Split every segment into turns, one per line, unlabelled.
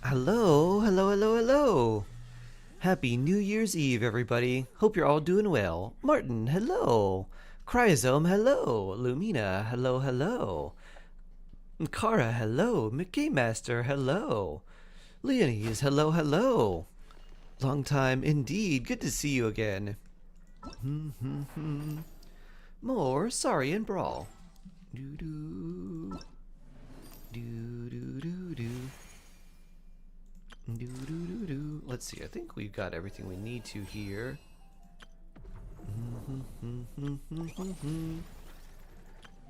Hello, hello, hello, hello. Happy New Year's Eve, everybody. Hope you're all doing well. Martin, hello. Cryosome, hello. Lumina, hello, hello. Kara, hello. McGame Master, hello. Leonese, hello, hello. Long time indeed. Good to see you again. More Sorry and Brawl. Do do do do do do. Do, do, do, do. Let's see, I think we've got everything we need to here.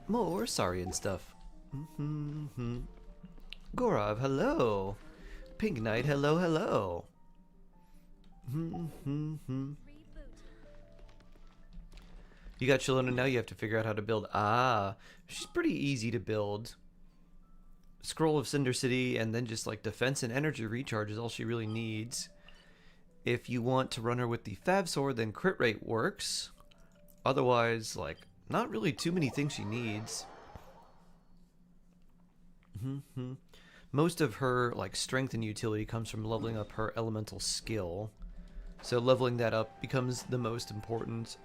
More Saurian stuff. Gorov, hello. Pink Knight, hello, hello. You got children and now you have to figure out how to build. Ah, she's pretty easy to build. Scroll of Cinder City and then just like defense and energy recharge is all she really needs. If you want to run her with the Fab Sword, then crit rate works. Otherwise, like, not really too many things she needs. Most of her like strength and utility comes from leveling up her elemental skill. So leveling that up becomes the most important.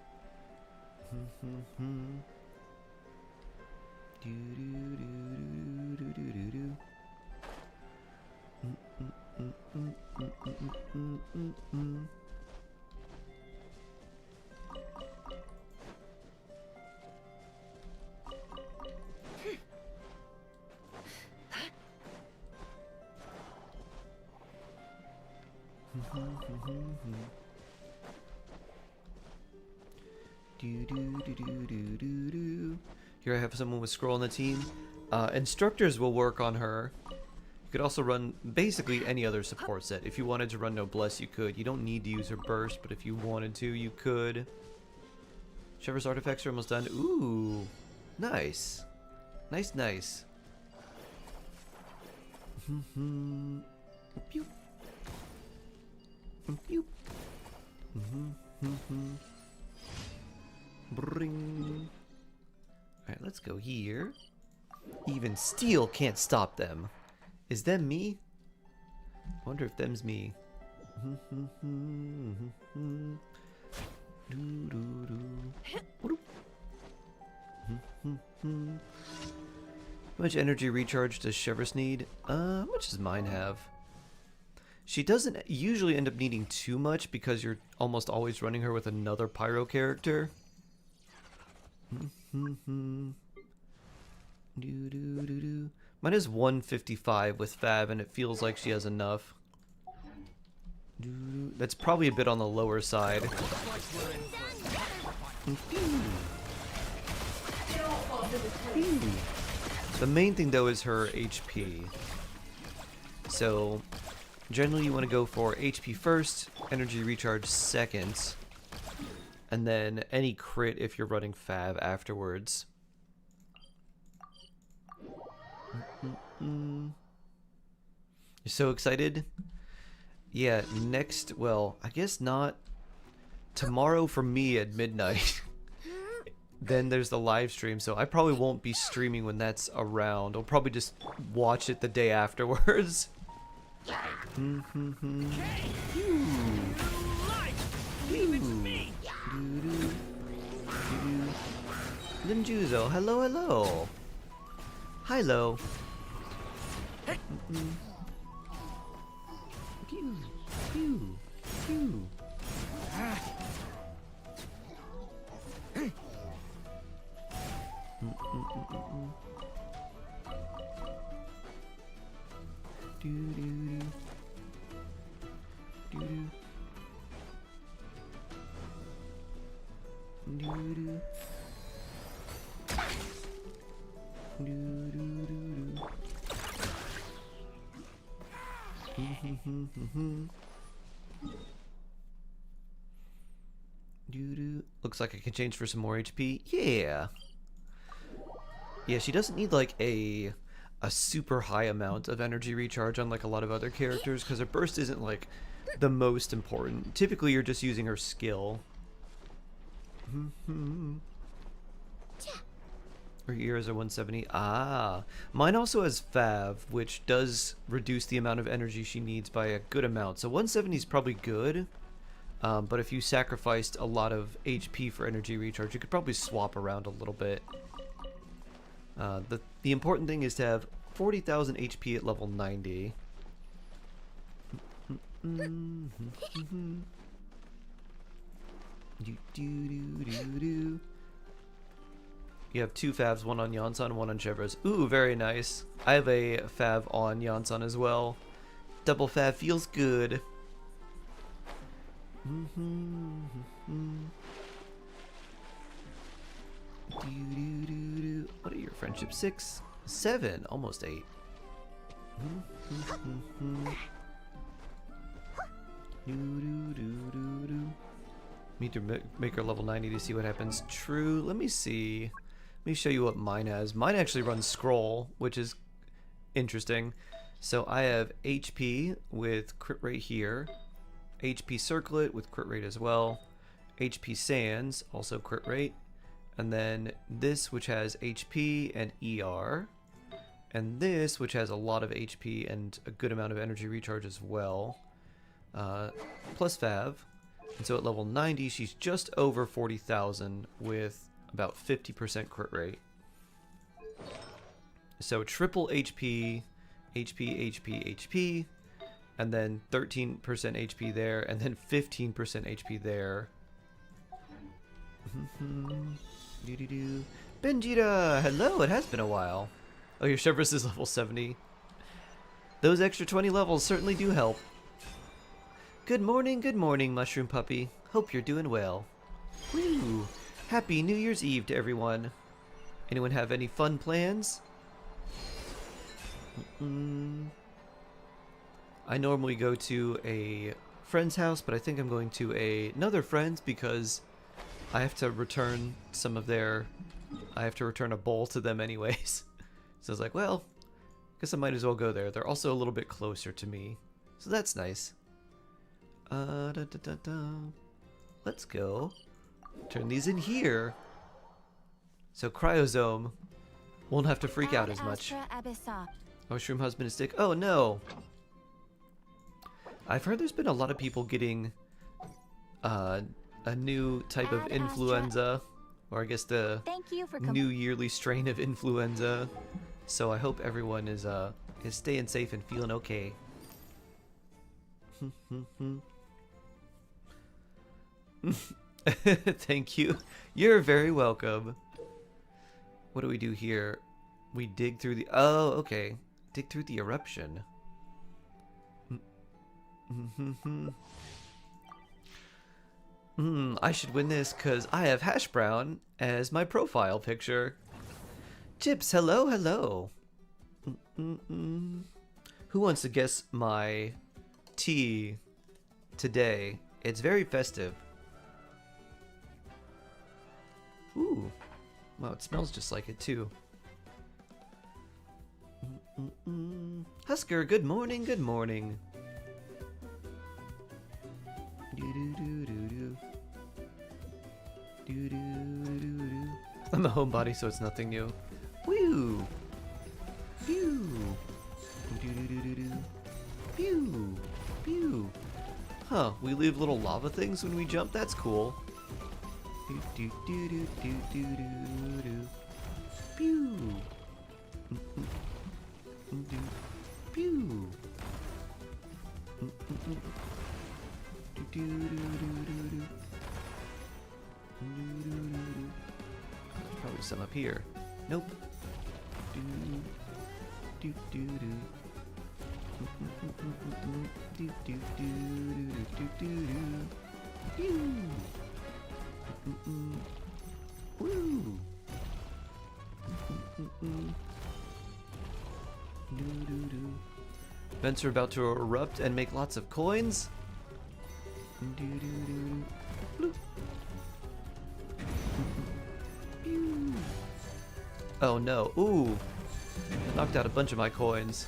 Here I have someone with scroll on the team. Instructors will work on her. You could also run basically any other support set. If you wanted to run Noblesse, you could. You don't need to use her burst, but if you wanted to, you could. Trevor's artifacts are almost done. Ooh, nice. Nice, nice. Pew. Pew. Bring. Alright, let's go here. Even steel can't stop them. Is them me? Wonder if them's me. How much energy recharge does Chevrolet need? How much does mine have? She doesn't usually end up needing too much because you're almost always running her with another pyro character. Mine is 155 with Fab and it feels like she has enough. That's probably a bit on the lower side. The main thing though is her HP. So generally you want to go for HP first, energy recharge second, and then any crit if you're running Fab afterwards. You're so excited? Yeah, next, well, I guess not. Tomorrow for me at midnight. Then there's the live stream, so I probably won't be streaming when that's around. I'll probably just watch it the day afterwards. Limjuzo, hello, hello. Hi-lo. Pew, pew, pew. Looks like I can change for some more HP. Yeah. Yeah, she doesn't need like a super high amount of energy recharge unlike a lot of other characters because her burst isn't like the most important. Typically you're just using her skill. Or ears are 170. Ah, mine also has Fav, which does reduce the amount of energy she needs by a good amount. So 170 is probably good. But if you sacrificed a lot of HP for energy recharge, you could probably swap around a little bit. The important thing is to have 40,000 HP at level 90. You have 2 Favs, one on Yonsan, one on Chevros. Ooh, very nice. I have a Fav on Yonsan as well. Double Fav feels good. What are your friendships? 6, 7, almost 8. Need to make her level 90 to see what happens. True. Let me see. Let me show you what mine has. Mine actually runs scroll, which is interesting. So I have HP with crit rate here. HP circlet with crit rate as well. HP sands, also crit rate. And then this, which has HP and ER. And this, which has a lot of HP and a good amount of energy recharge as well. Plus Fav. And so at level 90, she's just over 40,000 with about 50% crit rate. So triple HP, HP, and then 13% HP there, and then 15% HP there. Benjita! Hello, it has been a while. Oh, your Chevros is level 70. Those extra 20 levels certainly do help. Good morning, Mushroom Puppy. Hope you're doing well. Woo! Happy New Year's Eve to everyone. Anyone have any fun plans? I normally go to a friend's house, but I think I'm going to another friend's because I have to return some of their... I have to return a bowl to them anyways. So I was like, well, I guess I might as well go there. They're also a little bit closer to me. So that's nice. Let's go. Turn these in here. So Cryosome won't have to freak out as much. Mushroom Husband is sick. Oh no! I've heard there's been a lot of people getting a new type of influenza, or I guess the new yearly strain of influenza. So I hope everyone is staying safe and feeling okay. Thank you. You're very welcome. What do we do here? We dig through the... Oh, okay. Dig through the eruption. I should win this because I have Hash Brown as my profile picture. Chips, hello, hello. Who wants to guess my tea today? It's very festive. Ooh. Wow, it smells just like it too. Husker, good morning, good morning. I'm a homebody, so it's nothing new. Woo! Pew! Pew! Pew! Huh, we leave little lava things when we jump? That's cool. Pew! Pew! There's probably some up here. Nope. Woo! Vents are about to erupt and make lots of coins. Oh no. Ooh. Knocked out a bunch of my coins.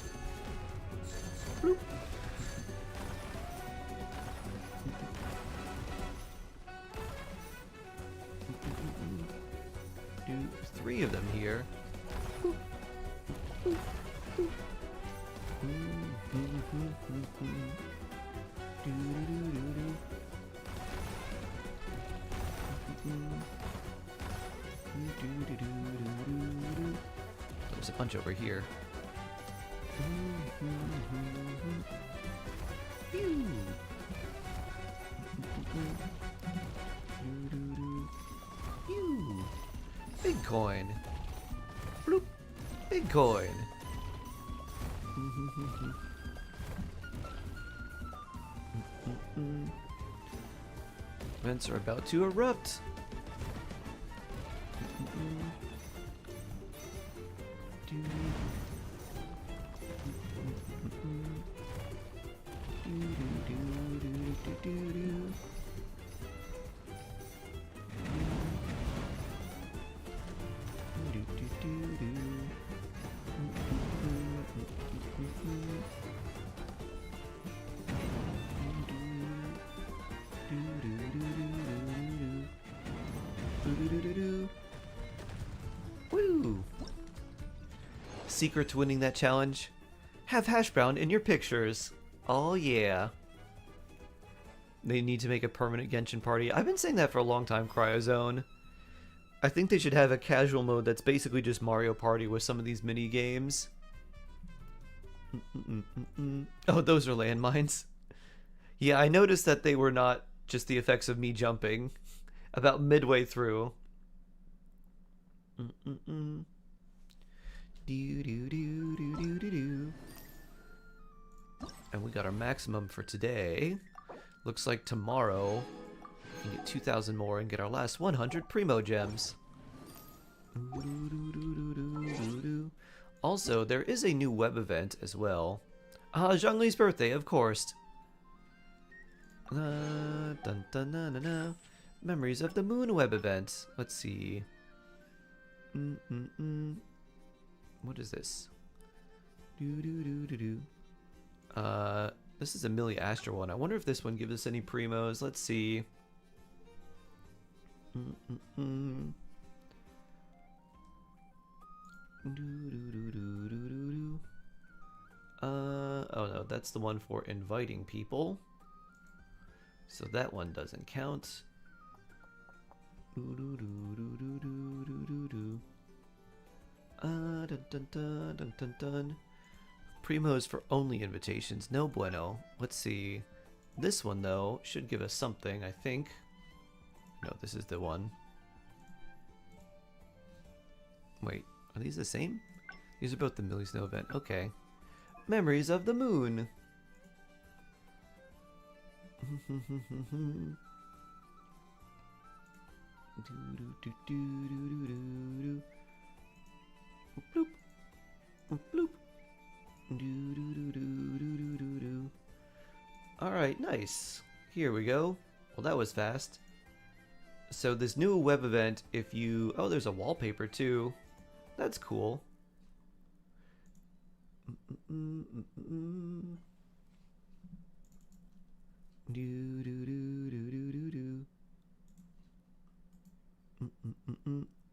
Bloop. 3 of them here. There's a bunch over here. Big coin. Bloop. Big coin. Events are about to erupt. Woo! Secret to winning that challenge? Have hash brown in your pictures. Oh yeah. They need to make a permanent Genshin party. I've been saying that for a long time, Cryozone. I think they should have a casual mode that's basically just Mario Party with some of these mini games. Oh, those are landmines. Yeah, I noticed that they were not just the effects of me jumping. About midway through. And we got our maximum for today. Looks like tomorrow we can get 2,000 more and get our last 100 Primo Gems. Also, there is a new web event as well. Zhongli's birthday, of course. Dun, dun, dun, dun, dun. Memories of the Moon web event. Let's see. What is this? This is a Millie Astra one. I wonder if this one gives us any primos. Let's see. Oh no, that's the one for inviting people. So that one doesn't count. Dun, dun, dun, dun, dun, dun. Primos for only invitations. No bueno. Let's see. This one, though, should give us something, I think. No, this is the one. Wait, are these the same? These are both the Millie Snow event. Okay. Memories of the Moon. Bloop. Bloop. Alright, nice. Here we go. Well, that was fast. So this new web event, if you... Oh, there's a wallpaper too. That's cool.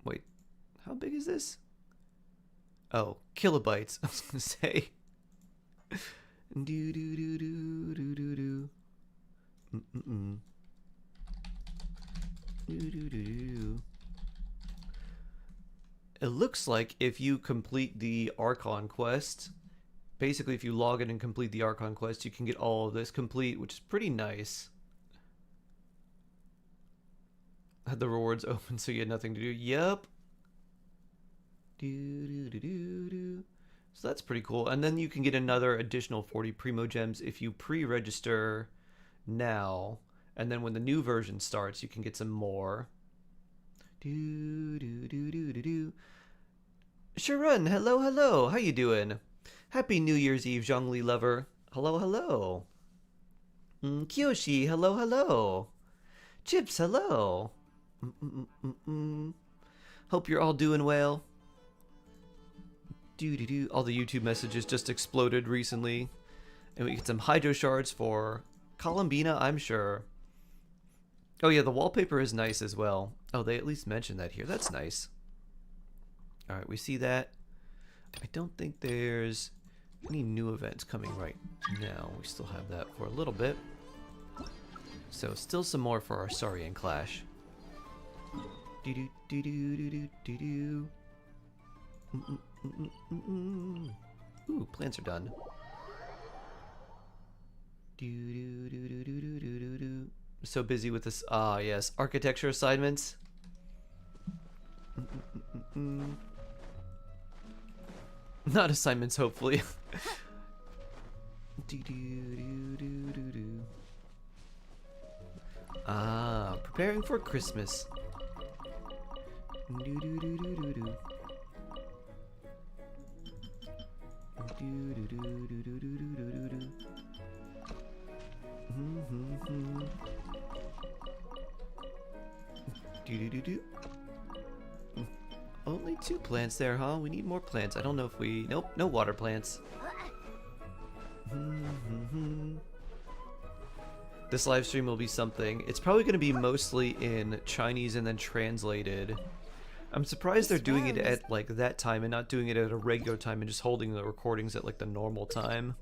Wait, how big is this? Oh, kilobytes. I was gonna say. It looks like if you complete the Archon quest, basically if you log in and complete the Archon quest, you can get all of this complete, which is pretty nice. Had the rewards open so you had nothing to do. Yep. So that's pretty cool. And then you can get another additional 40 Primo Gems if you pre-register now. And then when the new version starts, you can get some more. Sharun, hello, hello. How you doing? Happy New Year's Eve, Zhongli lover. Hello, hello. Kyoshi, hello, hello. Chips, hello. Hope you're all doing well. All the YouTube messages just exploded recently. And we get some Hydro Shards for Columbina, I'm sure. Oh yeah, the wallpaper is nice as well. Oh, they at least mentioned that here. That's nice. Alright, we see that. I don't think there's any new events coming right now. We still have that for a little bit. So still some more for our Saurian Clash. Do do do do do do do do. Ooh, plants are done. Do do do do do do do do. So busy with this. Ah, yes, architecture assignments. Not assignments, hopefully. Do do do do do do. Ah, preparing for Christmas. Do do do do do do. Do do do do do do do do. Do do do do. Only 2 plants there, huh? We need more plants. I don't know if we... Nope, no water plants. This live stream will be something. It's probably going to be mostly in Chinese and then translated. I'm surprised they're doing it at like that time and not doing it at a regular time and just holding the recordings at like the normal time.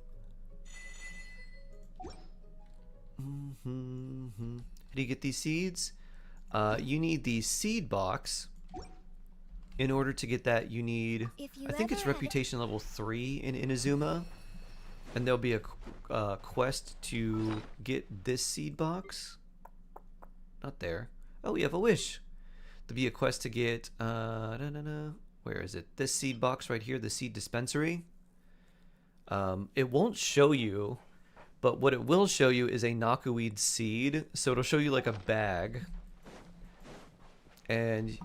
How do you get these seeds? You need the seed box. In order to get that, you need, I think it's reputation level 3 in Inazuma. And there'll be a quest to get this seed box. Not there. Oh, we have a wish. There'll be a quest to get, where is it? This seed box right here, the seed dispensary. It won't show you, but what it will show you is a knockaweed seed. So it'll show you like a bag. And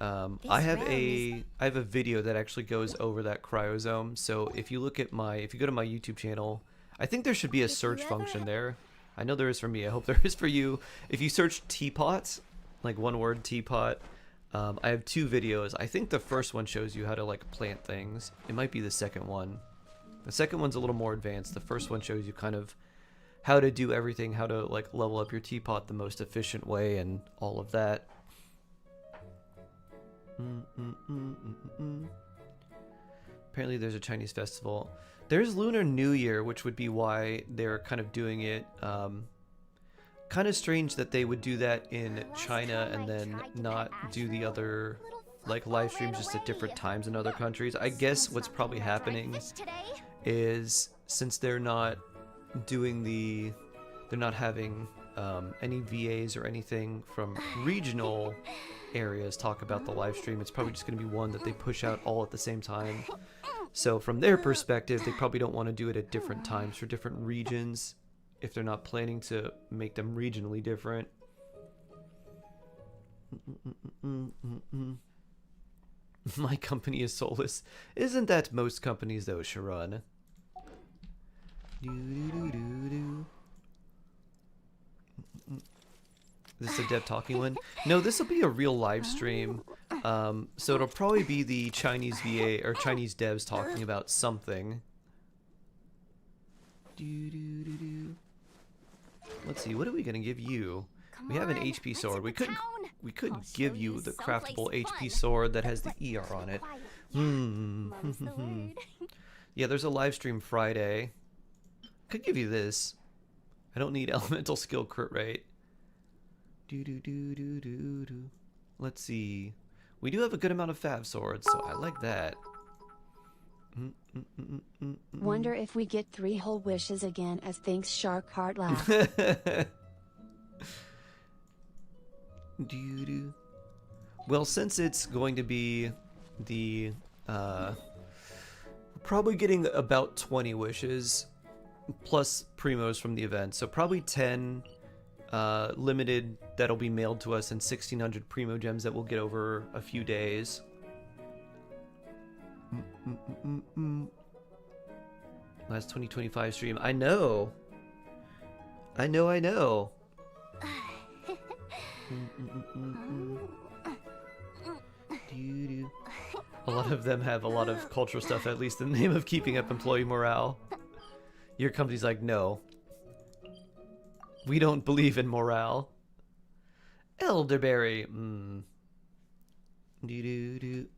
I have a video that actually goes over that cryosome. So if you look at if you go to my YouTube channel, I think there should be a search function there. I know there is for me. I hope there is for you. If you search teapot, like one word teapot, I have 2 videos. I think the first one shows you how to like plant things. It might be the second one. The second one's a little more advanced. The first one shows you kind of how to do everything, how to like level up your teapot the most efficient way and all of that. Apparently there's a Chinese festival. There's Lunar New Year, which would be why they're kind of doing it. Kind of strange that they would do that in China and then not do the other like live streams just at different times in other countries. I guess what's probably happening is since they're not doing they're not having any VAs or anything from regional areas talk about the live stream, it's probably just going to be one that they push out all at the same time. So from their perspective, they probably don't want to do it at different times for different regions if they're not planning to make them regionally different. My company is soulless. Isn't that most companies though, Sharon? Is this a dev talking one? No, this will be a real live stream. So it'll probably be the Chinese VA or Chinese devs talking about something. Let's see, what are we gonna give you? We have an HP sword. We could give you the craftable HP sword that has the ER on it. Yeah, there's a live stream Friday. Could give you this. I don't need elemental skill crit rate. Let's see. We do have a good amount of Fav swords, so I like that.
Wonder if we get 3 whole wishes again as thanks Shark Heart laugh.
Well, since it's going to be the probably getting about 20 wishes plus primos from the event, so probably 10 limited that'll be mailed to us and 1600 primo gems that we'll get over a few days. Last 2025 stream. I know. A lot of them have a lot of cultural stuff, at least in the name of keeping up employee morale. Your company's like, no. We don't believe in morale. Elderberry.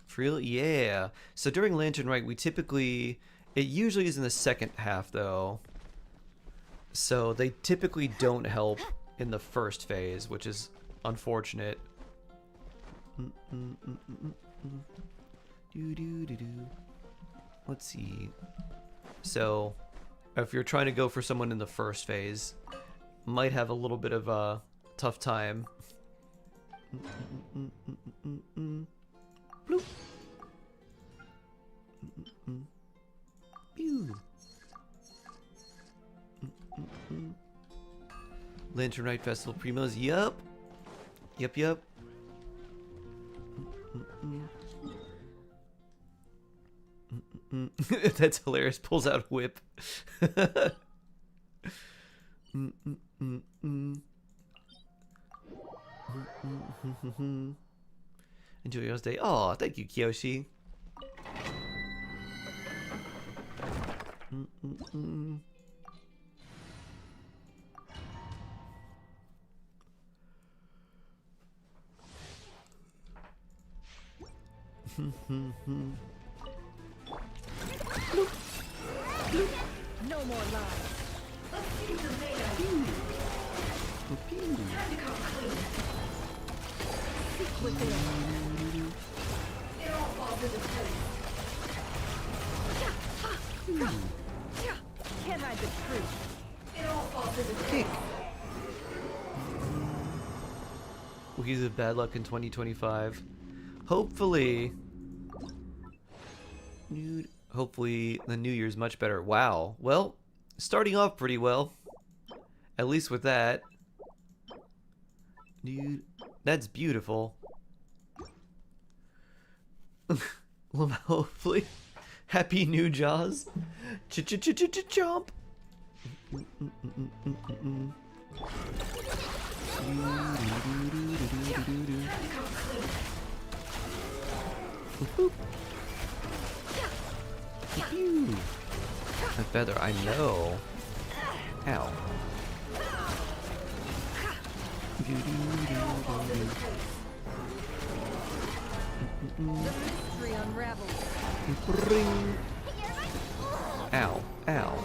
For real? Yeah. So during Lantern Rite, we typically, It usually is in the second half, though. So they typically don't help in the first phase, which is unfortunate. Let's see. So, if you're trying to go for someone in the first phase, might have a little bit of a tough time. Bloop. Pew. Lantern Night Festival Primos, yup. Yup. That's hilarious. Pulls out whip. Enjoy your day. Oh, thank you, Kiyoshi.
No more lies. It all falls into place. Can't hide the truth. It all falls into place.
Wikis of bad luck in 2025. Hopefully. Hopefully the new year's much better. Wow. Well, starting off pretty well. At least with that. Dude, that's beautiful. Hopefully. Happy new Jaws. Chomp. A feather, I know. Ow.
The mystery unravels.
Ring. Ow. Ow.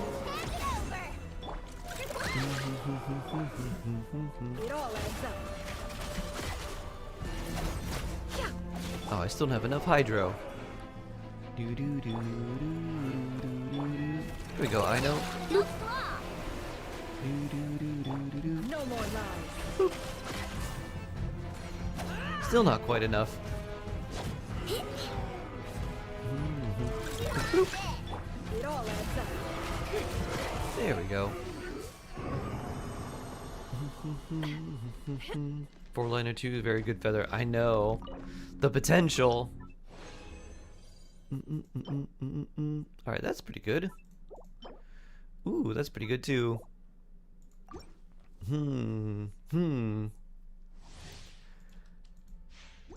It all adds up.
Oh, I still don't have enough hydro. Here we go, I know.
No more lies.
Still not quite enough.
It all adds up.
There we go. Four-liner 2, very good feather. I know. The potential. Alright, that's pretty good. Ooh, that's pretty good too.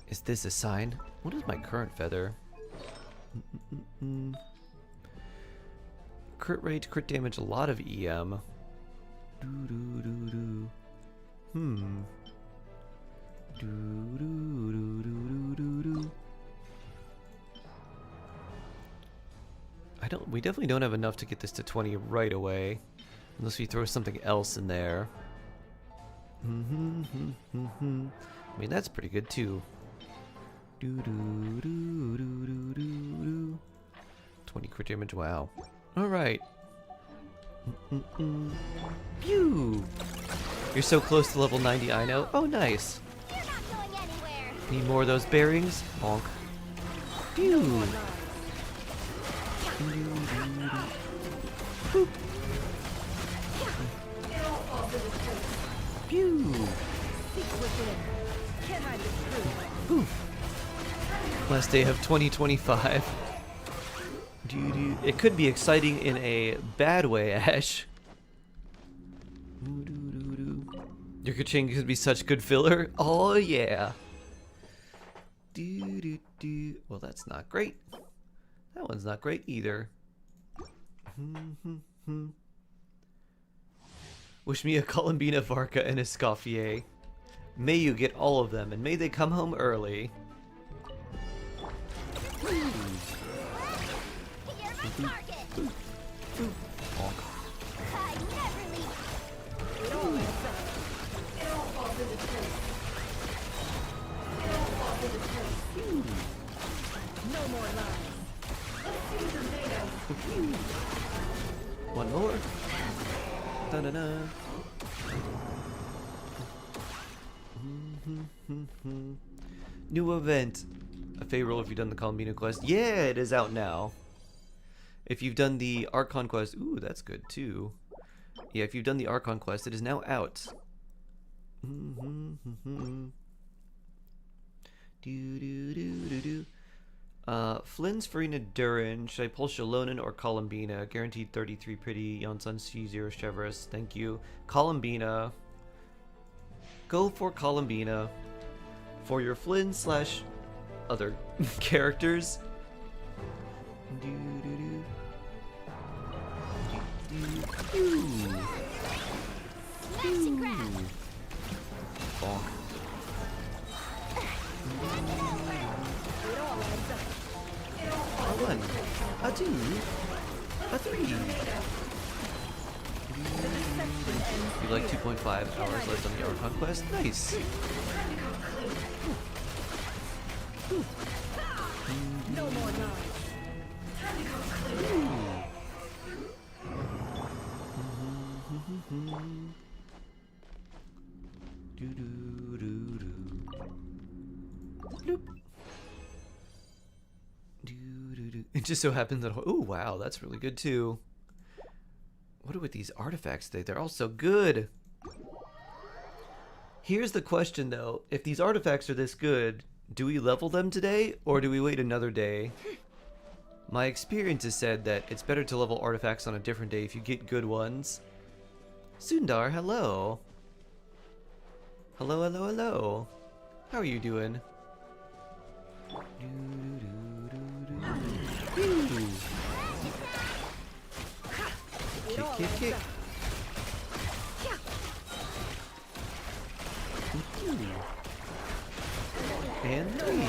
Is this a sign? What is my current feather? Crit rate, crit damage, a lot of EM. We definitely don't have enough to get this to 20 right away. Unless we throw something else in there. I mean, that's pretty good too. 20 crit damage, wow. Alright. Pew! You're so close to level 90, I know. Oh, nice.
You're not going anywhere.
Need more of those bearings? Bonk. Pew! Boop. Pew! Poof. Last day of 2025. It could be exciting in a bad way, Ash. Your Kaching could be such good filler. Oh yeah. Well, that's not great. That one's not great either. Wish me a Columbina Varka and a Scoffier. May you get all of them, and may they come home early.
You're my target.
Da-da-da. New event. A favor roll if you've done the Columbina quest. Yeah, it is out now. If you've done the Archon quest, ooh, that's good too. Yeah, if you've done the Archon quest, it is now out. Flynn's Farina Durin. Should I pull Shalonin or Columbina? Guaranteed 33 pretty. Yonsun C0 Chevrolet. Thank you. Columbina. Go for Columbina. For your Flynn / other characters.
Smash and grab.
Bonk.
It all adds up.
A 1, a 2, a 3. You like 2.5 hours left on the Archon quest? Nice.
No more lies.
Bloop. It just so happens that oh wow, that's really good too. What are with these artifacts today? They're all so good. Here's the question though: if these artifacts are this good, do we level them today or do we wait another day? My experience has said that it's better to level artifacts on a different day if you get good ones. Sundar, hello. Hello, hello, hello. How are you doing? Ooh. Kick, kick, kick. And 3. You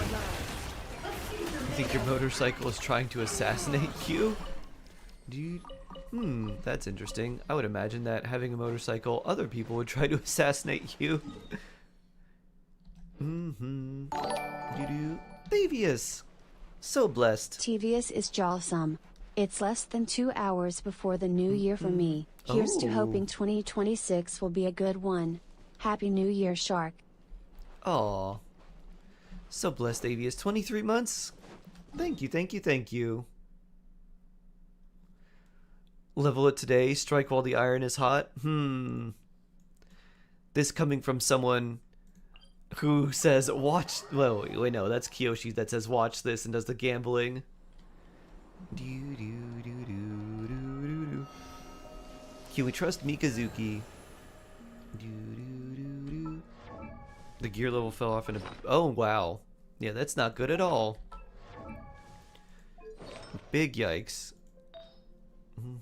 think your motorcycle is trying to assassinate you? Dude, that's interesting. I would imagine that having a motorcycle, other people would try to assassinate you. Thavius! So blessed.
Tedious is jawsome. It's less than 2 hours before the new year for me. Here's to hoping 2026 will be a good one. Happy New Year, Shark.
Aw. So blessed, Thavius. 23 months? Thank you, thank you, thank you. Level it today, strike while the iron is hot? This coming from someone who says, watch... Well, wait, no, that's Kiyoshi that says, watch this and does the gambling. Can we trust Mikazuki? The gear level fell off in a... Oh, wow. Yeah, that's not good at all. Big yikes.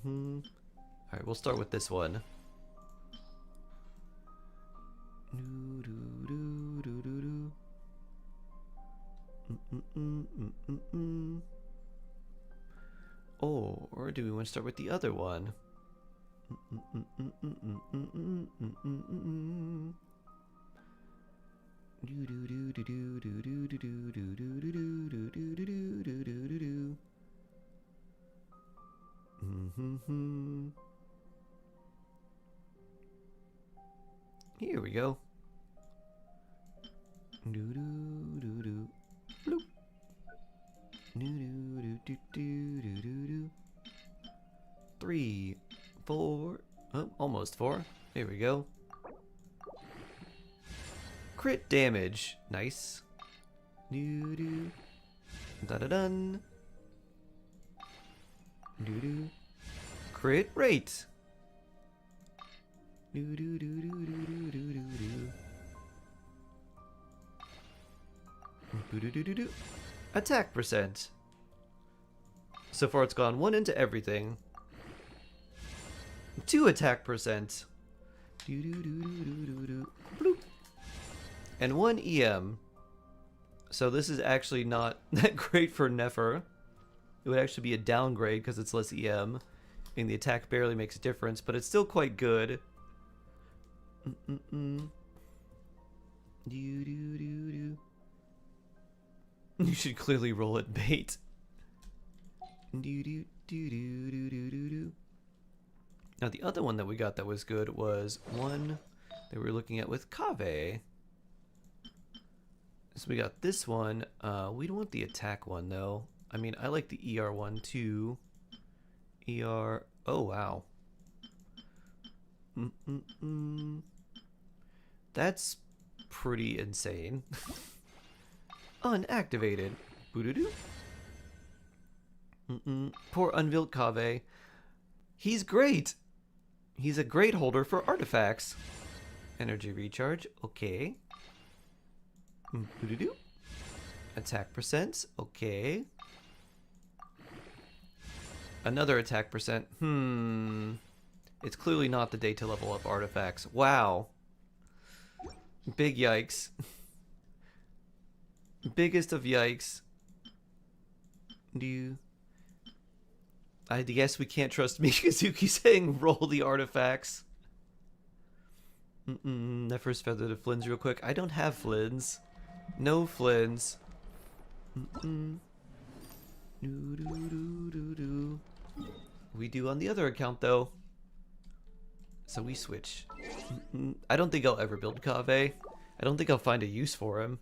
Alright, we'll start with this one. Oh, or do we want to start with the other one? Here we go. Bloop. 3, 4, oh, almost 4. There we go. Crit damage, nice. Da-da-dun. Crit rate. Attack percent. So far it's gone 1 into everything. 2 attack percent. Bloop. And 1 EM. So this is actually not that great for Nefer. It would actually be a downgrade because it's less EM. And the attack barely makes a difference, but it's still quite good. You should clearly roll it bait. Now the other one that we got that was good was one that we were looking at with Kave. So we got this one. We don't want the attack one though. I mean, I like the ER one too. ER. Oh wow. That's pretty insane. Unactivated. Boo-doo-doo. Poor unveiled Kave. He's great. He's a great holder for artifacts. Energy recharge. Okay. Boo-doo-doo. Attack percents. Okay. Another attack percent. It's clearly not the day to level up artifacts. Wow. Big yikes. Biggest of yikes. I guess we can't trust Mikazuki saying roll the artifacts. That first feather to Flins real quick. I don't have Flins. No Flins. We do on the other account though. So we switch. I don't think I'll ever build Kave. I don't think I'll find a use for him.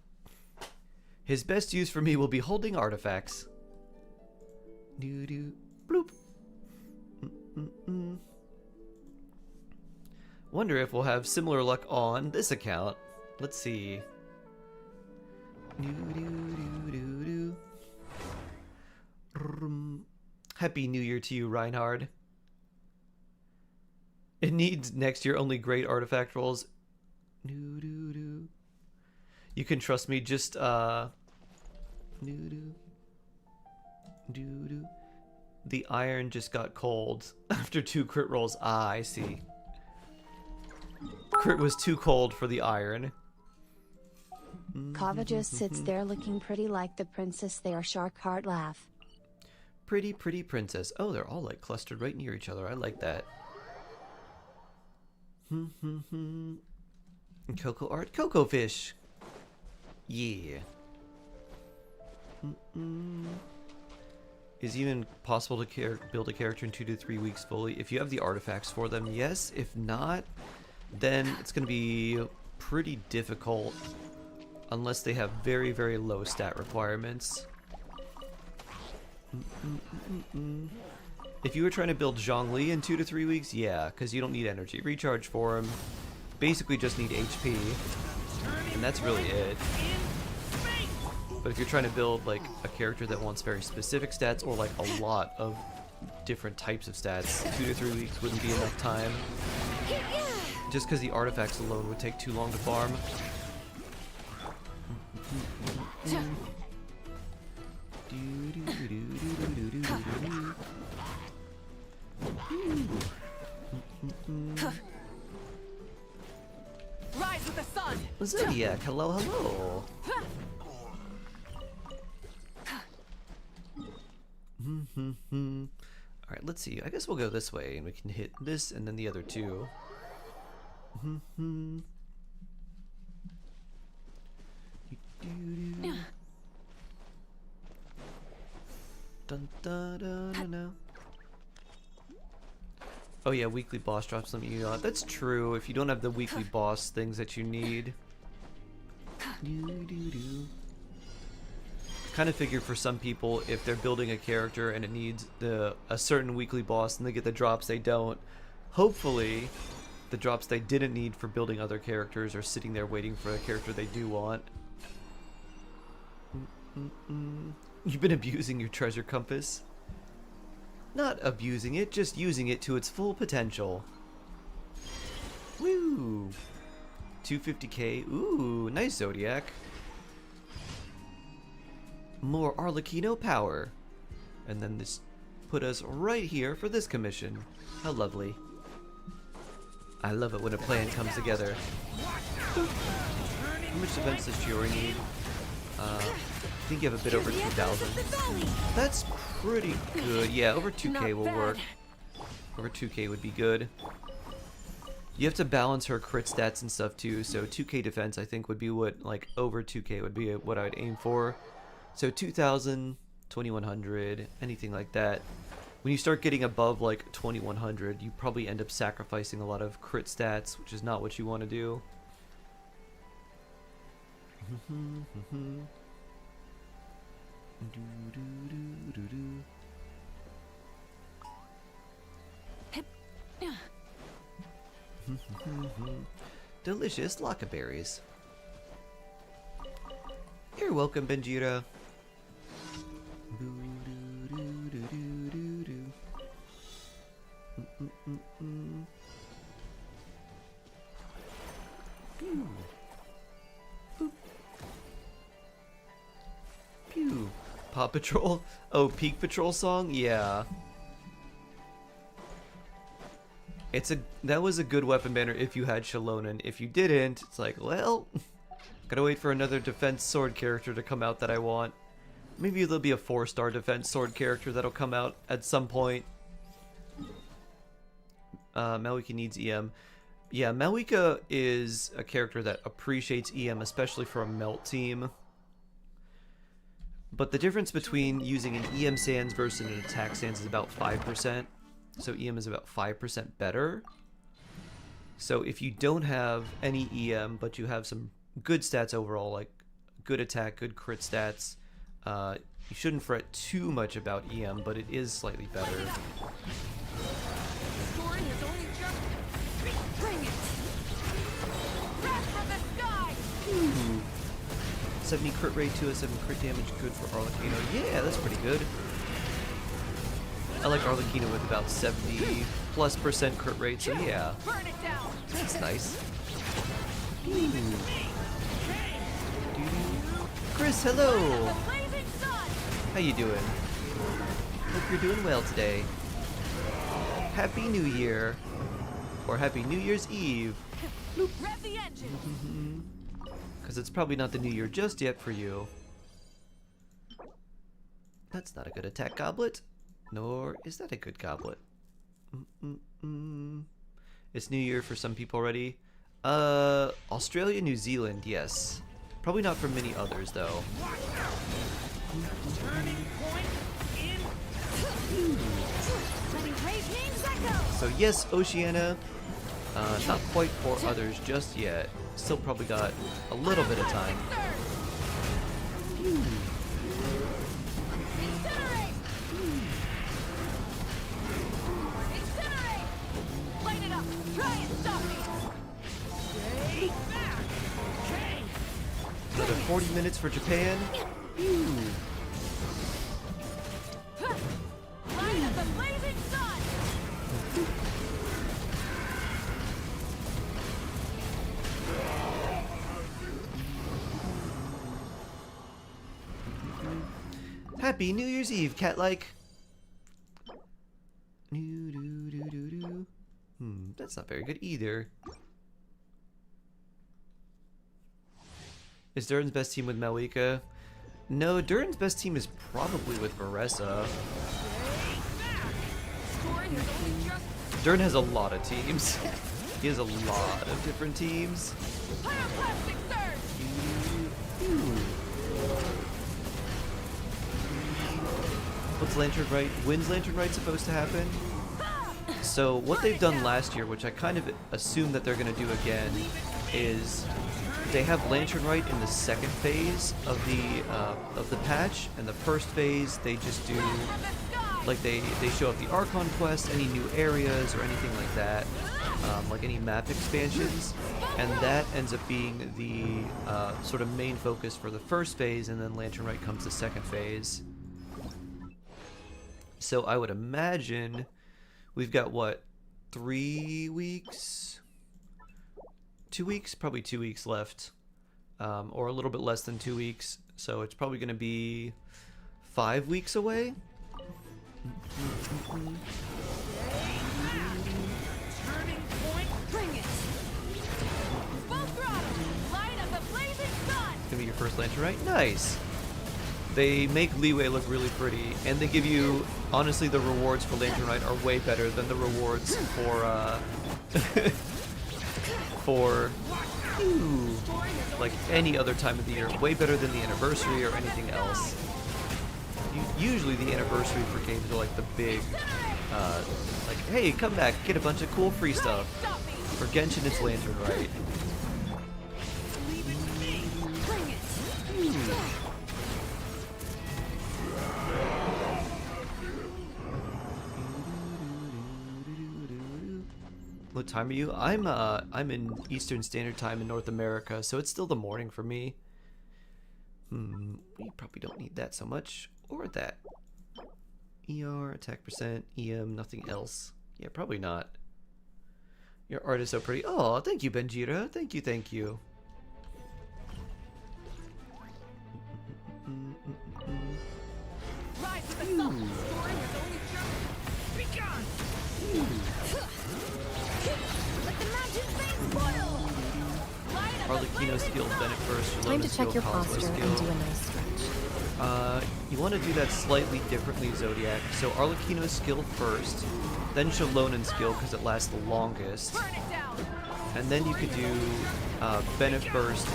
His best use for me will be holding artifacts. Bloop. Wonder if we'll have similar luck on this account. Let's see. Happy New Year to you, Reinhard. It needs next year only great artifact rolls. You can trust me, just the iron just got cold after 2 crit rolls. Ah, I see. Crit was too cold for the iron.
Kava just sits there looking pretty like the princess there. Shark heart laugh.
Pretty princess. Oh, they're all like clustered right near each other. I like that. Cocoa art, cocoa fish. Yeah. Is it even possible to build a character in 2 to 3 weeks fully? If you have the artifacts for them, yes. If not, then it's going to be pretty difficult unless they have very, very low stat requirements. If you were trying to build Zhongli in 2 to 3 weeks, yeah, because you don't need energy recharge for him. Basically just need HP, and that's really it. But if you're trying to build like a character that wants very specific stats or like a lot of different types of stats, 2 to 3 weeks wouldn't be enough time. Just because the artifacts alone would take too long to farm.
Rise with the sun.
Zodiac, hello, hello. Alright, let's see. I guess we'll go this way and we can hit this and then the other two. Dun, dun, dun, dun, dun. Oh yeah, weekly boss drops them. That's true. If you don't have the weekly boss things that you need. Kind of figure for some people, if they're building a character and it needs a certain weekly boss and they get the drops they don't, hopefully the drops they didn't need for building other characters are sitting there waiting for a character they do want. You've been abusing your treasure compass. Not abusing it, just using it to its full potential. Woo! 250k. Ooh, nice Zodiac. More Arlecchino power. And then this put us right here for this commission. How lovely. I love it when a plan comes together. How much defense does Chiori need? I think you have a bit over 2,000. That's pretty good. Yeah, over 2k will work. Over 2k would be good. You have to balance her crit stats and stuff too, so 2k defense I think would be what, like, over 2k would be what I'd aim for. So 2,000, 2,100, anything like that. When you start getting above like 2100, you probably end up sacrificing a lot of crit stats, which is not what you want to do. Delicious lockaberries. You're welcome, Benjira. Pew. Boop. Pew. Paw Patrol? Oh, Peak Patrol song? Yeah. That was a good weapon banner if you had Shalonen. If you didn't, it's like, well, gotta wait for another defense sword character to come out that I want. Maybe there'll be a 4-star defense sword character that'll come out at some point. Malwika needs EM. Yeah, Malwika is a character that appreciates EM, especially for a melt team. But the difference between using an EM Sands versus an attack Sands is about 5%. So EM is about 5% better. So if you don't have any EM, but you have some good stats overall, like good attack, good crit stats, you shouldn't fret too much about EM, but it is slightly better.
Scoring is only just... Bring it! Wrath from the sky!
Ooh. 70 crit rate, 207 crit damage, good for Arlecchino. Yeah, that's pretty good. I like Arlecchino with about 70+% crit rate, so yeah.
Burn it down!
That's nice. Ooh. Chris, hello!
The blazing sun!
How you doing? Hope you're doing well today. Happy New Year. Or Happy New Year's Eve.
Rev the engine!
Because it's probably not the New Year just yet for you. That's not a good attack goblet. Nor is that a good goblet. It's New Year for some people already. Australia, New Zealand, yes. Probably not for many others, though.
Turning point in... Letting rage names echo!
So yes, Oceania. Not quite for others just yet. Still probably got a little bit of time.
Incinerate! Incinerate! Light it up! Try and stop me! Stay back! Okay!
Another 40 minutes for Japan.
Light up the blazing sun!
Happy New Year's Eve, cat-like. That's not very good either. Is Durin's best team with Malwika? No, Durin's best team is probably with Maressa.
Scoring is only just...
Durin has a lot of teams. He has a lot of different teams.
Pyroclastic surge!
What's Lantern Right? When's Lantern Right supposed to happen? So what they've done last year, which I kind of assume that they're going to do again, is they have Lantern Right in the second phase of the patch, and the first phase they just do like they show up the Archon quest, any new areas or anything like that, like any map expansions, and that ends up being the sort of main focus for the first phase, and then Lantern Right comes the second phase. So I would imagine we've got, what, 3 weeks? 2 weeks? Probably 2 weeks left. Or a little bit less than 2 weeks. So it's probably going to be 5 weeks away.
Turning point, bring it! Full throttle! Light up the blazing sun!
Gonna be your first Lantern, right? Nice! They make Leeway look really pretty, and they give you, honestly, the rewards for Lantern Right are way better than the rewards for, for, like, any other time of the year. Way better than the anniversary or anything else. Usually the anniversary for games are like the big, like, hey, come back, get a bunch of cool free stuff.
Stop me!
For Genshin, it's Lantern, right?
Leave it to me! Bring it!
What time are you? I'm in Eastern Standard Time in North America, so it's still the morning for me. We probably don't need that so much, or that. ER, attack percent, EM, nothing else. Yeah, probably not. Your art is so pretty. Oh, thank you, Benjira. Thank you, thank you.
Rise to the sun! Story is only just begun! Let the mountains be spoiled! Light up the
Arlecchino skill, Bennett first.
Time
Shalona
to
skill,
check your
Cosmo
posture
skill.
and do a nice stretch.
You want to do that slightly differently, Zodiac. So Arlecchino's skill first, then Shalonen's skill because it lasts the longest,
burn it down!
and then you could do Bennett burst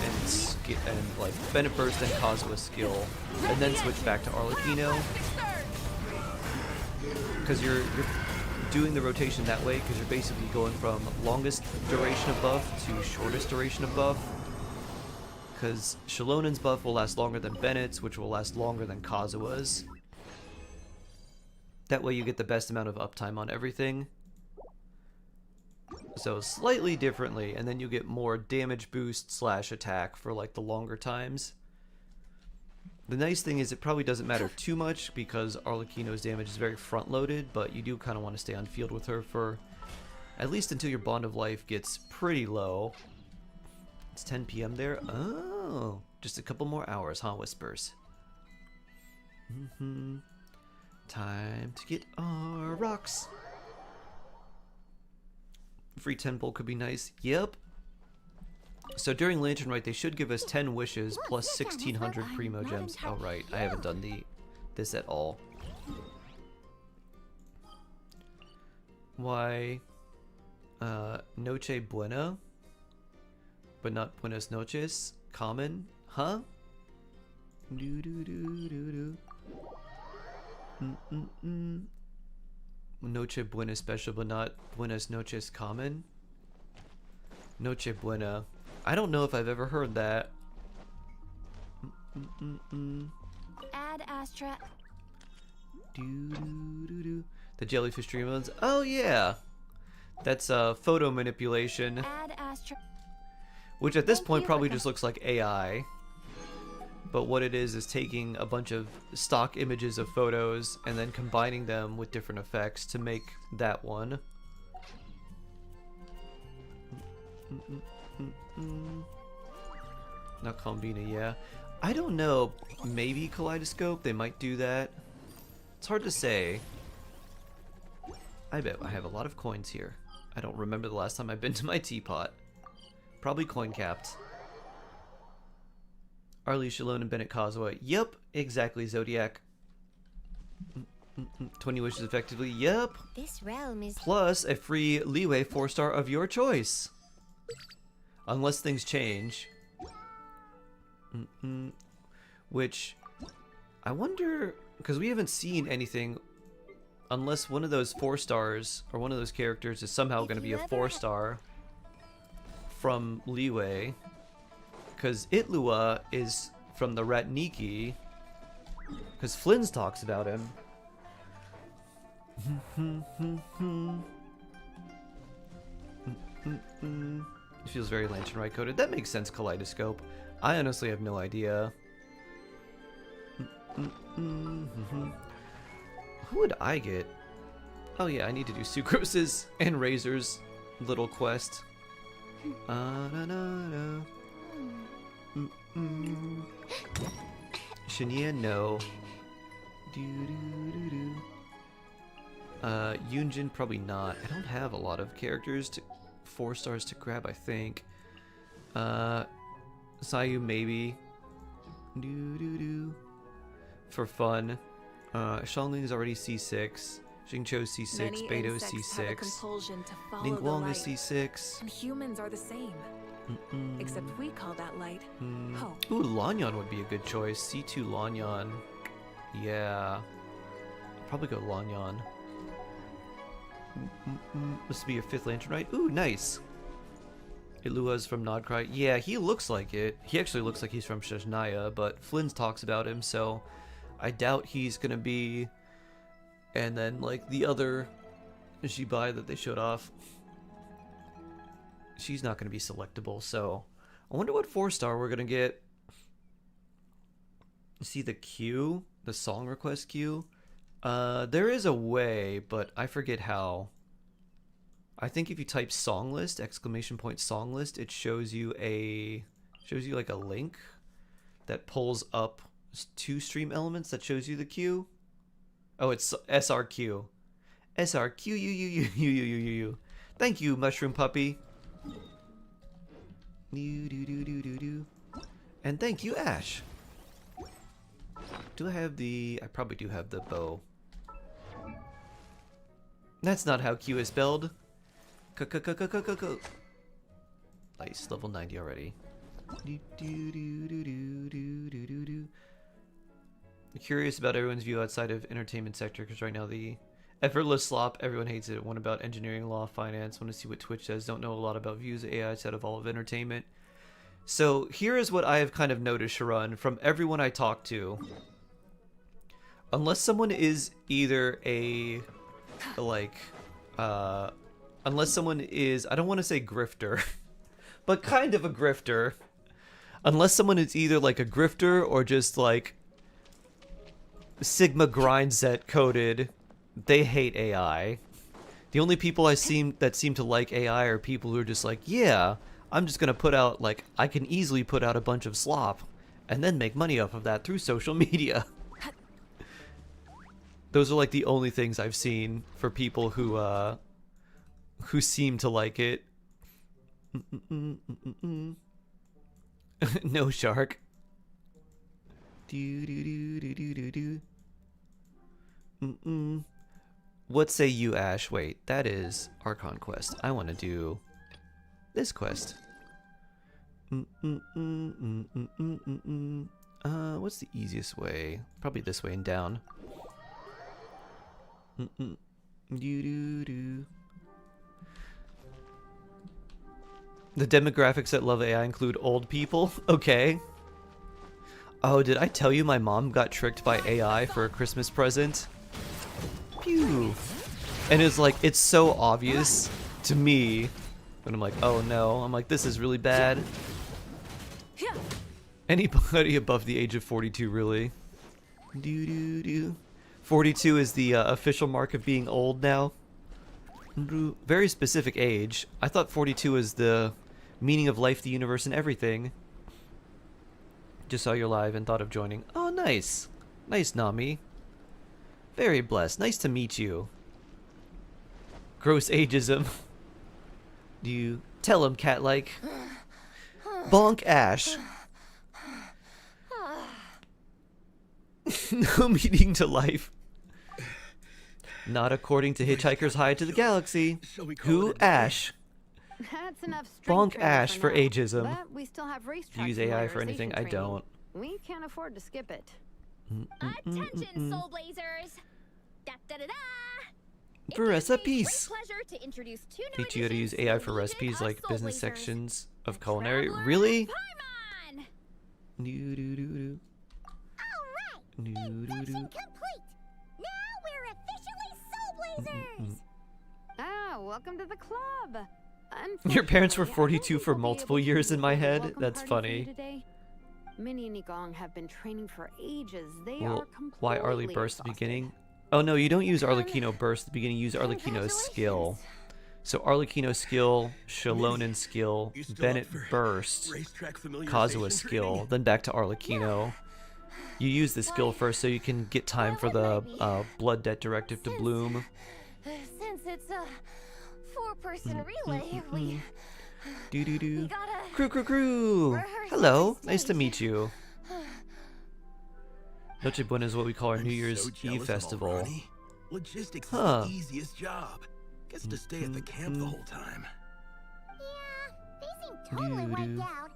and like Bennett burst and Kazua's skill, and then switch back to Arlecchino because you're doing the rotation that way because you're basically going from longest duration of buff to shortest duration of buff. Because Shalonen's buff will last longer than Bennett's, which will last longer than Kazua's. That way you get the best amount of uptime on everything. So slightly differently, and then you get more damage boost / attack for like the longer times. The nice thing is it probably doesn't matter too much because Arlecchino's damage is very front loaded, but you do kind of want to stay on field with her for at least until your Bond of Life gets pretty low. It's 10 p.m. there. Oh, just a couple more hours, huh, Whispers? Time to get our rocks. Free 10 bolt could be nice. Yep. So during Lantern Rite, they should give us 10 wishes plus 1,600 Primo Gems. Oh, right. I haven't done this at all. Why? Noche Buena? But not Buenas noches. Common? Huh? Do do do do do. Noche Buena special, but not Buenas noches common. Noche Buena. I don't know if I've ever heard that.
Add Astra.
Do do do do. The jellyfish dream modes. Oh yeah, that's photo manipulation.
Add Astra.
Which at this
Thank
point
you
probably
for
just looks like AI. But what it is taking a bunch of stock images of photos and then combining them with different effects to make that one. Not Combina, yeah. I don't know. Maybe Kaleidoscope? They might do that. It's hard to say. I bet I have a lot of coins here. I don't remember the last time I've been to my teapot. Probably coin capped. Arlie, Shalone, and Bennett Kazuha. Yup, exactly, Zodiac. 20 wishes effectively. Yup.
This realm is
Plus a free leeway 4-star of your choice. Unless things change. Which, I wonder, because we haven't seen anything, unless one of those 4 stars, or one of those characters is somehow going to be a 4-star from leeway. Because Itlua is from the Ratniki. Because Flynn's talks about him. It feels very Lantern Rite coded. That makes sense, Kaleidoscope. I honestly have no idea. Who would I get? Oh yeah, I need to do Sucrose's and Razor's little quest. Shania, no. Yunjin, probably not. I don't have a lot of characters to 4 stars to grab, I think. Sayu, maybe. For fun. Xiangling is already C6. Xingqiu C6.
Many
Beidou
insects have a
C6.
compulsion to follow the
Ningguang is
light,
C6.
and humans are the same. Except we call that light hope.
Ooh, Lanyan would be a good choice. C2 Lanyan. Yeah. Probably go Lanyan. This will be your 5th lantern, right? Ooh, nice. Ilua's from Nodcry. Yeah, he looks like it. He actually looks like he's from Shashnaya, but Flynn talks about him, so I doubt he's gonna be. And then, like, the other Jibai that they showed off, she's not gonna be selectable, so I wonder what 4-star we're gonna get. See the queue? The song request queue? There is a way, but I forget how. I think if you type song list, !song list, it shows you like a link that pulls up 2 stream elements that shows you the queue. Oh, it's SRQ. SRQ. Thank you, Mushroom Puppy. And thank you, Ash. Do I have the... I probably do have the bow. That's not how Q is spelled. Nice, level 90 already. I'm curious about everyone's view outside of entertainment sector, because right now the effortless slop, everyone hates it. One about engineering, law, finance. Want to see what Twitch says. Don't know a lot about views of AI outside of all of entertainment. So here is what I have kind of noticed, Sharon, from everyone I talk to. Unless someone is either a, like, unless someone is, I don't want to say grifter, but kind of a grifter. Unless someone is either like a grifter or just like Sigma grind set coded, they hate AI. The only people that seem to like AI are people who are just like, yeah, I'm just gonna put out, like, I can easily put out a bunch of slop and then make money off of that through social media. Those are like the only things I've seen for people who seem to like it. No shark. What say you, Ash? Wait, that is Archon quest. I want to do this quest. What's the easiest way? Probably this way and down. The demographics that love AI include old people. Okay. Oh, did I tell you my mom got tricked by AI for a Christmas present? Pew. And it's like, it's so obvious to me. And I'm like, oh no. I'm like, this is really bad. Anybody above the age of 42, really? 42 is the official mark of being old now. Very specific age. I thought 42 is the meaning of life, the universe, and everything. Just saw you live and thought of joining. Oh, nice. Nice, Nami. Very blessed. Nice to meet you. Gross ageism. Do you tell him, cat-like? Bonk Ash. No meaning to life. Not according to Hitchhiker's Guide to the Galaxy. Who? Ash.
That's enough
Bonk Ash for
now.
ageism.
But we still have racetrack
Use AI for anything? I
familiarization
don't.
training. We can't afford to skip it.
Attention, Soul Blazers! Da da da da!
For recipes.
Pleasure to introduce 2 new
Teach you how to use
additions
AI
to
for
the
recipes
Legion
like
of
business
Soul Blazers.
sections of culinary. Really?
Paimon!
Doo-doo-doo-doo.
Alright, induction complete! Now we're officially Soul Blazers!
Ah, welcome to the club.
Your parents were
Unfortunately, I
42
don't
for
think we'll be
multiple
able to
years in my
do a
head.
welcome
That's
party for you
funny.
today. Minnie and Igong have been training for ages. They
Well,
are completely
why Arlie burst at the
exhausted.
beginning? Oh no, you don't use Arlecchino burst at the beginning. Use Arlecchino's skill. So Arlecchino skill, Shalonen skill, Bennett burst, Kazuha skill, then back to Arlecchino. You use the skill first so you can get time for the blood debt directive to bloom.
Since it's a 4-person relay, we
Doo-doo-doo.
gotta...
Crew.
rehearse
Hello,
on the
nice to
stage.
meet you. Noche Buena is what we call our New Year's Eve festival.
Logistics
Huh.
is the easiest job. Gets to stay at the camp the whole time.
Yeah, they seem totally wiped out.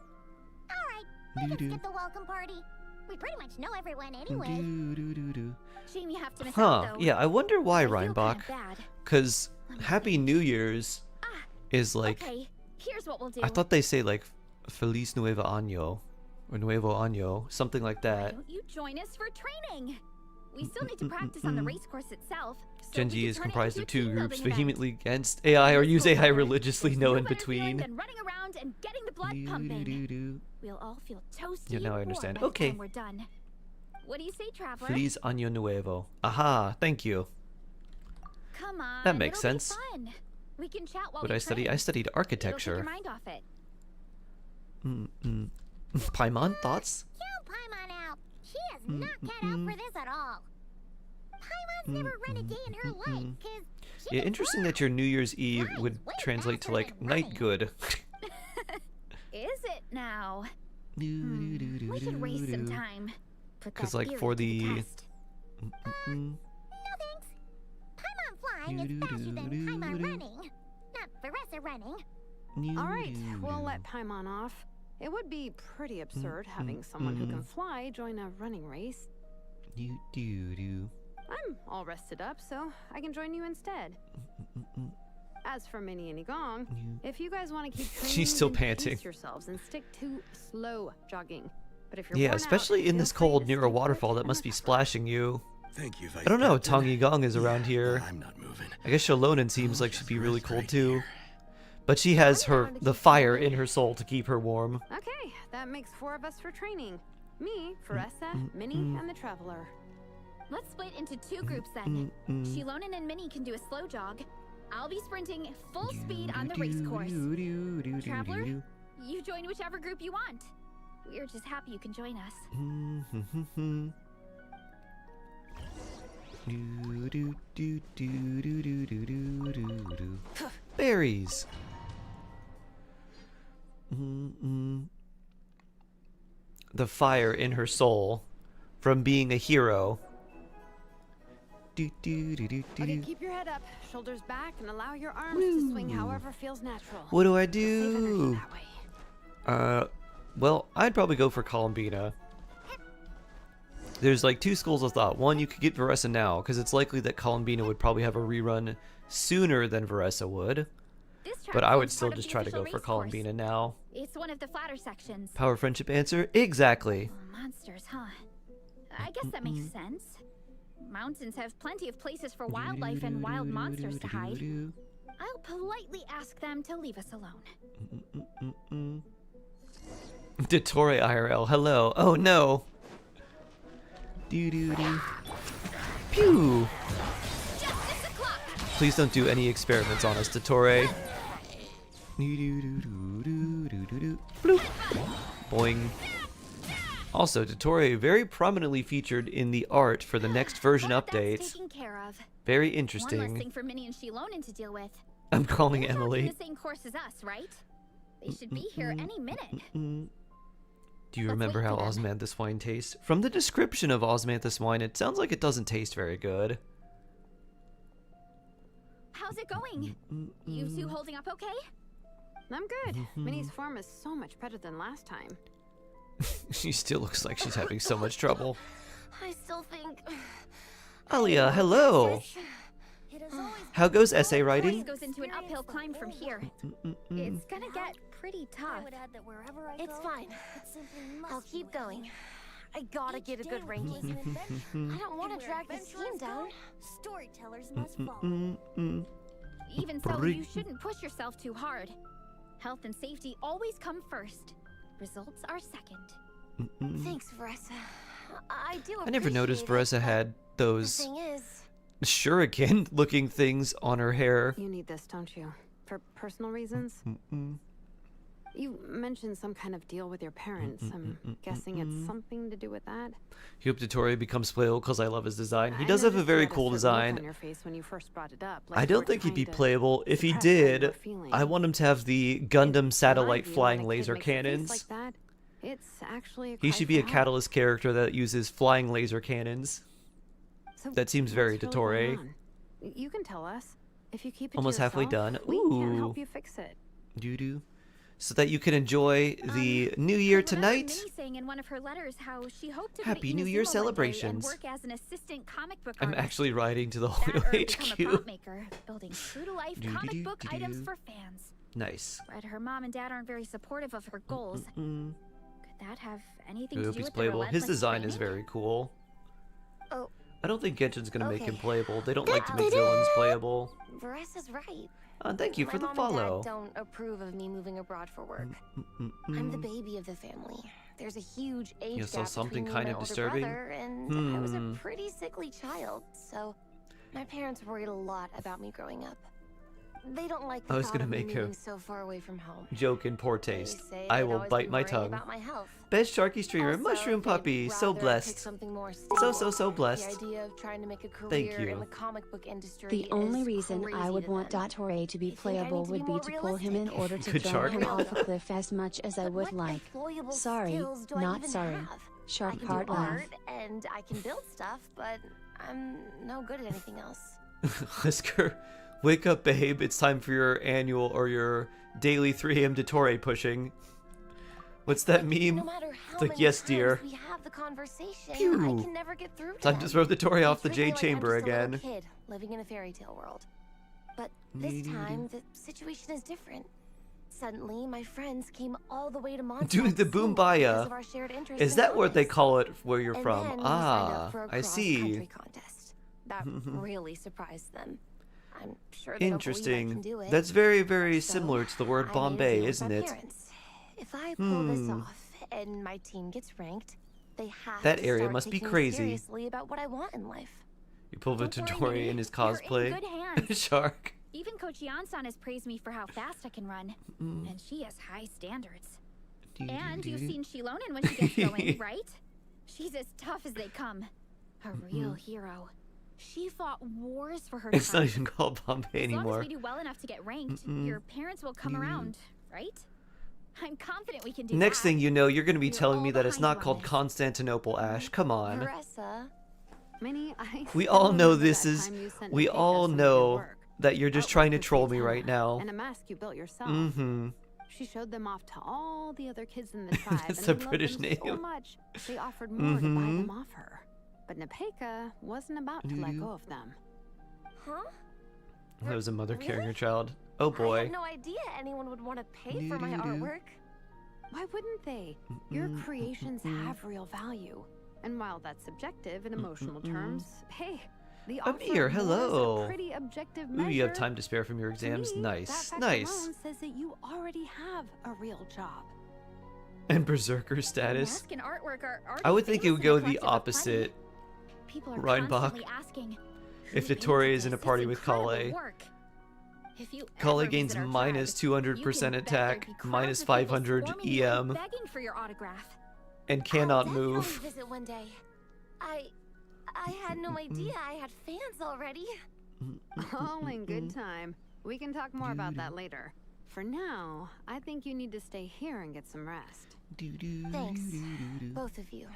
Alright, we can skip the welcome party. We pretty much know everyone anyway.
Do-do-do-do.
Shame you have to miss
Huh,
out, though.
yeah, I wonder why,
I feel
Reinbach.
kinda bad.
Because Happy New Year's is like...
Okay, here's what we'll do.
I thought they say like Feliz Nuevo Año or Nuevo Año, something like
Why
that.
don't you join us for training? We still need to practice on the race course itself. So
Gen
we
G
can
is
turn it
comprised
into
of
a
two
team-building
groups
event.
vehemently against AI or use AI religiously,
There's
no in
better feeling
between.
than running around and getting the blood pumping.
Do-do-do-do.
We'll all feel toasty
Yeah, now I
and warm
understand.
by the
Okay.
time we're done. What do you say, Traveler?
Feliz Año Nuevo. Aha, thank you.
Come on.
That makes
it'll be
sense.
fun. We can chat while
What
we
I study?
train.
I studied
It'll take
architecture.
your mind off it.
Paimon, thoughts?
Count Paimon out. She is not cut out for this at all. Paimon's never run a day in her life, cause she
Yeah,
can
interesting
fly.
that your New Year's Eve
Flies
would
way
translate to
faster
like
than
night
running.
good.
Is it now? We should race sometime. Put
'Cause,
that
like,
theory
for
to
the-
test.
No thanks. Paimon flying is faster than Paimon running. Not Veressa running.
Alright, we'll let Paimon off. It would be pretty absurd having someone who can fly join a running race. I'm all rested up, so I can join you instead. As for Minnie and Igong, if you guys want to keep training,
She's still
then
panting.
pace yourselves and stick to slow jogging. But if you're
Yeah,
worn
especially
out,
in
feel
this
free
cold
to
near
stay
a
put
waterfall that
and
must be
recover.
splashing you.
Thank you, Vice
I don't know,
Captain.
Tong Yigong is around here.
I'm not moving.
I guess Shalonen seems like she'd be really cold
Right
too.
here.
But she has
I'm
her
down to
the
keep
fire
going.
in her soul to keep her warm.
Okay, that makes 4 of us for training. Me, Veressa, Minnie, and the Traveler.
Let's split into 2 groups then. Shilonen and Minnie can do a slow jog. I'll be sprinting full speed on the race course. Traveler, you join whichever group you want. We're just happy you can join us.
Berries. The fire in her soul from being a hero.
Okay, keep your head up, shoulders back, and allow your arms to swing however feels natural.
What do I
Save energy
do?
that way.
Well, I'd probably go for Columbina. There's like 2 schools of thought. One, you could get Veressa now, because it's likely that Columbina would probably have a rerun sooner than Veressa would.
This
But
track
I would
forms
still
part of
just
the
try to
official
go for
race course.
Columbina now.
It's one of the flatter sections.
Power friendship answer? Exactly.
Monsters, huh? I guess that makes sense. Mountains have plenty of places for wildlife and wild monsters to hide. I'll politely ask them to leave us alone.
Dottore IRL, hello. Oh no. Pew.
Justice o'clock!
Please don't do any experiments on us, Dottore. Bloop. Boing. Also, Dottore very prominently featured in the art for the next version
Glad that's
updates.
taken care of.
Very
One less
interesting.
thing for Minnie and Shilonen to deal with.
I'm calling
They're jogging
Emily.
the same course as us, right? They should be here any minute.
Do you
Let's
remember
wait
how
for them.
osmanthus wine tastes? From the description of osmanthus wine, it sounds like it doesn't taste very good.
How's it going? You two holding up okay?
I'm good. Minnie's form is so much better than last time.
She still looks like she's having so much trouble.
I still think.
Alia, hello.
It is always
How goes essay
Course
writing?
goes into an uphill climb from here. It's gonna get pretty
I
tough.
would add that wherever I
It's
go,
fine.
it simply must
I'll
be
keep
worth it.
going. I gotta get a good ranking. I don't want to drag this team down.
Storytellers must follow.
Even so, you shouldn't push yourself too hard. Health and safety always come first. Results are second.
Thanks, Veressa. I do.
I never noticed
appreciate it,
Veressa had
but
those
The thing is,
shuriken-looking things on her hair.
You need this, don't you? For personal reasons? You mentioned some kind of deal with your parents. I'm guessing it's something to do with that.
He hoped Dottore becomes playable because I love his design. He
I
does have a
noticed
very
you had
cool
certain look on
design.
your face when you first brought it up,
I
like you
don't
were
think he'd be
trying to
playable. If he
suppress how you were
did,
feeling.
I want him to have the
In
Gundam
my
satellite
view,
flying
when a kid
laser
makes a face
cannons.
like that, it's actually a
He
cry
should be a
for help.
catalyst character that uses flying laser cannons.
So
That seems very
what's really
Dottore.
going on? You can tell us. If you keep it to
Almost halfway
yourself,
done.
we can't
Ooh.
help you fix it.
Doo-doo. so that you can enjoy the new year tonight.
Minnie saying in one of her letters how she hoped to
Happy
go to
New Year
Inazuma one day
celebrations.
and work as an assistant comic book
I'm
artist.
actually riding to the
That
Hoyo
or become a prop
HQ.
maker, building true-to-life
Do, do,
comic
do,
book
do, do.
items for fans.
Nice.
But her mom and dad aren't very supportive of her goals.
Mm.
Could that have anything
I
to
hope
do
he's
with
playable.
the
His
relentless
design is
training?
very cool.
Oh,
I don't think Genshin's gonna make him
okay.
playable. They don't like to make villains playable.
Vanessa's right.
Thank you
My
for the
mom
follow.
and dad don't approve of me moving abroad for work. I'm the baby of the family. There's a huge age
You
gap
saw something
between me and
kind
my
of
older
disturbing?
brother, and I was
Hmm.
a pretty sickly child, so my parents worried a lot about me growing up. They don't like the
I was
thought
gonna
of me
make a
moving so far away from home.
Joke in poor
They
taste.
say
I
they'd
will
always
bite
be
my
worried
tongue.
about my health.
Best Sharky streamer,
Also,
Mushroom
they'd
Puppy, so
rather pick
blessed.
something more
So
stable.
blessed.
The idea of trying to make a
Thank
career
you.
in the comic book industry
The only
is
reason I
crazy
would
to
want
them.
Torre to be
They think I need
playable
to
would
be
be to
more
pull him in
realistic.
order to
Good
throw
shark.
him off a cliff as much as I
But
would
what
like.
employable
Sorry,
skills do I
not
even
sorry.
have?
Shark
I can
part
do
laugh.
art and I can build stuff, but I'm no good at anything else.
Husker, wake up, babe. It's time for your annual or your daily 3 a.m. Torre pushing. What's that meme?
No matter how
It's like,
many
yes,
times
dear.
we have the conversation,
Pew.
I can never get through to
Time
them.
to throw the Torre off the
They treat me
Jade
like
Chamber
I'm just a little
again.
kid living in a fairy tale world. But this time, the situation is different. Suddenly, my friends came all the way to Montreal
Doing the
to see me
Boombaya.
because of our shared interest
Is
in
that what they
comics.
call it where you're
And
from?
then we signed up
Ah,
for a
I see.
cross-country contest. That really surprised them. I'm sure they don't believe I can
Interesting.
do it.
That's very, very
So,
similar to the word
I made a
Bombay,
deal with
isn't
my
it?
parents. If I pull this off and my team gets ranked, they have
That
to
area
start
must be
taking me
crisy.
seriously about what I want in life.
You pull the
Don't worry,
Tori
Minnie.
in his
You're in
cosplay.
good hands.
Shark.
Even Coach Yansan has praised me for how fast I can run. And she has high standards. And you've seen Shilonen when she gets going, right? She's as tough as they come. A real hero. She fought wars for her
It's not
tribe.
even called Bombay
As long as
anymore.
we do well enough to get ranked, your parents will come around, right? I'm confident we can do
Next
that.
thing you know, you're going to be
We're
telling
all
me that it's
behind
not
you on
called
this.
Constantinople, Ash. Come on.
Marissa,
Minnie, I
We
still
all know
remember
this
that
is.
time you sent
We
Napika
all
some of your
know
work.
that you're just
Artwork
trying to
with
troll me
Zaytana
right now.
And a mask you built yourself.
Mm-hmm.
She showed them off to all the other kids in the tribe.
That's
and
a
they loved
British
them
name.
so much, they offered more to buy them off her. But Napeka wasn't about to let go of them.
huh?
That was a mother carrying
Really?
her child. Oh
I
boy.
had no idea anyone would want to pay for my artwork.
Why wouldn't they? Your creations have real value. And while that's subjective in emotional terms, hey, the offer
Amir,
of more is
hello.
a pretty objective
Ooh,
measure.
you have time to spare from your
To
exams?
me,
Nice.
that fact
Nice.
alone says that you already have a real job.
And Berserker status.
Mask and artwork are already
I would think it
famous
would
in
go
the
the
collective of
opposite.
plenty. People are
Reinbach.
constantly asking,
If
"Who
the Tory
painted
is in a
this?
party
It's
with
incredible
Kale.
work." If you
Kale
ever
gains
visit our
minus
tribe,
200%
you can bet there'd
attack,
be crowds
minus
of people
500
swarming you and
EM,
begging for your autograph.
and cannot
I'll
move.
definitely visit one day. I had no idea I had fans already.
All in good time. We can talk more about that later. For now, I think you need to stay here and get some rest.
Thanks, both of you.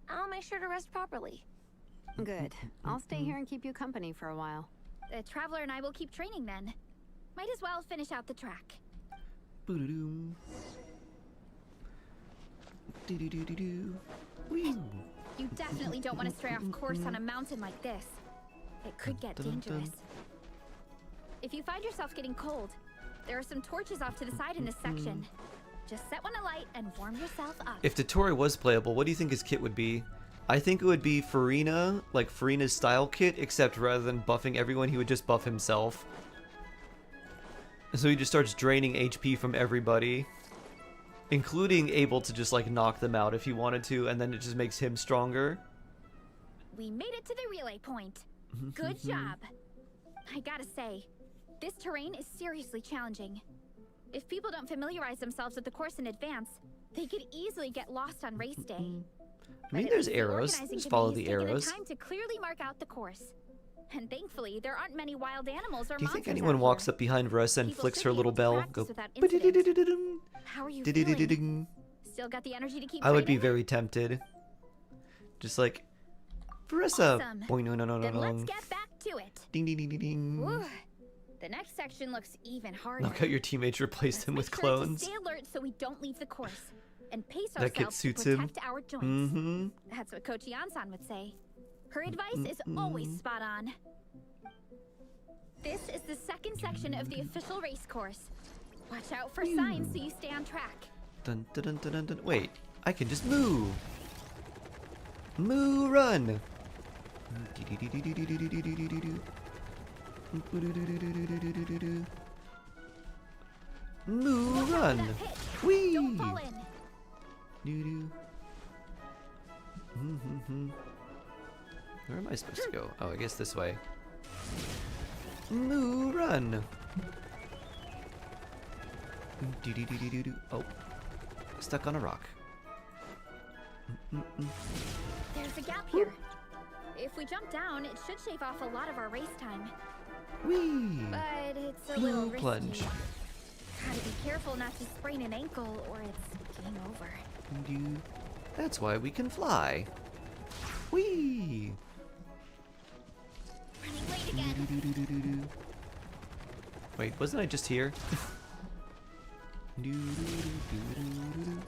I'll make sure to rest properly.
Good. I'll stay here and keep you company for a while.
The Traveler and I will keep training then. Might as well finish out the track. You definitely don't want to stray off course on a mountain like this. It could get dangerous. If you find yourself getting cold, there are some torches off to the side in this section. Just set one alight and warm yourself up.
If the Tory was playable, what do you think his kit would be? I think it would be Farina, like Farina's style kit, except rather than buffing everyone, he would just buff himself. So he just starts draining HP from everybody, including able to just like knock them out if he wanted to, and then it just makes him stronger.
We made it to the relay point. Good job. I gotta say, this terrain is seriously challenging. If people don't familiarize themselves with the course in advance, they could easily get lost on race day.
I mean,
But at
there's
least the
arrows.
organizing
Just follow
committee
the
has taken
arrows.
time to clearly mark out the course. And thankfully, there aren't many wild animals or
Do you think
monsters
anyone
out
walks
here.
up behind Varessa and
People
flicks
should
her
be
little
able to
bell?
practice
Go.
without incident.
"Ba-di-di-di-di-di-dum,
How are you
di-di-di-di-di-dum."
feeling? Still got the energy to keep
I would be
training?
very tempted. Just like, Varessa.
Awesome.
Boing, no, no, no, no,
Then let's
no.
get back to it.
Ding, ding, ding, ding, ding.
Whew. The next section looks even harder.
Look how your teammates replaced him with
Make sure to
clones.
stay alert so we don't leave the course. And pace
That kid
ourselves
suits
to
him.
protect our joints.
Mm-hmm.
That's what Coach Yansan would say. Her advice is always spot on. This is the second section of the official race course. Watch out for signs so you stay on track.
Dun, dun, dun, dun, dun, dun. Wait, I can just moo. Moo run. Moo run. Whee.
Don't fall in.
Doo-doo. Where am I supposed to go? Oh, I guess this way. Moo run. Doo-doo-doo-doo-doo. Oh, stuck on a rock.
There's a gap here. If we jump down, it should shave off a lot of our race time.
Whee!
But it's a little
Moo
risky.
plunge.
Gotta be careful not to sprain an ankle or it's game over.
Doo. That's why we can fly. Whee!
Running late again.
Doo-doo-doo-doo-doo-doo. Wait, wasn't I just here? Doo-doo-doo-doo-doo-doo.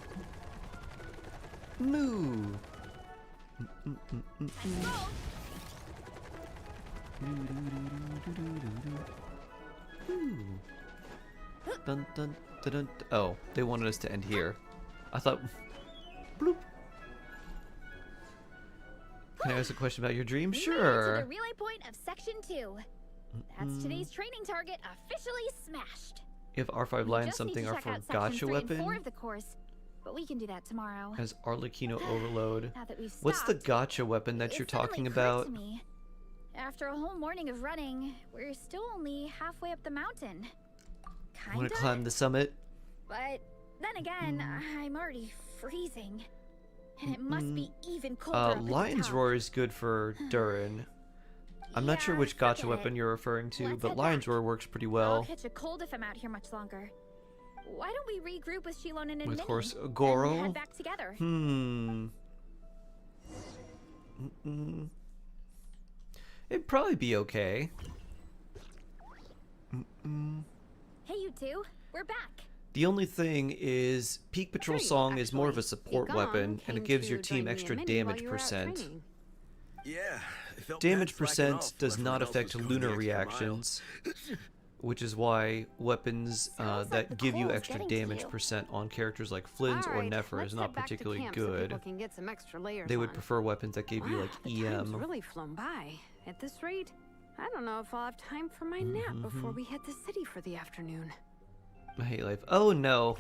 Moo!
Let's go.
Ooh. Dun, dun, dun, dun. Oh, they wanted us to end here. I thought. Bloop. Can I ask a question about your dream?
We made it
Sure.
to the relay point of section 2. That's today's training target officially smashed.
If R5
We
lands
just
something
need to
our
check out
for gotcha
sections 3 and 4
weapon
of the course, but we can do that tomorrow.
as Arlecchino Overload.
Now that we've
What's the
stopped,
gotcha weapon that
it
you're
suddenly
talking
occurred
about?
to me, after a whole morning of running, we're still only halfway up the mountain.
Want
Kinda,
to climb the summit?
but then again, I'm already freezing. And it must be even colder up at the
Lion's
top.
Roar is good for Durin. I'm not sure
Yeah,
which gotcha
forget
weapon
it.
you're referring to,
Let's
but
head
Lion's
back.
Roar works pretty
I'll
well.
catch a cold if I'm out here much longer. Why don't we regroup with Shilonen and
With
Minnie
horse
and
Goro?
head back together?
It'd probably be okay.
Hey, you two, we're back.
The only thing is, Peak Patrol
Great,
Song is more of a
actually.
support
Egon
weapon, and
came
it gives your
to
team
join me
extra
and Minnie while
damage
you were out
percent.
training.
Yeah, it felt
Damage
bad slacking
percent
off
does
when
not
everyone else
affect
was going
lunar
the extra mile.
reactions, which is why weapons
Sounds like the
that give you
coal's
extra
getting to
damage
you.
percent on characters like Flynn's or
Alright,
Nefer
let's
is not
head back to
particularly
camp so
good.
people can get some extra layers
They would
on.
prefer weapons that gave you
Wow,
like
the time's
EM.
really flown by. At this rate, I don't know if I'll have time for my nap before we hit the city for the afternoon.
I hate life. Oh no.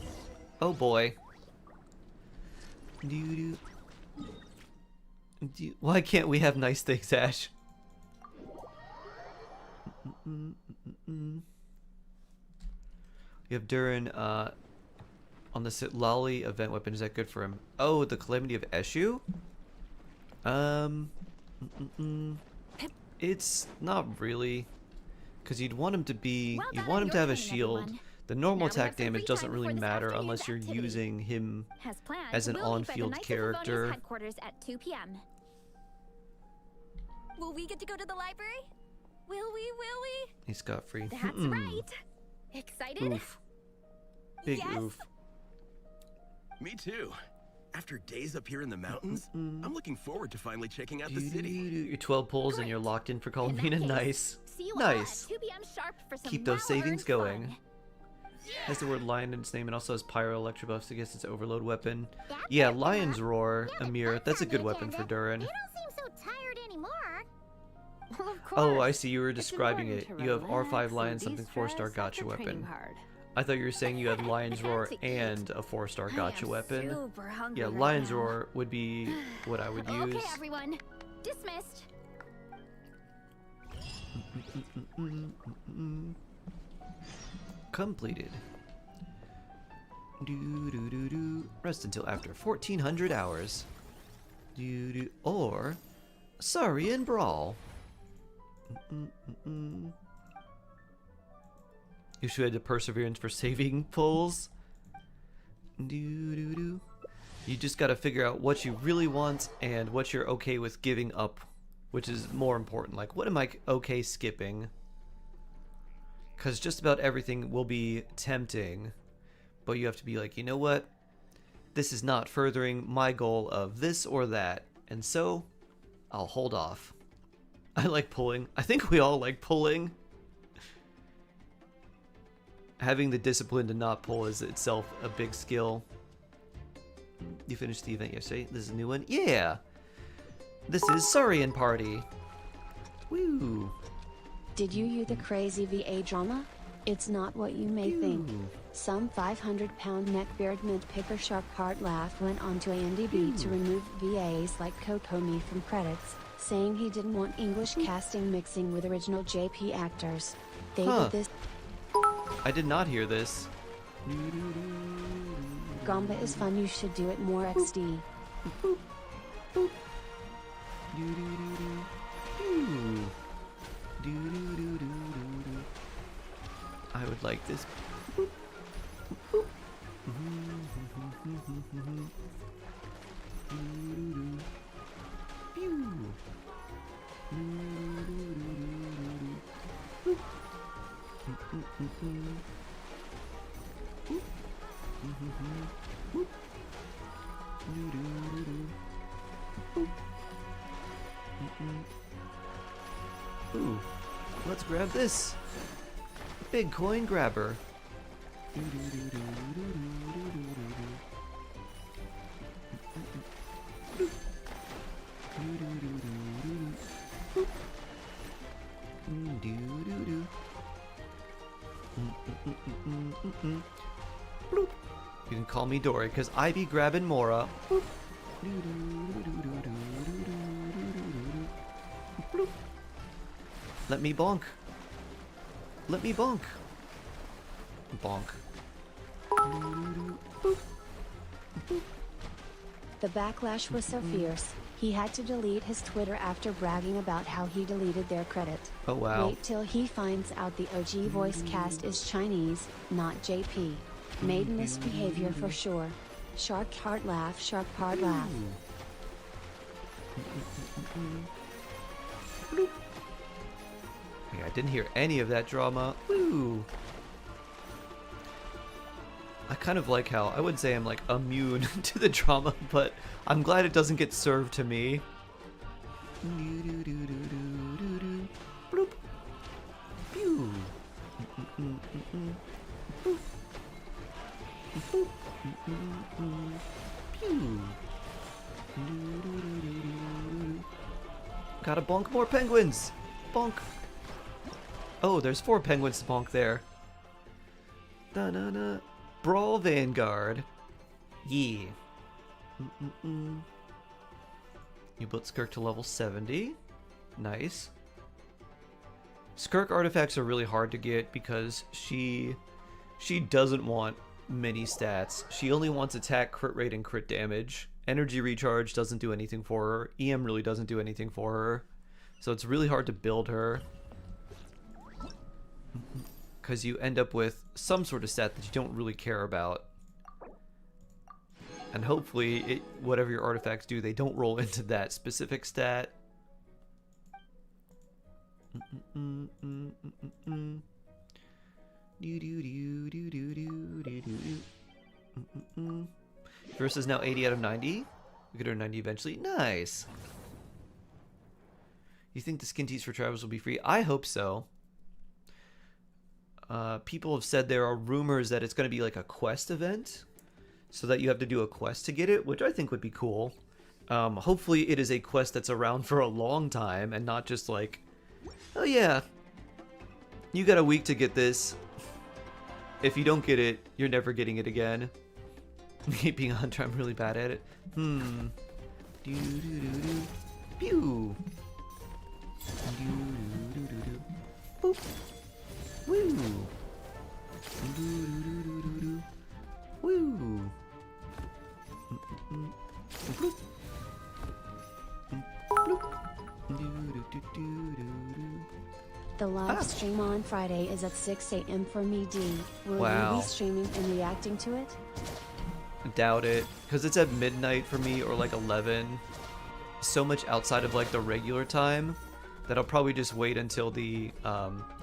Oh boy. Why can't we have nice things, Ash? You have Durin on the Sitlali event weapon. Is that good for him? Oh, the Calamity of Eshu? It's not really. Because you'd want him to be.
Well
You'd
done
want
on
him to
your
have a
training,
shield.
everyone.
The normal
Now we have
attack
some
damage
free
doesn't
time
really
for this
matter
afternoon's
unless you're
activity.
using him
As planned,
as an
we'll meet by the
on-field
Knights of Livonia's
character.
headquarters at 2 p.m.
Will we get to go to the library? Will we?
He's got free.
That's right. Excited?
Oof. Big
Yes.
oof.
Me too. After days up here in the mountains, I'm looking forward to finally checking out the city.
Your 12 pulls and you're locked in for
In that
Colmena.
case,
Nice.
See you all at
Nice.
2 p.m. sharp for some
Keep those savings
well-earned
going.
fun.
Has the word lion in its name and also has pyro electro buffs against its overload weapon.
That's
Yeah,
it,
Lion's
Mama.
Roar,
Now that
Amir.
fun's
That's a
on
good
the
weapon for
agenda,
Durin.
You don't seem so tired anymore.
Well, of course.
Oh, I see. You were
It's
describing it.
important to
You have
relax
R5
and
Lion, something
de-stress
4-star gotcha
after training
weapon.
hard.
I thought you were saying you had Lion's Roar
To eat.
and a 4-star gotcha
I am
weapon.
super hungry
Yeah,
right
Lion's
now.
Roar would be what I would use.
Okay, everyone. Dismissed.
Completed. Rest until after 1400 hours. Or Saurian Brawl. You should have the perseverance for saving pulls. You just gotta figure out what you really want and what you're okay with giving up, which is more important. Like, what am I okay skipping? Because just about everything will be tempting. But you have to be like, you know what? This is not furthering my goal of this or that. And so, I'll hold off. I like pulling. I think we all like pulling. Having the discipline to not pull is itself a big skill. You finished the event yesterday. This is a new one. Yeah! This is Saurian Party. Woo!
Did you hear the crazy VA drama? It's not what you may think. Some 500-pound neckbeard mint-picker shark part laugh went onto IMDb to remove VAs like Kokomi from credits, saying he didn't want English casting mixing with original JP actors. They did this.
I did not hear this.
Gamba is fun, you should do it more XD.
I would like this. Ooh, let's grab this. Big coin grabber. Bloop. You can call me Dory, because I be grabbing Mora. Bloop. Bloop. Let me bonk. Let me bonk. Bonk.
The backlash was so fierce, he had to delete his Twitter after bragging about how he deleted their credit.
Oh wow.
Wait till he finds out the OG voice cast is Chinese, not JP. Made misbehavior for sure. Shark heart laugh, shark part laugh.
Yeah, I didn't hear any of that drama. Woo! I kind of like how, I wouldn't say I'm like immune to the drama, but I'm glad it doesn't get served to me. Bloop. Pew. Pew. Gotta bonk more penguins! Bonk! Oh, there's 4 penguins to bonk there. Da-na-na. Brawl Vanguard. Yeah. You built Skirk to level 70. Nice. Skirk artifacts are really hard to get because she doesn't want many stats. She only wants attack, crit rate, and crit damage. Energy recharge doesn't do anything for her. EM really doesn't do anything for her. So it's really hard to build her. Because you end up with some sort of stat that you don't really care about. And hopefully, whatever your artifacts do, they don't roll into that specific stat. Versus now 80 out of 90. We could earn 90 eventually. Nice. You think the skin teas for travelers will be free? I hope so. People have said there are rumors that it's going to be like a quest event, so that you have to do a quest to get it, which I think would be cool. Hopefully it is a quest that's around for a long time and not just like, oh yeah, you got a week to get this. If you don't get it, you're never getting it again. Me being a hunter, I'm really bad at it. Pew. Boop. Woo. Woo. Bloop. Bloop.
The live stream on Friday is at 6 a.m. for me, D. Will
Wow.
you be streaming and reacting to it?
Doubt it, because it's at midnight for me or like 11. So much outside of like the regular time. that I'll probably just wait until the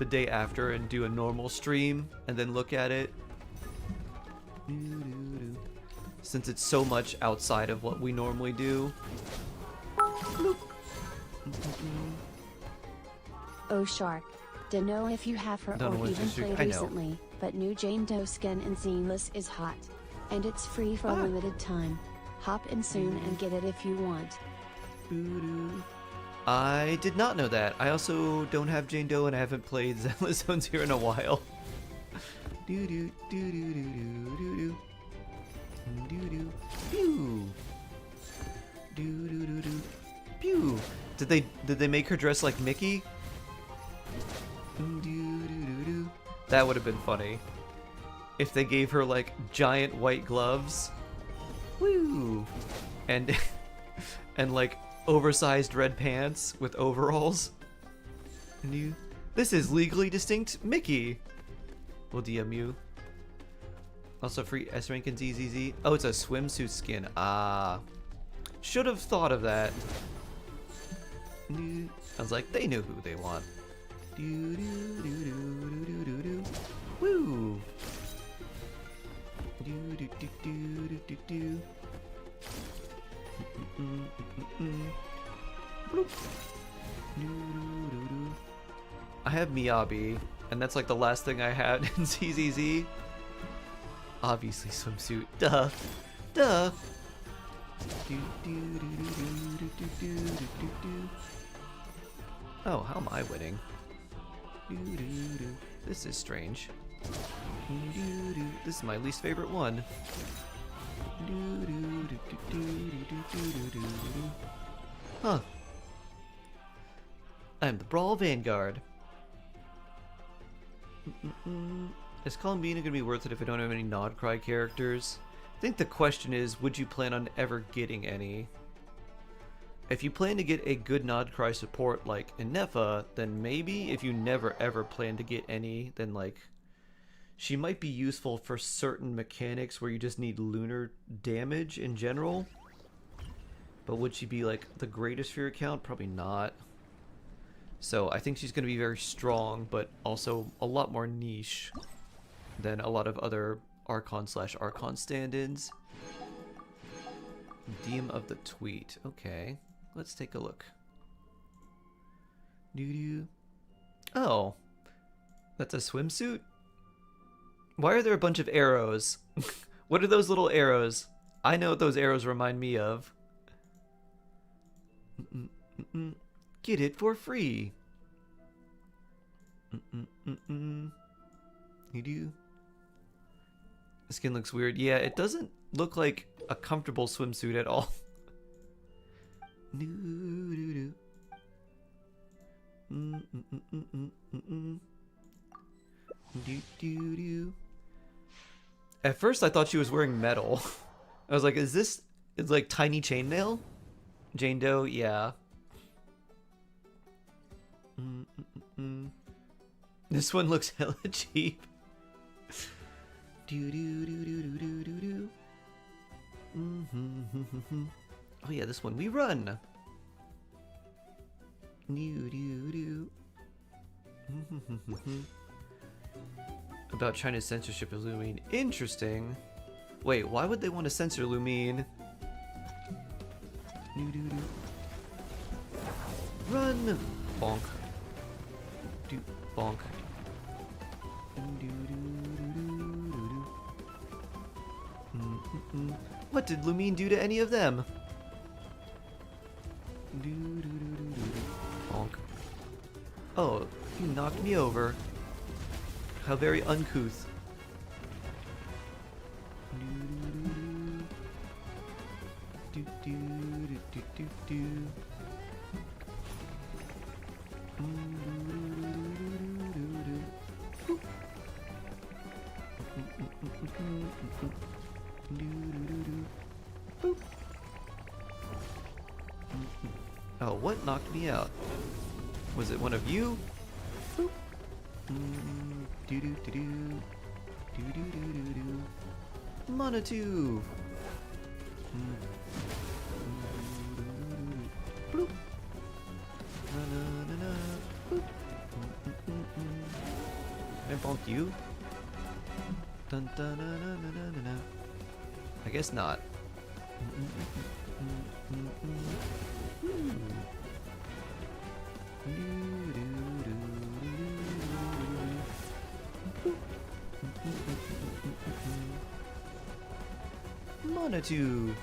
day after and do a normal stream and then look at it. Since it's so much outside of what we normally do.
Oh Shark. Dunno if you have her
Don't know
or
what
even
to do.
played
I know.
recently, but new Jane Doe skin in Zenless is hot. And it's free for a limited time. Hop in soon and get it if you want.
I did not know that. I also don't have Jane Doe and I haven't played Zenless Zone Zero in a while. Pew. Pew. Did they make her dress like Mickey? That would have been funny. If they gave her like giant white gloves. Woo! And and like oversized red pants with overalls. This is legally distinct Mickey. We'll DM you. Also free S rank and ZZZ. Oh, it's a swimsuit skin. Ah. Should have thought of that. I was like, they know who they want. Woo! I have Miyabi, and that's like the last thing I had in ZZZ. Obviously swimsuit. Duh. Duh. Oh, how am I winning? This is strange. This is my least favorite one. Huh. I'm the Brawl Vanguard. Is Columbina gonna be worth it if I don't have any Nod Cry characters? I think the question is, would you plan on ever getting any? If you plan to get a good Nod Cry support like Inefa, then maybe. If you never ever plan to get any, then like she might be useful for certain mechanics where you just need lunar damage in general. But would she be like the greatest for your account? Probably not. So I think she's going to be very strong, but also a lot more niche than a lot of other Archon/Archon stand-ins. DM of the tweet. Okay, let's take a look. Doo-doo. Oh, that's a swimsuit? Why are there a bunch of arrows? What are those little arrows? I know what those arrows remind me of. Get it for free. You do. The skin looks weird. Yeah, it doesn't look like a comfortable swimsuit at all. At first I thought she was wearing metal. I was like, is this, it's like tiny chainmail? Jane Doe, yeah. This one looks hella cheap. Oh yeah, this one we run. About China's censorship of Lumine. Interesting. Wait, why would they want to censor Lumine? Run! Bonk. Do bonk. What did Lumine do to any of them? Bonk. Oh, you knocked me over. How very uncouth. Oh, what knocked me out? Was it one of you? Boop. Monotube. Bloop. Na, na, na, na. Can I bonk you? Dun, dun, dun, dun, dun, dun, dun. I guess not. Monatu.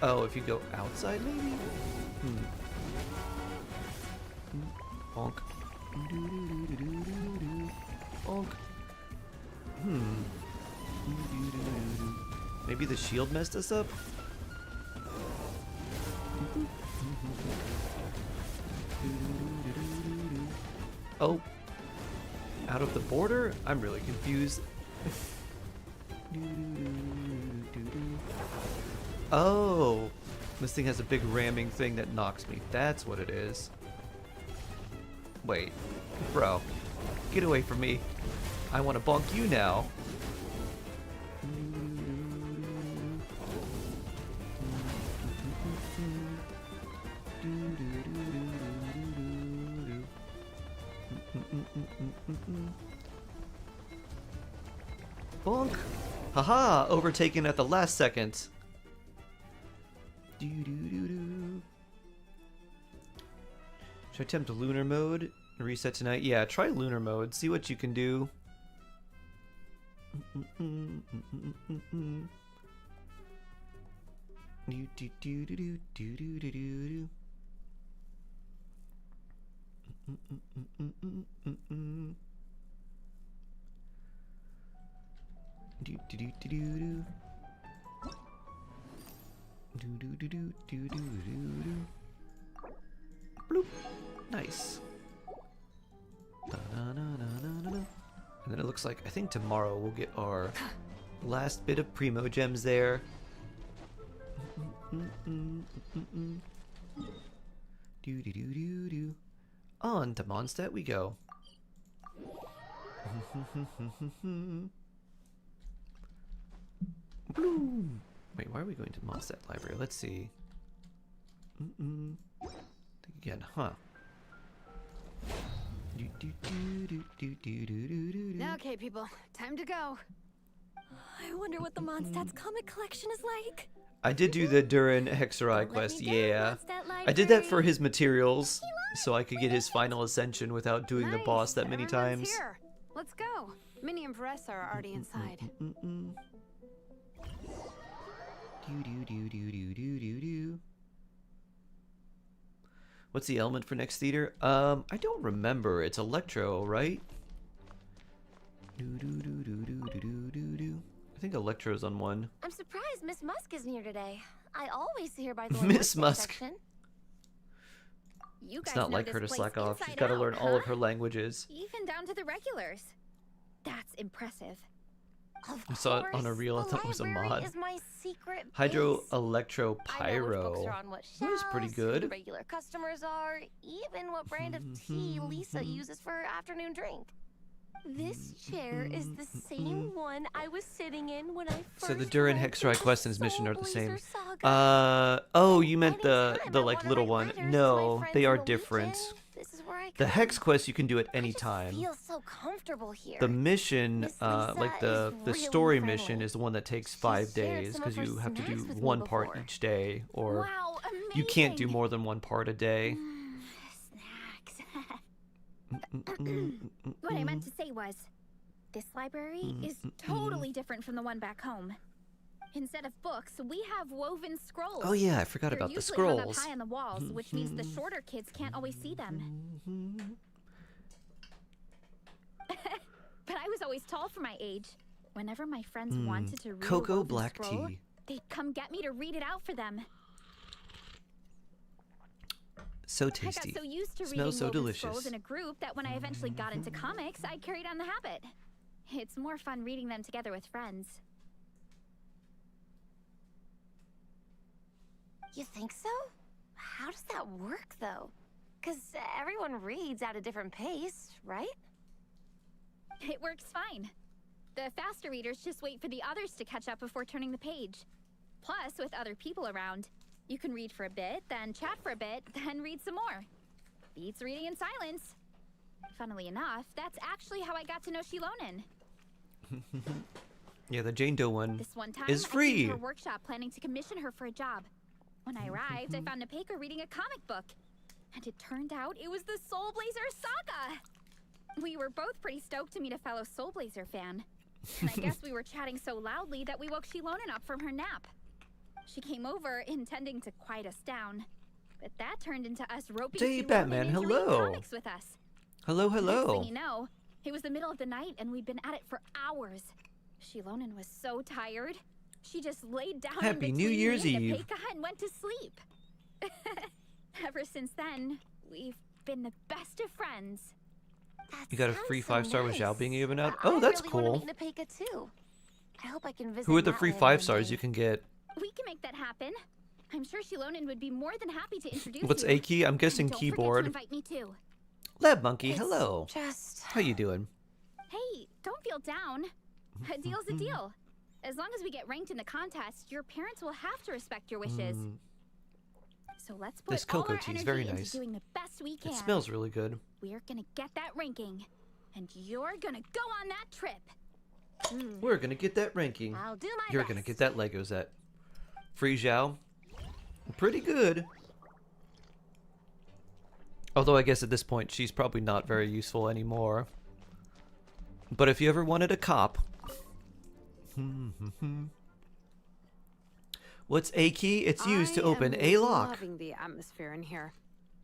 Oh, if you go outside, maybe? Bonk. Bonk. Maybe the shield messed us up? Oh. Out of the border? I'm really confused. Oh. This thing has a big ramming thing that knocks me. That's what it is. Wait. Bro. Get away from me. I want to bonk you now. Bonk! Haha! Overtaken at the last second. Should I attempt lunar mode and reset tonight? Yeah, try lunar mode. See what you can do. Bloop. Nice. And then it looks like, I think tomorrow we'll get our last bit of Primo gems there. On to Mondstadt we go. Bloom. Wait, why are we going to Mondstadt Library? Let's see. Think again, huh?
Okay, people, time to go.
I wonder what the Mondstadt's comic collection is like.
I did do the Durin Hexerai quest, yeah. I did that for his materials, so I could get his final ascension without doing the boss that many
Everyone's
times.
here. Let's go. Minnie and Varessa are already inside.
What's the element for next theater? I don't remember. It's Electro, right? I think Electro's on one.
I'm surprised Miss Musk isn't here today. I always see her by the
Miss Musk.
section.
You
It's
guys
not
know
like
this
her to
place
slack off. She's
inside
got to
out,
learn all of
huh?
her languages.
Even down to the regulars. That's impressive.
Of
I saw it on a
course,
reel. I
the
thought it was a
library
mod.
is my secret
Hydro
base.
Electro
I know which books
Pyro.
are on what
That was pretty
shelves, who the
good.
regular customers are, even what brand of tea Lisa uses for her afternoon drink. This chair is the same one I was sitting in when I first
So the Durin
read
Hexerai
the
quest and his mission
Soul
are the
Blazer
same.
saga.
Oh, you meant the
Anytime I
like
wanna
little
write
one.
letters to my
No,
friends
they
in
are
the
different.
Legion, this is where I
The
come.
Hex quest you can do at
I
any
just
time.
feel so comfortable here.
The mission,
Miss Lisa
like the
is really
story mission,
friendly.
is the one that takes
She's
5
shared
days
some
because
of her
you have to do
snacks with me
one part
before.
each day, or
Wow, amazing.
you can't do more than one part a day.
Snacks. What I meant to say was, this library is totally different from the one back home. Instead of books, we have woven scrolls.
Oh yeah, I forgot
They're
about the
usually hung up
scrolls.
high on the walls, which means the shorter kids can't always see them. But I was always tall for my age. Whenever my friends wanted to read a
Cocoa
woven
black
scroll,
tea.
they'd come get me to read it out for them.
So
I
tasty.
got so used to
Smells
reading
so
woven
delicious.
scrolls in a group that when I eventually got into comics, I carried on the habit. It's more fun reading them together with friends.
You think so? How does that work, though? Because everyone reads at a different pace, right?
It works fine. The faster readers just wait for the others to catch up before turning the page. Plus, with other people around, you can read for a bit, then chat for a bit, then read some more. Beats reading in silence. Funnily enough, that's actually how I got to know Shilonen.
Yeah, the Jane Doe one
This one time,
is
I came
free.
to her workshop planning to commission her for a job. When I arrived, I found Nepeka reading a comic book. And it turned out it was the Soul Blazer saga! We were both pretty stoked to meet a fellow Soul Blazer fan. And I guess we were chatting so loudly that we woke Shilonen up from her nap. She came over intending to quiet us down. But that turned into us roping
Hey,
Shilonen
Batman,
into reading
hello.
comics with us.
Hello,
Next
hello.
thing you know, it was the middle of the night and we'd been at it for hours. Shilonen was so tired. She just laid down
Happy
in
New
between
Year's
me and
Eve.
Nepeka and went to sleep. Ever since then, we've been the best of friends.
You got a free 5-star with Zhao being given out? Oh,
I
that's
really
cool.
Want to meet Nepeka too. I hope I can visit.
Who are the
that
free
land
5
one
stars
day.
you can get?
We can make that happen. I'm sure Shilonen would be more than happy to introduce
What's
you.
A key? I'm guessing
And don't
keyboard.
Forget to invite me too.
Lab Monkey,
It's
hello.
Just
How you doing?
Hey, don't feel down. A deal's a deal. As long as we get ranked in the contest, your parents will have to respect your wishes. So let's put
This
all
cocoa
our
tea is
energy
very
into
nice.
doing the best we can.
It smells really good.
We're gonna get that ranking, and you're gonna go on that trip.
We're gonna get that ranking.
I'll do my
You're
best.
gonna get that Lego set. Free Zhao. Pretty good. Although I guess at this point she's probably not very useful anymore. But if you ever wanted a cop. What's A key? It's used to open a lock.
Loving the atmosphere in here.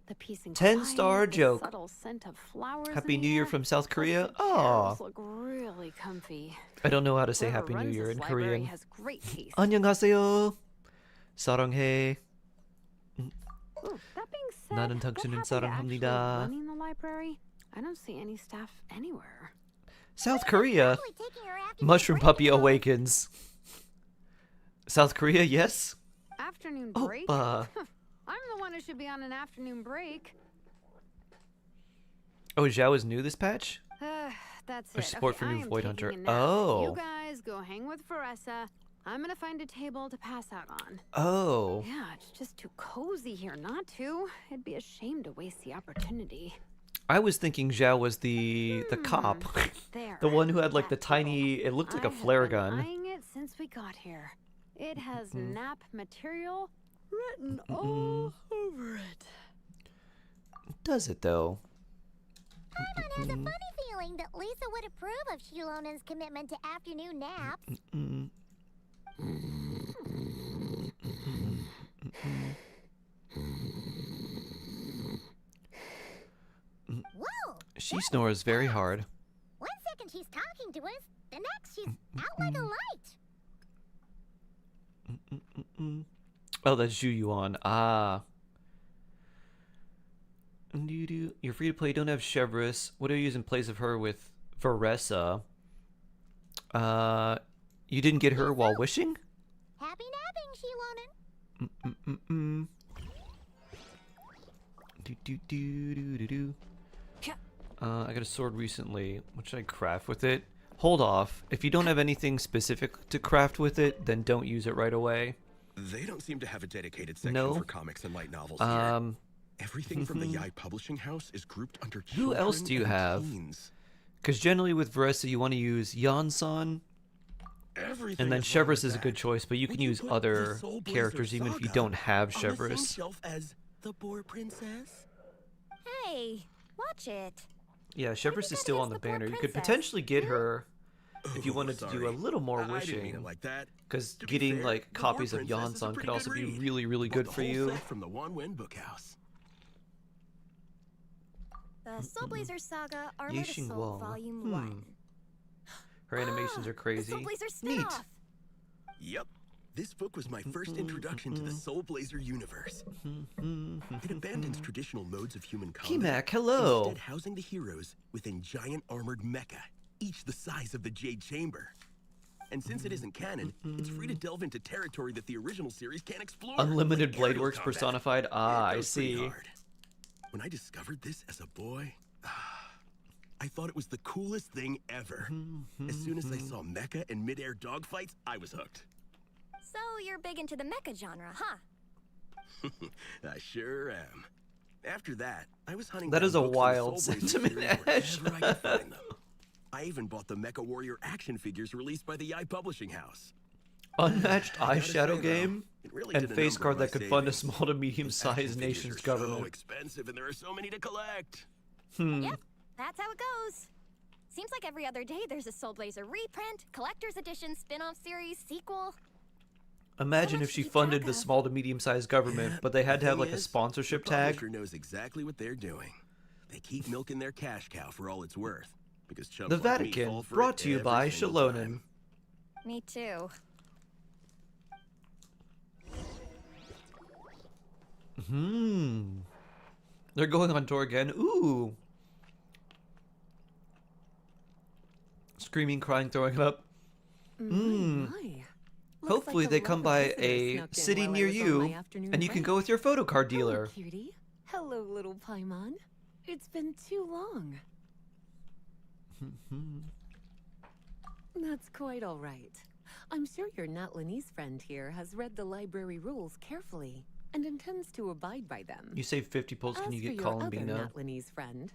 The peace and
10-star
quiet, the
joke.
subtle scent of flowers
Happy
in
New
the
Year
air.
from South
Plus
Korea.
the chairs
Aw.
look really comfy.
I don't know how to say
Whoever
Happy New
runs
Year
this
in
library
Korean.
has great taste.
안녕하세요. 사랑해.
Ooh, that being said,
나는
what
당신을
happened to actually
사랑합니다.
running the library? I don't see any staff anywhere.
South Korea.
Probably taking her afternoon
Mushroom
break
Puppy
though.
awakens. South Korea, yes?
Afternoon break?
Oppa.
I'm the one who should be on an afternoon break.
Oh, Zhao is new this patch?
That's
Or
it.
support
Okay,
for
I
new
am
Void
taking
Hunter.
a nap.
Oh.
You guys go hang with Faressa. I'm gonna find a table to pass out on.
Oh.
Yeah, it's just too cozy here not to. It'd be a shame to waste the opportunity.
I was thinking Zhao was the cop.
There.
The one who had like the
that
tiny, it looked like a flare gun.
Eyeing it since we got here. It has nap material written all over it.
Does it though?
Paimon has a funny feeling that Lisa would approve of Shilonen's commitment to afternoon naps. Whoa!
She snores very hard.
One second she's talking to us, the next she's out like a light.
Oh, that's Zhu Yuan. Ah. You're free to play. Don't have Chevrolet. What do you use in place of her with Varessa? You didn't get her while wishing?
Happy napping, Shilonen.
I got a sword recently. What should I craft with it? Hold off. If you don't have anything specific to craft with it, then don't use it right away.
They don't seem to have a dedicated section
No.
for comics and light novels here. Everything from the
mhm.
Yai Publishing House is grouped under
Who else
children
do you
and
have?
teens.
Because generally with Varessa, you want to use Yansan,
Everything
and then
is wrong with
Chevrolet is a
that.
good choice, but you
Would
can use
put the
other
Soul Blazer
characters even if you
Saga
don't have
on the same
Chevrolet.
shelf as the Boar Princess?
Hey, watch it.
Yeah, Chevrolet is
gotta
still
use
on the
the poor
banner. You could
princess.
potentially get her if you
Oh,
wanted to do a
sorry.
little more
I didn't mean
wishing.
it like that.
Because
To be
getting
fair,
like
The Boar
copies of
Princess is a
Yansan
pretty
could also
good
be
read.
really, really
Bought
good
the
for
whole
you.
set from the Wanwen Bookhouse.
The Soul Blazer Saga Armor to
Yixing
Soul
Wong.
Volume 1.
Her animations are
The
crazy.
Soul Blazer
Neat.
spinoff.
Yep. This book was my first introduction to the Soul Blazer universe. It abandons traditional modes of human combat,
Kimak, hello.
instead housing the heroes within giant armored mecha, each the size of the Jade Chamber. And since it isn't canon, it's free to delve into territory that the original series can't explore.
Unlimited
like
Blade
aerial
Works
combat.
personified. Ah,
It
I
goes pretty
see.
hard. When I discovered this as a boy, I thought it was the coolest thing ever. As soon as I saw mecha and mid-air dogfights, I was hooked.
So you're big into the mecha genre, huh?
I sure am. After that, I was hunting
That
down
is a
books in the
wild
Soul Blazer
sentiment,
series
Ash.
wherever I could find them. I even bought the Mecha Warrior action figures released by the Eye Publishing House.
Unmatched
I gotta say,
eyeshadow
though,
game
it really
and
did a
face
number
card
on my
that could fund a
savings.
small to
Action
medium-sized
figures
nation's
are
government.
so expensive, and there are so many to collect.
Yep, that's how it goes. Seems like every other day there's a Soul Blazer reprint, collector's edition, spin-off series, sequel.
Imagine if she funded the small to medium-sized government,
Yeah,
but they had to
the
have
thing
like a
is,
sponsorship
the
tag.
publisher knows exactly what they're doing. They keep milking their cash cow for all it's worth. Because chumps
The
like me
Vatican,
fall for
brought
it
to you
every
by
single
Shalonen.
time.
Me too.
They're going on tour again. Ooh. Screaming, crying, throwing up.
My.
Hopefully
like
they
a
come
lot
by
of listeners
a
snuck in
city
while I
near
was on
you,
my afternoon
and you can
break.
go with your photo card dealer.
Hello, cutie. Hello, little Paimon. It's been too long. That's quite all right. I'm sure your Natlanese friend here has read the library rules carefully and intends to abide by them.
You save 50 pulls, can
As
you
for
get
your other
Columbina?
Natlanese friend,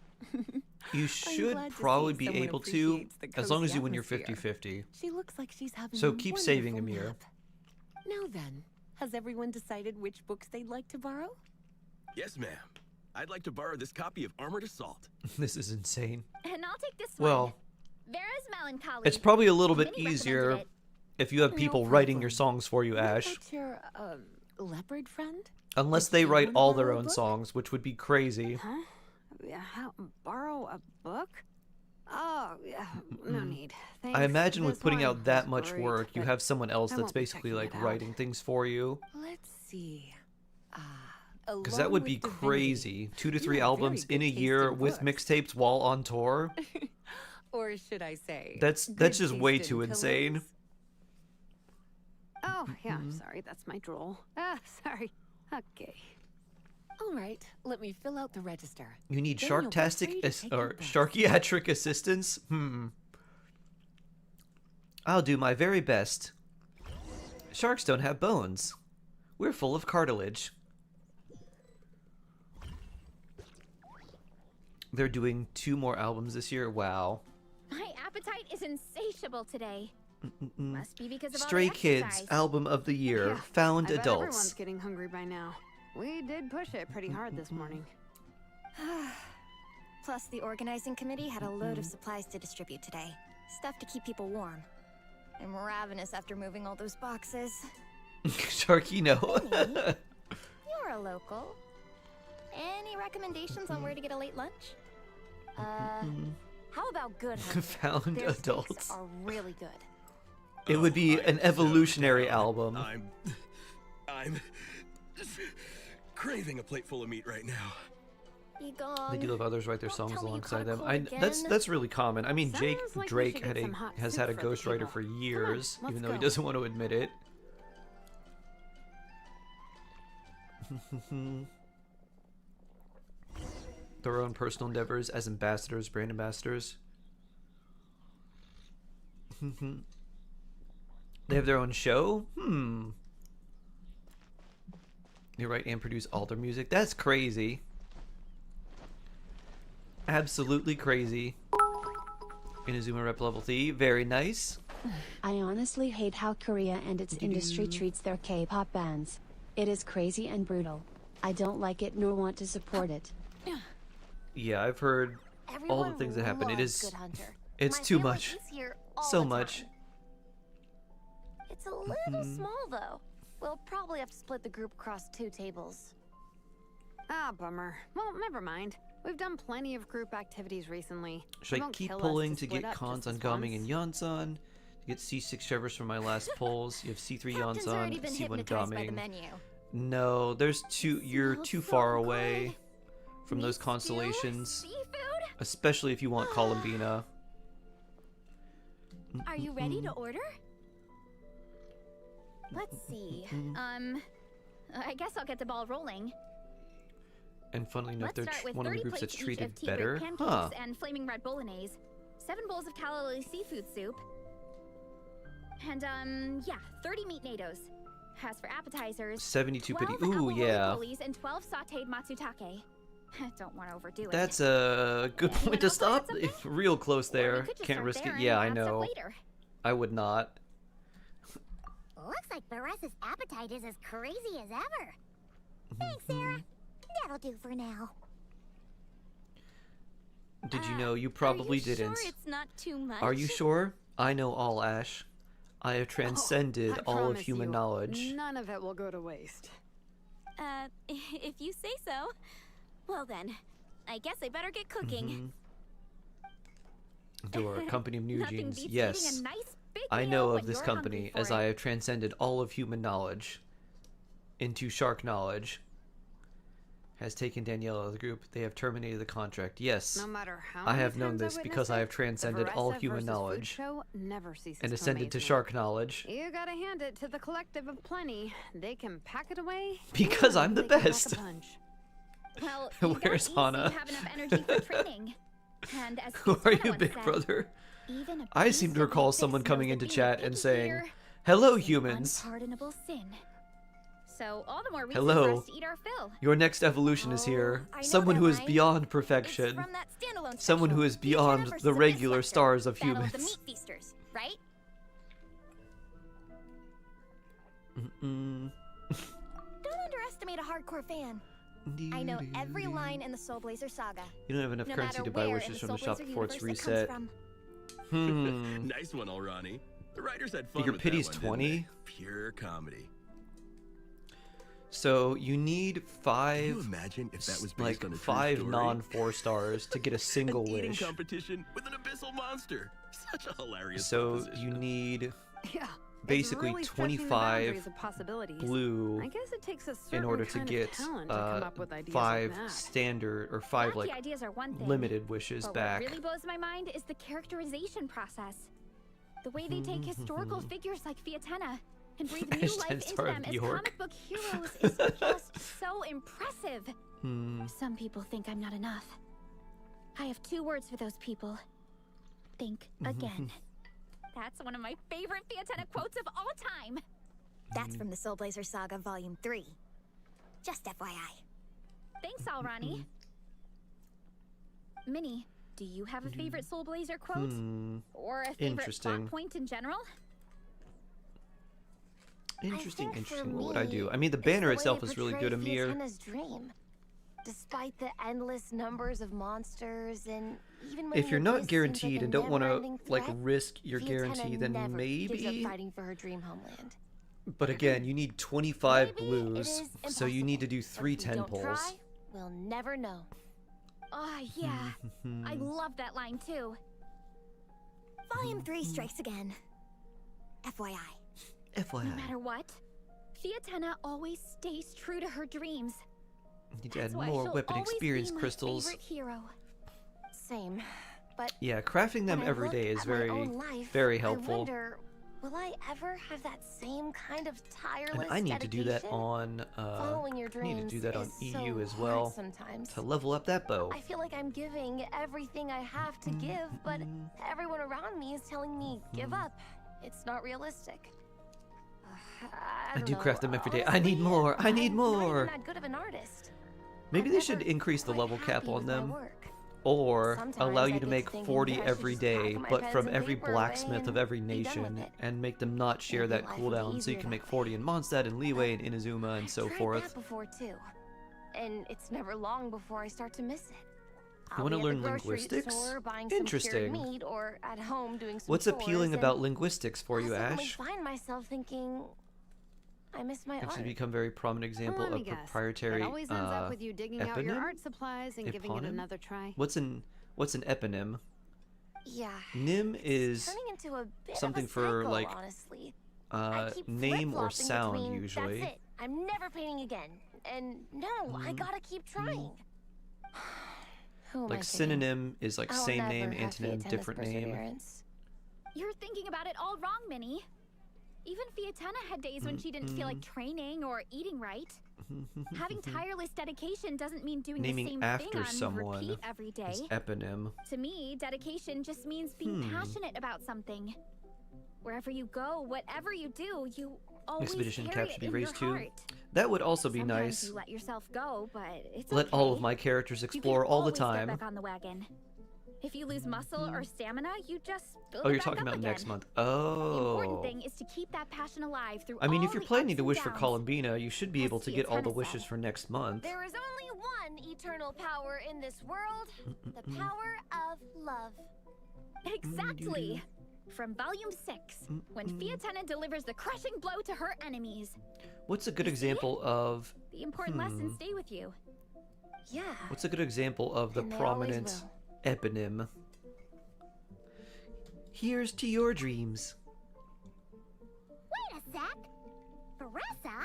You
I'm
should
glad to
probably
see
be
someone
able to,
appreciates the
as long as
cozy
you win your
atmosphere.
50-50.
she looks like she's having
So
a
keep saving,
wonderful
Amir.
nap. Now then, has everyone decided which books they'd like to borrow?
Yes, ma'am. I'd like to borrow this copy of Armored Assault.
This is insane.
And I'll take this
Well,
one. Vera's Melancholy.
it's probably a little bit
Minnie recommended
easier
it.
if you have
No
people writing your
problem.
songs for you,
What
Ash.
about your, leopard friend?
Unless
Does
they
she
write
wanna
all their
borrow a
own
book?
songs, which would be crazy.
Huh? Yeah, how, borrow a book? Oh, yeah, no need. Thanks.
I imagine with
This
putting
one
out that
was
much
great,
work, you
but
have someone else
I
that's
won't be
basically
checking
like
it out.
writing things for you.
Let's see.
Because that would be crazy. 2 to 3 albums in a year with mixtapes while on tour.
Or should I say?
That's
good
just
taste
way
in
too insane.
colors?
Oh, yeah, sorry, that's my drool. Ah, sorry. Okay.
All right, let me fill out the register.
You need
Then you'll be free
sharktastic
to take your
or
bets.
sharkiatric assistance? I'll do my very best. Sharks don't have bones. We're full of cartilage. They're doing 2 more albums this year. Wow.
My appetite is insatiable today. Must be because of
Stray
all the
Kids
exercise.
album of the year.
Yeah,
Found
I bet everyone's
adults.
getting hungry by now. We did push it pretty hard this morning.
Plus, the organizing committee had a load of supplies to distribute today. Stuff to keep people warm. I'm ravenous after moving all those boxes.
Sharky, no.
You're a local. Any recommendations on where to get a late lunch? How about Good Hunter?
Found
Their steaks
adults.
are really good.
It would be an evolutionary album.
I'm craving a plate full of meat right now.
They do have others write their songs
tell me you
alongside
caught a
them.
cold
that's really common. I mean, Jake
Sounds like we
Drake
should get some hot
has
soup
had a
for the
ghostwriter
table.
for
Come on,
years,
let's
even though he
go.
doesn't want to admit it. Their own personal endeavors as ambassadors, brand ambassadors. They have their own show? They write and produce all their music. That's crazy. Absolutely crazy. Inazuma Rep Level 3. Very nice.
I honestly hate how Korea and its industry treats their K-pop bands. It is crazy and brutal. I don't like it nor want to support it.
Yeah, I've heard all the
Everyone
things that happen. It
loves
is...
Good Hunter.
It's
My
too
family
much.
is here all
So
the
much.
time. It's a little small though. We'll probably have to split the group across 2 tables.
Ah, bummer. Well, never mind. We've done plenty of group activities recently.
Should
It
I
won't
keep
kill us
pulling to
split
get
up
cons
just
on
this
Gaming and
once.
Yonsan? To get C6 Trevors from my last pulls. You have C3
Captain's already
Yonsan,
been
C1
hypnotized by the
Gaming.
menu.
No, there's you're
Smells
too
so
far
good.
away from those
Meat stew,
constellations.
Seafood?
Especially if you want Columbina.
Are you ready to order? Let's see. I guess I'll get the ball rolling.
And funnily enough,
Let's
they're
start with
one of the
30
groups that's
plates each
treated
of tea
better.
bread pancakes
Huh.
and flaming red bolognese, 7 bowls of calorie seafood soup, and yeah, 30 meat nados. As for appetizers,
72
12
pity. Ooh,
apple
yeah.
roly-polies and 12 sauteed matsutake. Don't want to overdo it.
That's a good
Anyone
point to
else wanna add
stop.
something?
If real close
Or we
there.
could just
Can't
start
risk
there
it.
and
Yeah, I
add stuff
know.
later.
I would not.
Looks like Beres's appetite is as crazy as ever. Thanks, Sarah. That'll do for now.
Did you know? You probably
Are you
didn't.
Sure it's not too much?
Are you sure? I know all, Ash. I have transcended
I
all of
promise
human
you,
knowledge.
None of it will go to waste.
If you say so. Well then, I guess I better get cooking.
Door, Company of New
Nothing
Genes.
beats
Yes.
eating a nice big
I
meal
know
when
of this
you're hungry
company,
for
as
it.
I have transcended all of human knowledge into shark knowledge. Has taken Danielle out of the group. They have terminated the contract. Yes.
No matter how
I
many
have known
times
this
witnessed
because I
it,
have
the
transcended all
Veresa
human
versus food
knowledge
show never ceases
and
to
ascended
amaze
to
me.
shark knowledge.
You gotta hand it to the collective of plenty. They can pack it away.
Because I'm the
they can pack a
best.
punch.
Well, you
Where's
don't
Hana?
easily have enough energy for training. And as
Who are
Fiatana
you,
once
big
said,
brother?
even a
I seem
beast
to
of
recall
the
someone
abyss
coming
knows
into
that
chat
being
and
picky
saying,
here
"Hello,
is an
humans.
unpardonable sin. So all the more reason
Hello.
for us to eat our fill.
Your next evolution is here.
I know
Someone
that
who is
line.
beyond
It's
perfection.
from that standalone
Someone
special,
who is
Fiatana
beyond
versus
the
Abyss
regular
Lecter,
stars of
Battle of the
humans."
Meat Feasters, right?
Mm.
Don't underestimate a hardcore fan. I know every line in the Soul Blazer saga.
You don't have enough
No
currency
matter
to buy
where
wishes
in the
from the
Soul
shop
Blazer
before it's
universe it comes
reset.
from.
Nice one, Alrani. The writers had fun
Your
with
pity's
that one,
20?
didn't they? Pure comedy.
So you need
Can you
5,
imagine if that was based
like
on a true
5
story?
non-4 stars to get a single
An eating
wish.
competition with an abyssal monster. Such a hilarious
So
proposition.
you need
Yeah.
basically
it's really stretching the
25
boundaries of possibilities.
blue
I guess it takes a certain
in order to
kind
get
of talent to come up with ideas
5
like that.
standard or 5
Wacky
like
ideas are one thing,
limited wishes
but
back.
what really blows my mind is the characterization process. The way they take historical figures like Fiatana and breathe new life
Hashtag
into
Star of
them as
Bjork.
comic book heroes is just so impressive.
Hmm.
Some people think I'm not enough. I have 2 words for those people. Think again. That's one of my favorite Fiatana quotes of all time.
That's from the Soul Blazer Saga Volume 3. Just FYI.
Thanks, Alrani. Minnie, do you have a favorite Soul Blazer quote? Or a favorite
Interesting.
plot point in general?
Interesting,
think for
interesting. What would I do?
me,
I mean, the
it's
banner
way
itself
it
is really
portrayed
good. Amir.
Fiatana's dream. Despite the endless numbers of monsters and even when
If
the
you're not
abyss seems
guaranteed
like a
and don't want to
never-ending
like
threat,
risk your
Fiatana
guarantee, then
never gives
maybe.
up fighting for her dream homeland.
But again, you need 25
Maybe it
blues,
is
so you need to do
impossible,
3
but if we
10
don't
poles.
try, we'll never know.
Ah, yeah. I love that line too.
Volume 3 strikes again. FYI.
No
FYI,
matter what, Fiatana always stays true to her dreams.
need to add
That's why
more
she'll
weapon
always
experience
be my
crystals.
favorite hero.
Same. But
Yeah, crafting them
when I
every
look
day is
at my
very,
own life,
very
I
helpful.
wonder, will I ever have that same kind of tireless
And I need to do that
dedication?
on.
Following your
I need to
dreams
do that on
is
EU
so
as
hard
well
sometimes.
to level up that bow.
I feel like I'm giving everything I have to give, but everyone around me is telling me, give up. It's not realistic.
I
don't
do
know.
craft them every day. I need
Honestly,
more. I need
I'm not
more.
even that good of an artist.
Maybe
I'm
they should
never
increase the
quite
level cap
happy
on
with my
them,
work.
or
Sometimes
allow
I
you to
get
make
thinking
40
that I should
every
just pack
day,
my
but
pens
from
and
every
paper
blacksmith
away
of every
and be done with
nation,
it.
and make them not share
Maybe
that
life will be
cooldown, so you
easier
can
that
make
way.
40 in Mondstadt and Leeway and Inazuma and so
Tried
forth.
that before too, and it's never long before I start to miss it.
You
I'll
wanna
be at the
learn
grocery
linguistics?
store buying some
Interesting.
cured meat, or at home doing some
What's appealing
chores,
about
and
linguistics for you,
I'll suddenly
Ash?
find myself thinking, I miss my
Which has
art.
become a very prominent example
Let me
of
guess.
proprietary
It always ends up with you digging out your
eponym?
art supplies and giving it
Eponym?
another try.
What's an eponym?
Yeah.
Nym
it's
is
turning into a bit
something
of a
for,
cycle,
like,
honestly. I keep
name or
flip-flopping
sound
between,
usually.
That's it. I'm never painting again. And no, I gotta keep trying. Who am I
Like
kidding?
synonym is like
I'll
same
never
name,
have
antonym,
Fiatana's
different name.
perseverance.
You're thinking about it all wrong, Minnie. Even Fiatana had days when she didn't feel like training or eating right. Having tireless dedication doesn't mean doing
Naming
the same
after
thing on
someone
repeat every day.
is eponym.
To me, dedication just means being passionate about something. Wherever you go, whatever you do, you always
Expedition
carry
Capture
it
Be
in
Raised
your
2.
heart.
That would also be
Sometimes
nice.
you let yourself go, but it's
Let
okay.
all of my characters
You can
explore all the
always get
time.
back on the wagon. If you lose muscle or stamina, you just build
Oh,
it
you're
back
talking
up
about
again.
next month.
The important
Oh.
thing is to keep that passion alive through
I mean,
all
if you're
the
planning
ups
to
and
wish for
downs.
Columbina, you should be able to get all the
Tennis
wishes
said.
for next month.
There is only one eternal power in this world, the power of love.
Exactly. From Volume 6, when Fiatena delivers the crushing blow to her enemies.
What's a good
You see?
example of...
The important lessons stay with you.
Yeah.
What's a good example of the
And they always
prominent eponym? Here's to your dreams.
Wait a sec. Teresa?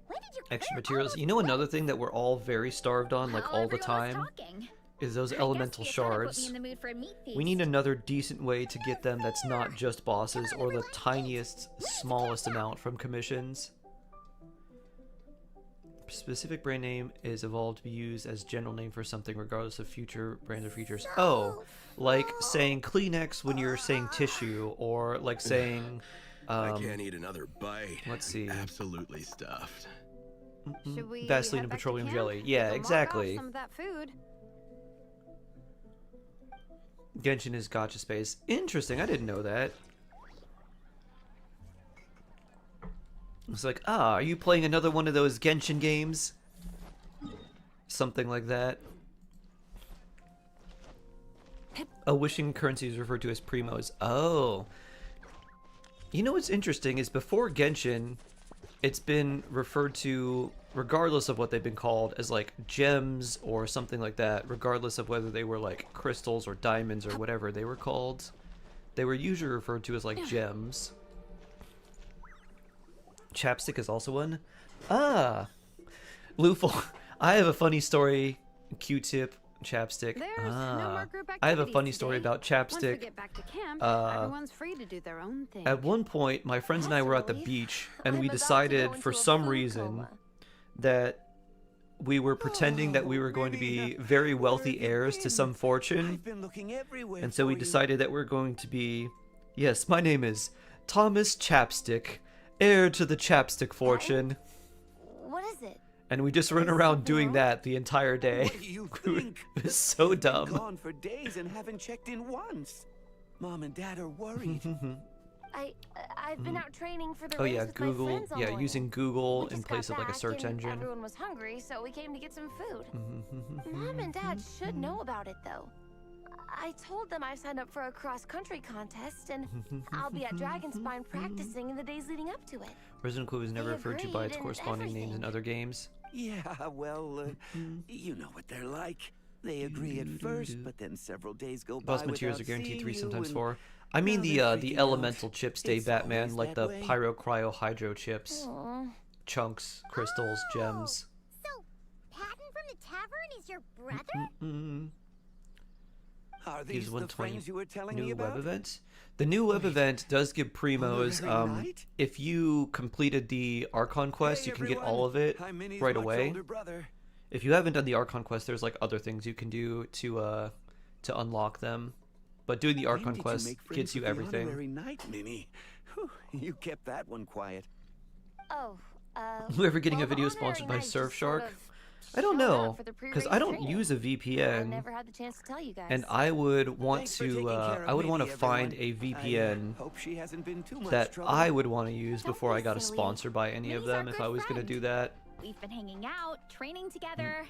When did you
Extra
clear all
materials.
those
You know another
plates?
thing that we're all very starved on, like
Well,
all the
everyone was
time,
talking.
is those
I guess
elemental
Fiatena put
shards.
me in the mood for a meat feast.
We need another decent way to get them that's not just bosses or the tiniest, smallest amount from commissions. Specific brand name is evolved to be used as general name for something regardless of future brands or features. Oh, like saying Kleenex when you're saying tissue, or like saying...
I can't eat another bite.
Let's see.
Absolutely stuffed.
Should we
Vaseline
head
and
back to
petroleum
camp?
jelly.
We
Yeah,
can mark off
exactly.
some of that food.
Genshin is gacha space. Interesting, I didn't know that. It's like, are you playing another one of those Genshin games? Something like that. A wishing currency is referred to as primos. Oh. You know what's interesting is before Genshin, it's been referred to, regardless of what they've been called, as like gems or something like that, regardless of whether they were like crystals or diamonds or whatever they were called. They were usually referred to as like gems. Chapstick is also one. Ah! Luful, I have a funny story. Q-tip, chapstick.
There's no more group
I have a
activities
funny story
today.
about
Once we
chapstick.
get back to camp, everyone's free to do their own thing.
At one point, my friends and I were at the beach, and
I'm
we
about to
decided
go
for
into a
some
food
reason
coma.
that we were pretending that we were going to be very wealthy heirs to some fortune.
I've been looking everywhere
And so we
for you.
decided that we're going to be... Yes, my name is Thomas Chapstick, heir to the chapstick fortune.
What is it?
And we just run around doing that the entire day.
What do you think?
It was so
You've been
dumb.
gone for days and haven't checked in once. Mom and Dad are worried.
I've been out training for the
Oh
race
yeah,
with my
Google.
friends all
Yeah,
morning.
using Google
We
in
just got
place of like a
back
search
and
engine.
Everyone was hungry, so we came to get some food. Mom and Dad should know about it, though. I told them I signed up for a cross-country contest, and I'll be at Dragonspine practicing in the days leading up to it.
Resident Evil is never
They
referred to by its
agreed and
corresponding names in
everything.
other games.
Yeah, well, you know what they're like. They agree at first, but then several days go by
Boss materials are
without
guaranteed
seeing
3,
you,
sometimes
and
4. I mean
now
the
they're
the
freaking
elemental
out.
chips stay
It's
Batman,
always
like
that
the
way.
pyro cryo hydro chips,
Aw.
chunks, crystals, gems.
So, Patton from the tavern is your brother?
Are
Use
these the
120
friends you were telling
new
me
web
about?
event. The new web event does give primos.
every night?
If you completed the Archon quest,
Hey,
you can get
everyone.
all of it
I'm Minnie's
right
much
away.
older brother.
If you haven't done the Archon quest, there's like other things you can do to unlock them. But doing the
When
Archon
did you
quest
make friends
gets you
with the
everything.
honorary knight, Minnie? Whew, you kept that one quiet.
Oh,
Whoever getting
well,
a video
the honorary
sponsored by
knight just sort
Surfshark.
of
I don't
showed up
know,
for the
because I
pre-race
don't
training.
use a
I
VPN,
never had the chance to tell you guys.
and I would want
Thanks for
to
taking care of
I would want to
Minnie,
find
everyone.
a VPN
I hope she hasn't been too much
that
trouble.
I would want to use
Don't
before
be
I got a
silly.
sponsor by any of
Minnie's our
them if
good
I was going to
friend.
do that.
We've been hanging out, training together.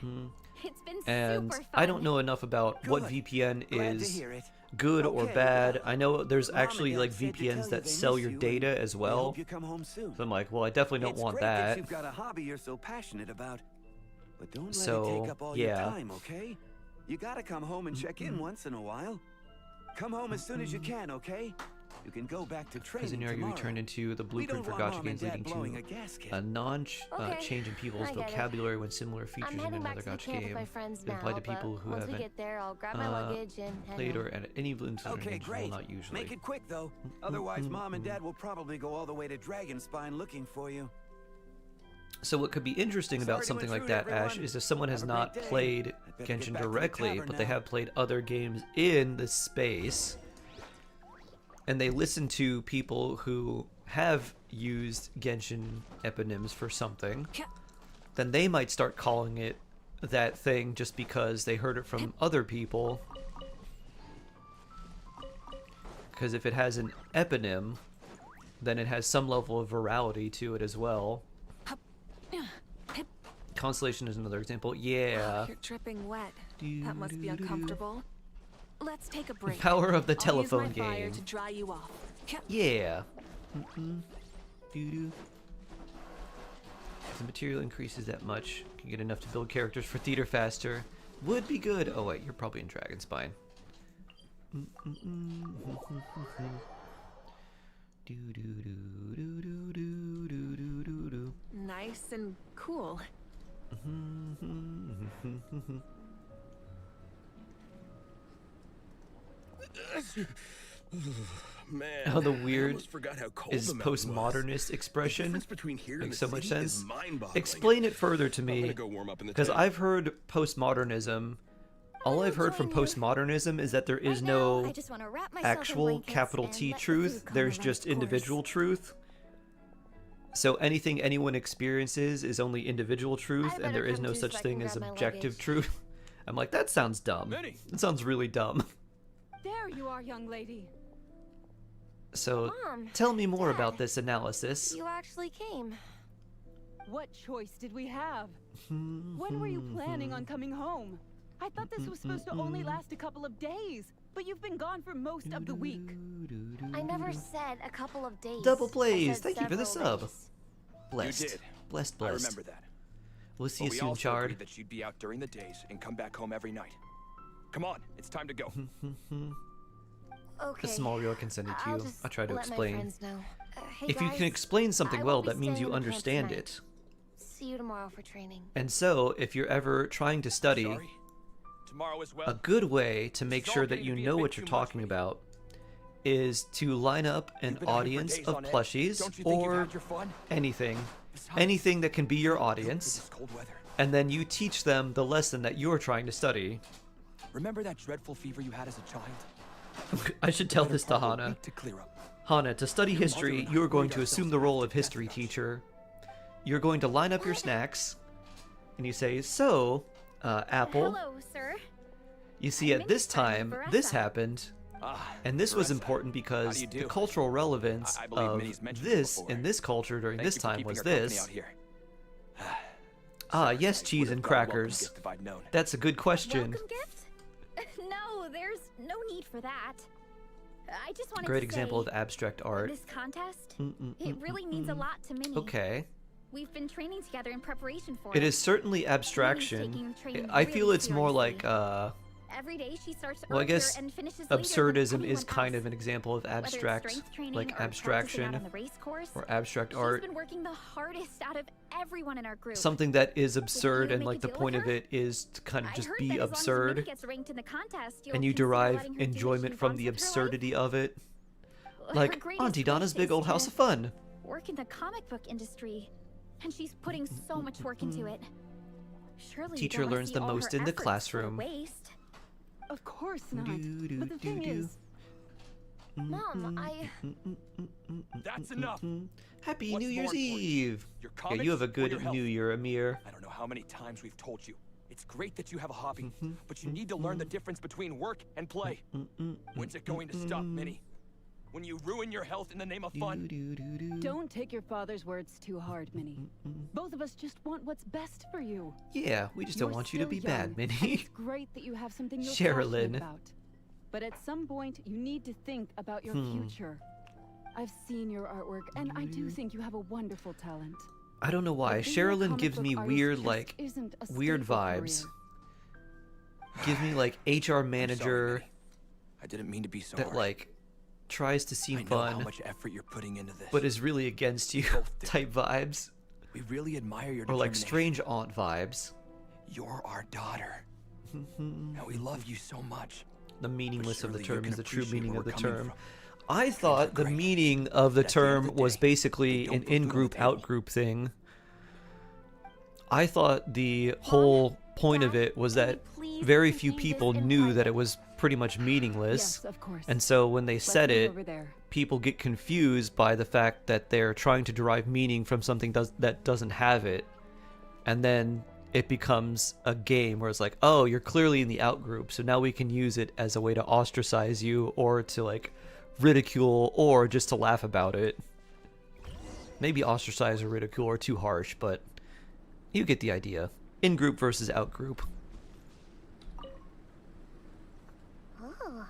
It's been
And
super fun.
I don't know enough about what
Good.
VPN
Glad to
is
hear it.
good or
Okay,
bad.
well,
I know there's
Mom and
actually
Dad
like
said to tell
VPNs
you
that
they
sell
miss
your
you,
data
and
as
they
well.
hope you come home soon.
So I'm like, well, I definitely don't
It's
want
great
that.
you've got a hobby you're so passionate about, but don't let
So,
it take up all
yeah.
your time, okay? You gotta come home and check in once in a while. Come home as soon as you can, okay? You can go back to
As
training
in you
tomorrow.
returned into the
We
blueprint
don't
for
want
gacha
Mom
games
and Dad
leading
blowing a
to
gasket.
a
Okay,
change in people's
I get it.
vocabulary when similar features
I'm
in
heading
another
back to the
gacha
camp with
game
my friends
apply
now,
to people
but
who
once we
haven't
get there, I'll grab my luggage and head
played
home.
or at any Bloons
Okay,
games. Well,
great.
not usually.
Make it quick, though. Otherwise, Mom and Dad will probably go all the way to Dragonspine looking for you.
So what could be interesting
Sorry
about
to
something like
intrude,
that, Ash,
everyone.
is if someone has
Have a
not
great day.
played
I'd better get
Genshin
back to the
directly,
tavern
but they
now.
have played other games in this space, and they listen to people who have used Genshin eponyms for something, then they might start calling it that thing just because they heard it from other people. Because if it has an eponym, then it has some level of virality to it as well. Constellation is another example. Yeah.
You're dripping wet. That must be uncomfortable. Let's take a break.
Power of the
I'll
telephone
use my fire
game.
to dry you off.
Yeah. Doo-doo. If the material increases that much, can get enough to build characters for theater faster. Would be good. Oh wait, you're probably in Dragonspine.
Nice and cool.
Man,
Oh, the
I
weird
almost forgot how cold
is
the mountain was.
postmodernist expression.
The difference between here and
Makes
the
so much
city is
sense.
mind-boggling.
Explain it further to
I'm
me,
gonna go warm up in the
because
tent.
I've heard postmodernism. All I've heard from postmodernism is that there is no
I just want to wrap myself in
actual
blankets
capital
and
T
let the
truth.
food come
There's
and
just
run its
individual truth. So anything anyone experiences is only individual truth, and there is no such thing as objective truth. I'm like, that sounds dumb. That sounds really dumb.
There you are, young lady.
So
Mom,
tell me more
Dad,
about this analysis.
You actually came.
What choice did we have? When were you planning on coming home? I thought this was supposed to only last a couple of days, but you've been gone for most of the week.
I never said a couple of days.
Double
I
plays.
said
Thank you for the
several
sub.
days.
Blessed.
You did.
Blessed,
I
blessed.
remember that.
We'll see
But
you
we
soon,
also
Chard.
agreed that she'd be out during the days and come back home every night. Come on, it's time to go.
Okay.
A small reel I can send it to
I'll
you.
just
I'll try to
let my
explain.
friends know. Hey
If you
guys,
can explain something
I
well,
won't be
that means
staying
you
in the camp
understand
tonight.
it.
See you tomorrow for training.
And so, if you're ever trying to study,
Sorry. Tomorrow as well.
a good way to make
This is
sure
all
that
getting
you
to be a
know
bit
what you're
too much,
talking
Minnie.
about is to line up an
You've been out here for
audience
days
of
on end.
plushies
Don't you think you've
or
had your fun?
anything.
Besides,
Anything that can be your
look at
audience,
this cold weather.
and then you teach them the lesson that you're trying to study.
Remember that dreadful fever you had as a child?
I should tell
Had
this
a
to
probable
Hana.
week to clear up.
Hana, to study
Your mother
history,
and I
you're going
worried
to assume
ourselves
the role
half
of
to death
history
about you.
teacher. You're going to line up your snacks, and you say, so, Apple,
Hello, sir.
you see at this
Minnie's friend,
time,
Veressa.
this happened,
Ah,
and this was
Veressa.
important because
do you
the
do?
cultural relevance
I believe
of
Minnie's mentioned it
this
before.
in this culture during
Thank
this
you for
time
keeping
was
her company
this.
out here.
Ah,
Sorry,
yes,
I
cheese
would've
and
got a welcome
crackers.
gift if I'd known.
That's a good question.
Welcome gift? No, there's no need for that. I just wanted
Great
to
example of
say,
abstract art.
this contest, it really means a lot to Minnie.
Okay.
We've been training together in preparation for
It is certainly abstraction.
taking training
I feel
really
it's more like,
seriously. Every day she starts
well, I
earlier
guess
and finishes later than
absurdism
anyone
is kind
else.
of an example of
Whether it's
abstract,
strength training
like
or practicing
abstraction,
out on the race course,
or abstract
she's
art.
been working the hardest out of everyone in our group.
Something that is absurd,
you
and
make
like
a
the
deal
point
with
of
her?
it is to kind of
I
just
heard
be
that as long as Minnie
absurd,
gets ranked in the contest, you'll
and you
consider
derive
letting her do what
enjoyment
she
from
wants
the
with her life.
absurdity of it.
Her
Like
greatest
Auntie Donna's
wish
big
is
old
to
house of fun.
work in the comic book industry, and she's putting so much work into it. Surely you
Teacher
don't wanna
learns
see
the
all her
most in the
efforts go to
classroom.
waste.
Of course not. But the thing is,
Mom,
That's enough.
Happy
What's
New Year's
more important,
Eve.
Your
Yeah, you have a
comics or your
good
health?
New Year, Amir.
I don't know how many times we've told you. It's great that you have a hobby, but you need to learn the difference between work and play. When's it going to stop, Minnie? When you ruin your health in the name of fun?
don't take your father's words too hard, Minnie. Both of us just want what's best for you.
Yeah, we just don't
You're
want you to
still
be
young,
bad,
and
Minnie.
It's great that you have something you're
Sherilyn.
passionate about. But at some point, you need to think about your future. I've seen your artwork, and I do think you have a wonderful talent.
I don't know why.
But being a
Sherilyn
comic
gives
book
me
artist
weird,
just
like,
isn't a
weird
stable
vibes.
career.
Gives me like HR
I'm sorry,
manager
Minnie. I didn't mean to be so
that
harsh.
like tries to
I
seem
know how
fun,
much effort you're putting into this.
but is really against you
Both do.
type vibes.
We really admire your
Or like
determination.
strange aunt vibes.
You're our daughter, and we love you so much.
The meaningless of the
surely you
term
can
is the true
appreciate
meaning
where
of the
we're coming
term.
from.
I thought the
great.
meaning of the
But at the end of
term
the
was
day,
basically
they
an
don't put food on the
in-group,
table.
out-group thing. I thought the whole point of it was that
please
very
continue
few
this
people
in
knew that
private.
it was pretty much meaningless.
Yes, of course.
And so when they
Let's
said
move
it,
over there.
people get confused by the fact that they're trying to derive meaning from something that doesn't have it, and then it becomes a game where it's like, oh, you're clearly in the out group, so now we can use it as a way to ostracize you, or to like ridicule, or just to laugh about it. Maybe ostracize or ridicule are too harsh, but you get the idea. In group versus out group.
Oh,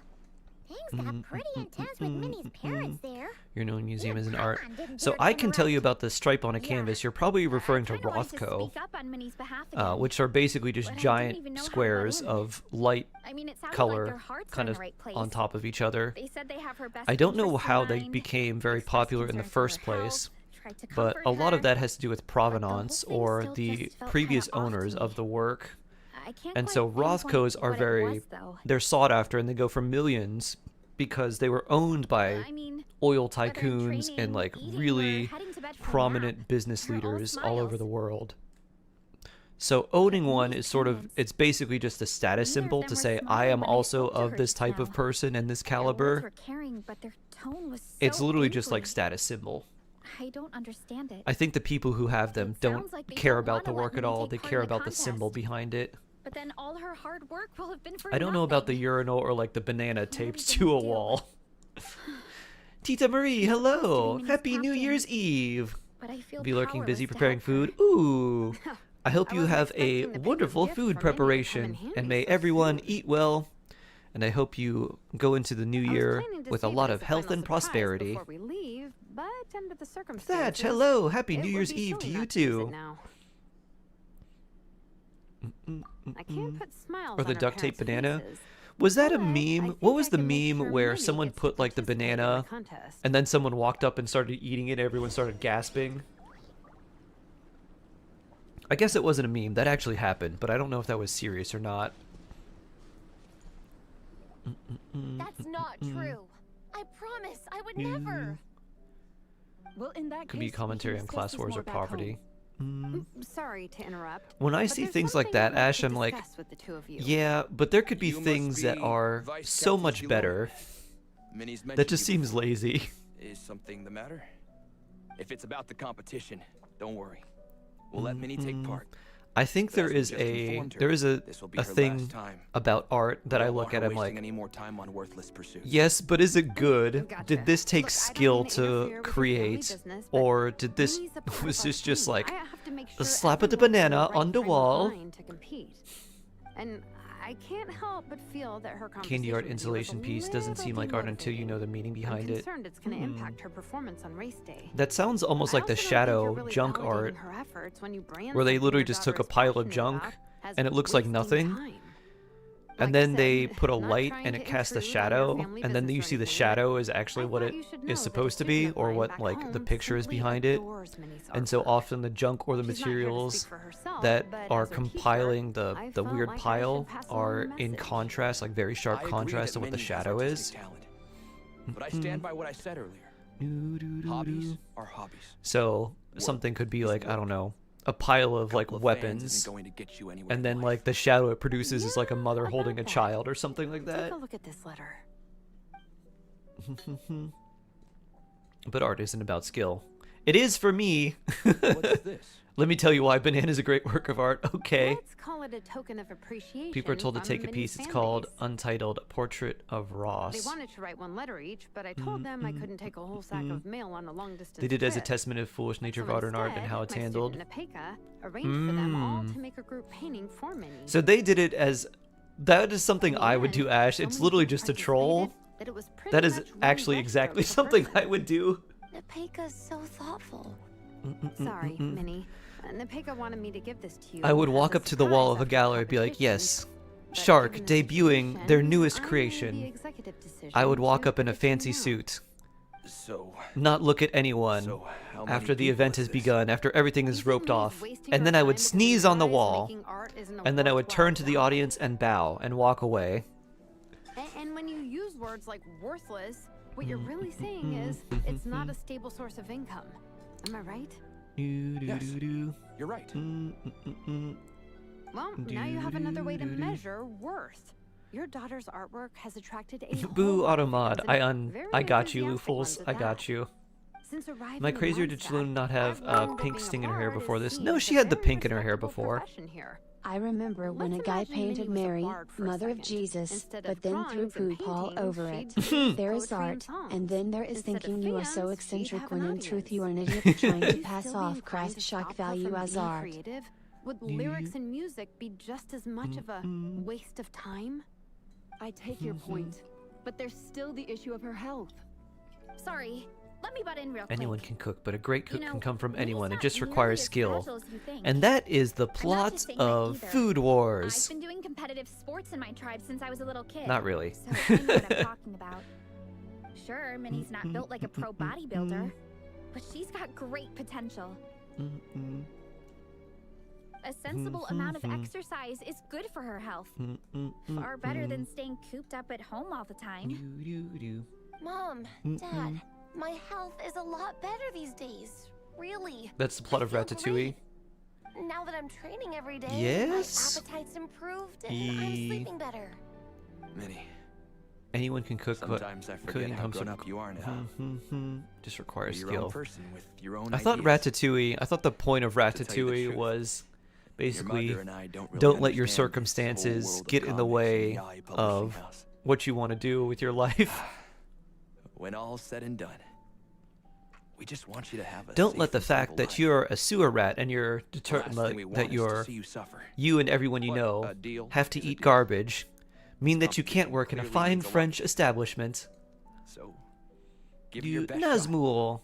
things got pretty intense with Minnie's parents there.
Your known museum is an art.
didn't
So
dare
I
to
can tell you
interrupt.
about the stripe on a canvas. You're probably referring to
Kinda like to
Rothko,
speak up on Minnie's behalf again.
which are basically just
But I
giant
didn't even know how to
squares
let in.
of light
I mean, it sounded like
color
their hearts
kind
are in
of
the right place.
on top of each other.
They said they have her best
I don't know
interests in
how they
mind,
became very
expressed
popular in the
concern for her
first place,
health, tried to
but
comfort
a lot of
her.
that has to do with provenance
thing
or
still
the
just felt
previous
kinda off to
owners
me.
of the work.
I can't
And
quite
so
pinpoint
Rothkos are
what it
very,
was, though.
they're sought after, and they go for millions because they were owned by
I mean,
oil
whether in
tycoons and
training,
like
eating, or
really
heading to bed for a
prominent
nap,
business
they're all
leaders all over
smiles.
the world. So owning one
Minnie's
is sort of,
parents,
it's basically just a status
neither of
symbol
them
to
were
say, I
smiling
am
when they
also
spoke to
of
her
this
just
type of
now.
person and this
Their words
caliber.
were caring, but their tone was so
It's literally just like
angry.
status symbol.
I don't understand it.
I think the people who have them
It
don't
sounds like they
care
don't
about the
wanna let
work at
Minnie
all,
take
they
part
care
in the
about the symbol
contest.
behind it.
But then all her hard work will have been for
I don't know about the
nothing.
urinal or like the banana
are we
taped
gonna
to a
do?
wall. Tita Marie, hello!
Minnie's
Happy New
captain.
Year's Eve!
But I feel
Be lurking busy
powerless to
preparing
help her.
food. Ooh! I hope
I
you
wasn't
have a
expecting the big
wonderful
gift
food
from Minnie to come in
preparation,
handy
and may
so
everyone
soon.
eat well. And I hope you go into the new
I was
year
planning to
with a
save
lot
it
of
as a
health
final
and
surprise
prosperity.
before we leave, but under the
Thatch,
circumstances,
hello! Happy
it
New
would
Year's
be
Eve to
silly
you
not to use it
too!
now. I can't put smiles
Or the
on our
duct tape
parents'
banana.
faces,
Was that a
but I
meme?
think
What was
I
the
can make
meme
sure
where
Minnie
someone
gets to
put like the
participate in
banana
contest.
and then someone walked up and started eating it and everyone started gasping? I guess it wasn't a meme. That actually happened, but I don't know if that was serious or not.
That's not true. I promise, I would never.
Well, in that
Could be
case, we
commentary
can
on
discuss
class
this
wars
more
or
back
poverty.
home.
Sorry to interrupt.
When I
but
see
there's
things like
something I'd
that, Ash,
to
I'm like,
discuss with the two of you.
yeah, but there could be
You must
things that
be
are
Vice
so
Captain
much
Philo.
better
Minnie's
that
mentioned
just
you
seems
before.
lazy.
Is something the matter? If it's about the competition, don't worry. We'll let Minnie take part.
I think
But
there
as we
is
just informed her,
there is a
this will be her
thing
last time.
about art that
We
I
don't
look
want
at.
her
I'm
wasting
like,
any more time on worthless pursuits.
yes, but is it good?
Gotcha.
Did this take
Look, I don't
skill
mean to interfere
to
with your family
create,
business, but
or did this
Minnie's a part
was
of our
this just
team.
like
I have to make
a
sure
slap of the
everyone's in
banana
right
on the
frame of
wall?
mind to compete. And I can't help but feel that her
Candy art
conversation with you was a
insulation piece doesn't seem
little
like art until you
demotivating.
know the meaning
I'm
behind it.
concerned it's going to impact her performance on race day.
That sounds almost
I
like the
also don't think you're
shadow
really
junk
validating
art,
her efforts when you brand
where they
something
literally
your
just took a
daughter is
pile of
passionate
junk
about as
and it looks like
wasting
nothing.
time.
And
Like
then
I
they
said,
put a
not
light
trying
and
to
it casts a
intrude on your
shadow,
family
and then
business
you
or
see the
anything,
shadow is actually
I
what
thought
it
you should know
is
that a
supposed to
student
be,
of
or
mine
what
back
like the
home
picture is
simply
behind it.
adores Minnie's
And so
artwork.
often the junk or the
She's not here to
materials
speak for herself,
that
but
are
as her teacher,
compiling the
I
the
felt
weird
like I
pile
should pass along
are
the
in
message.
contrast, like very sharp
I agree
contrast
that
to what the
Minnie has
shadow
artistic
is.
talent. But I stand by what I said earlier. Hobbies are hobbies.
So something could be like, I don't know, a pile of like
Couple of fans
weapons,
isn't going to get you anywhere
and
in
then
life.
like the shadow it produces is like a
Yeah,
mother
about
holding a
that.
child or something like that.
Take a look at this letter.
But art isn't about skill. It is for me.
What's this?
Let me tell you why Banana is a great work of art. Okay.
Let's call it a token of appreciation.
People are told to
from
take a
Minnie's
piece. It's
fan
called
base.
Untitled Portrait of
They
Ross.
wanted to write one letter each, but I told them I couldn't take a whole sack of mail on a long distance
They did it as a
trip.
testament of foolish nature of
So
art and art and
instead,
how it's
my
handled.
student Napeka arranged for them all to make a group painting for Minnie.
So they did it as, that is something
In
I
the
would do,
end,
Ash.
so
It's
many
literally
people
just a troll.
participated that it was pretty
That is
much one
actually
brushstroke
exactly
per
something
person.
I would do.
Napeka's so thoughtful.
Sorry, Minnie. Napeka wanted me to give this to you.
I would
as
walk
a
up to the wall of
surprise
a
after the
gallery and be like,
competition,
yes,
but
Shark
given the
debuting their
situation,
newest
I made the
creation.
executive decision
I would walk
to
up in a
put you
fancy
out.
suit,
So,
not look at anyone
so how many
after the
people
event
is
has
this?
begun, after everything
You
is
think
roped
Minnie's
off,
wasting
and
her
then I would
time because
sneeze on the
guys
wall,
making art isn't a
and then I would
worthwhile
turn to the
job?
audience and bow and walk away.
And when you use words like worthless, what you're really saying is it's not a stable source of income. Am I right?
Yes.
Doo-doo-doo-doo.
You're right.
Mm-mm-mm-mm.
Well, now you have another way to measure worth.
Your daughter's artwork has attracted a
Boo,
whole lot of
Automod.
fans, and
I
very
got you,
enthusiastic
Lufels.
ones at
I
that.
got you.
Since arriving
Am I
in
crazy or did
Mondstadt,
Chilune not have
I've learned that
pink
being a
sting in her hair
bard
before
is
this?
seen
No,
as
she
a
had the
very
pink in her hair
respectable
before.
profession here.
I remember when a
Let's
guy
imagine
painted
Minnie was a
Mary,
bard for a
mother of
second.
Jesus,
Instead
but
of
then threw
drawings and
poop all
paintings,
over it.
she'd
There
do
is
poetry and
art,
songs.
and then there is
Instead of
thinking you are so
fans,
eccentric
she'd
when
have
in
an
truth you are an
audience.
idiot trying to
You
pass
still be
off
inclined
Christ's
to
shock
stop her
value
from
as
being
art.
creative? Would lyrics and music be just as much of a waste of time? I take your point, but there's still the issue of her health.
Sorry, let me butt in real quick.
Anyone can cook, but a great cook
You know,
can come from
Minnie's
anyone. It
not
just
nearly
requires
as
skill.
fragile as you think.
And that is the
I'm not
plot
just saying that
of
either.
Food
I've
Wars.
been doing competitive sports in my tribe since I was a little kid.
Not really.
So I know what I'm talking about. Sure, Minnie's not built like a pro bodybuilder, but she's got great potential. A sensible amount of exercise is good for her health. Far better than staying cooped up at home all the time.
Mom, Dad, my health is a lot better these days. Really.
That's the plot of
I feel
Ratatouille.
great. Now that I'm training every day,
Yes?
my appetite's improved and I'm sleeping better.
Minnie,
Anyone can cook, but
sometimes I forget
cooking
how
comes
grown
from
up you are now.
just requires
You're your own
skill.
person with your own
I thought
ideas.
Ratatouille. I thought the point of
tell you the
Ratatouille
truth,
was
Your
basically
mother and I don't really
don't let your
understand this whole
circumstances
world of
get in the
comics and
way
AI publishing
of
house.
what you want to do with your life.
When all's said and done, we just want you to have a
Don't
safe
let the
and
fact
simple
that
life.
you're a sewer rat and you're
The last thing we want
that
is to
you're
see you suffer.
you and everyone you
But
know
a deal
have to
is a
eat
deal.
garbage mean that you can't
Competition
work in a
clearly
fine
means a lot
French
to you.
establishment.
So, give it your
You
best shot.
Nazmul.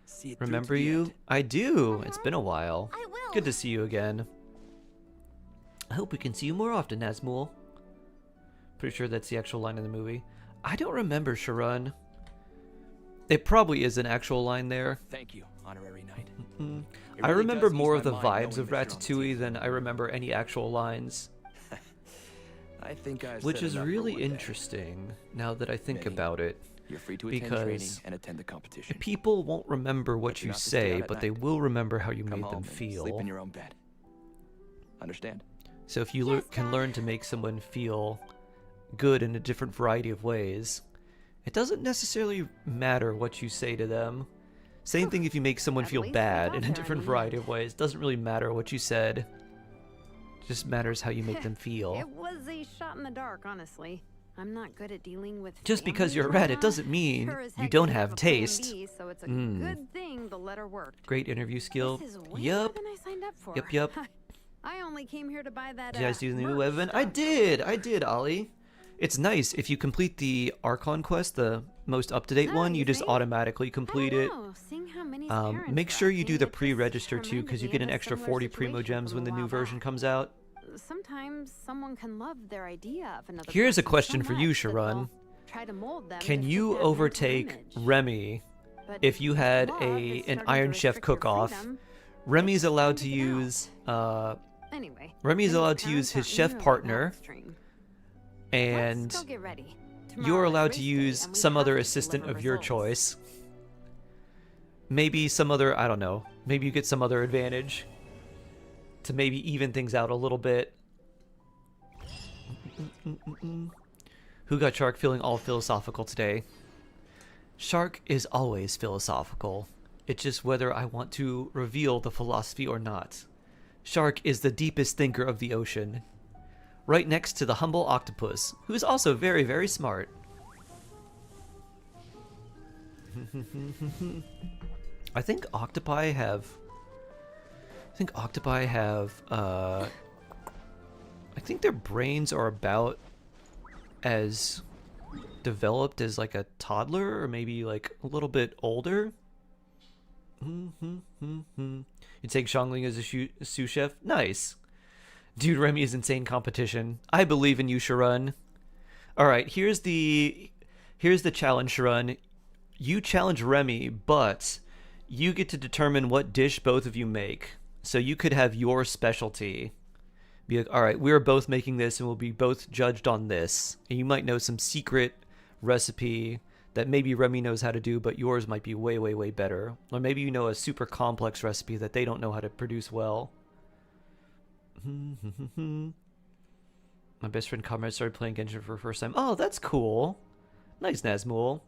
See it through to
Remember
the
you?
end.
I do. It's been a while.
I will.
Good to see you again. I hope we can see you more often, Nazmul. Pretty sure that's the actual line in the movie. I don't remember, Sharon. It probably is an actual line there.
Thank you, honorary knight. It
I
really
remember
does ease
more
my
of the
mind
vibes
knowing
of
that you're on the
Ratatouille
team.
than I remember any actual lines.
I think I've
Which
said
is
enough for
really
one day.
interesting now that I think
Minnie,
about it.
You're free to attend training
Because
and attend the competition.
people won't remember what
But you're
you
not to stay
say,
out at
but they
night.
will remember how you
Come
made
home
them
and
feel.
sleep in your own bed. Understand?
So if you can learn to make someone feel good in a different variety of ways, it doesn't necessarily matter what you say to them. Same thing if you make someone
At
feel
least
bad
I
in
got
a
there
different
in the
variety
end.
of ways. Doesn't really matter what you said. It just matters how you make them feel.
It was a shot in the dark, honestly. I'm not good at dealing with
Just because
family
you're a rat, it
drama.
doesn't mean
Sure as
you
heck
don't
didn't
have
a plan
taste.
B, so it's a
Mm.
good thing the letter worked.
Great interview skill.
This is way more
Yup.
than I signed up for.
Yup.
I only came here to buy that.
Did you guys do the new
merch
web event? I
stuff.
did, Ollie. It's nice. If you complete the Archon quest, the most up-to-date
Oh,
one,
you
you just
think?
automatically complete it.
Seeing how Minnie's
Make
parents
sure
were
you do
acting,
the
it just
pre-register too,
reminded
because you
me
get
of
an
a
extra
similar
40 primo
situation
gems
from
when
a
the new
while
version
back.
comes out.
Sometimes someone can love their idea of another
Here's a
person
question
so
for you,
much that
Sharon.
they'll try to mold them
Can
to fit
you
their mental
overtake
image.
Remy
But
if you had
love is
an
starting to
Iron Chef
restrict your
cook-off?
freedom.
Remy's allowed to
time to get out.
use
Anyway,
Remy's
Minnie's
allowed to
parents
use his
aren't
chef
nearly
partner,
that extreme.
and
Let's go get ready.
you're
Tomorrow is
allowed
race
to
day,
use
and we
some
have
other
to
assistant
deliver
of your
results.
choice. Maybe some other, I don't know, maybe you get some other advantage to maybe even things out a little bit. Who got Shark feeling all philosophical today? Shark is always philosophical. It's just whether I want to reveal the philosophy or not. Shark is the deepest thinker of the ocean, right next to the humble octopus, who is also very, very smart. I think octopi have I think their brains are about as developed as like a toddler, or maybe like a little bit older. You take Xiangling as a sous chef? Nice. Dude, Remy is insane competition. I believe in you, Sharon. Alright, here's the challenge, Sharon. You challenge Remy, but you get to determine what dish both of you make. So you could have your specialty. Be like, alright, we're both making this and we'll be both judged on this. And you might know some secret recipe that maybe Remy knows how to do, but yours might be way, way, way better. Or maybe you know a super complex recipe that they don't know how to produce well. My best friend Comrade started playing Genshin for the first time. Oh, that's cool. Nice, Nazmul.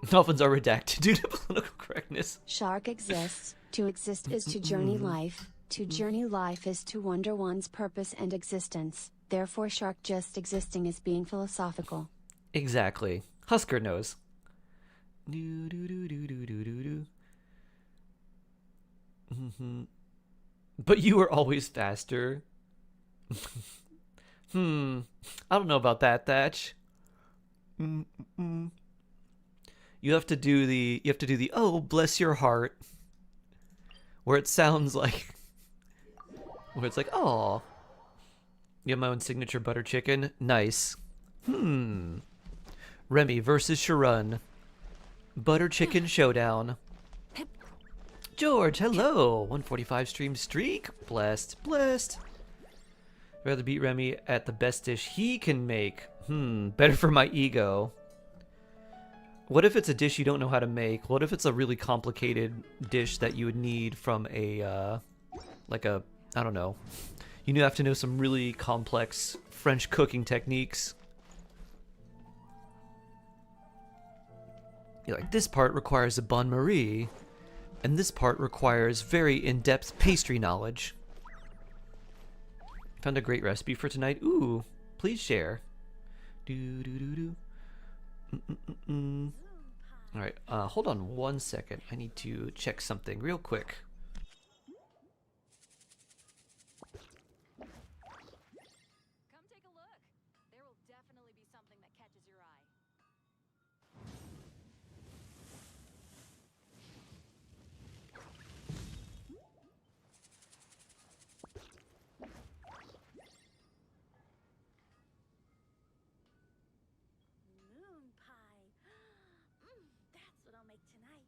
Dolphins are redacted due to political correctness.
Shark exists. To exist is to journey life. To journey life is to wonder one's purpose and existence. Therefore, Shark just existing is being philosophical.
Exactly. Husker knows. But you were always faster. I don't know about that, Thatch. You have to do the oh, bless your heart, where it sounds like, where it's like, oh, you have my own signature butter chicken. Nice. Remy versus Sharon. Butter chicken showdown. George, hello. 145 stream streak. Blessed, blessed. Rather beat Remy at the best dish he can make. Better for my ego. What if it's a dish you don't know how to make? What if it's a really complicated dish that you would need from a, like a, I don't know. You have to know some really complex French cooking techniques. You're like, this part requires a bain-marie, and this part requires very in-depth pastry knowledge. Found a great recipe for tonight. Ooh, please share. Alright, hold on 1 second. I need to check something real quick.
Come take a look. There will definitely be something that catches your eye.
Moon pie. That's what I'll make tonight.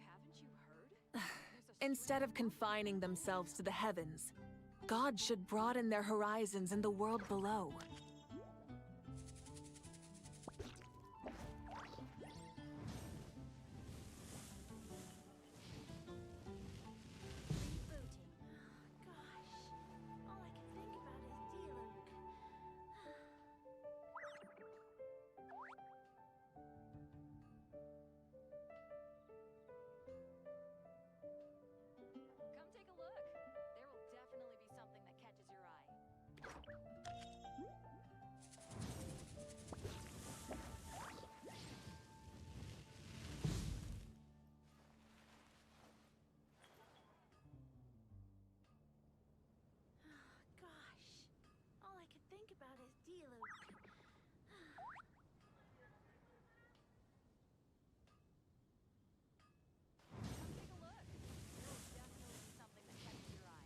Haven't you heard?
Instead of confining themselves to the heavens, God should broaden their horizons in the world below.
All I can think about is Diluc.
Come take a look. There will definitely be something that catches your eye.
Gosh, all I can think about is Diluc.
Come take a look. There will definitely be something that catches your eye.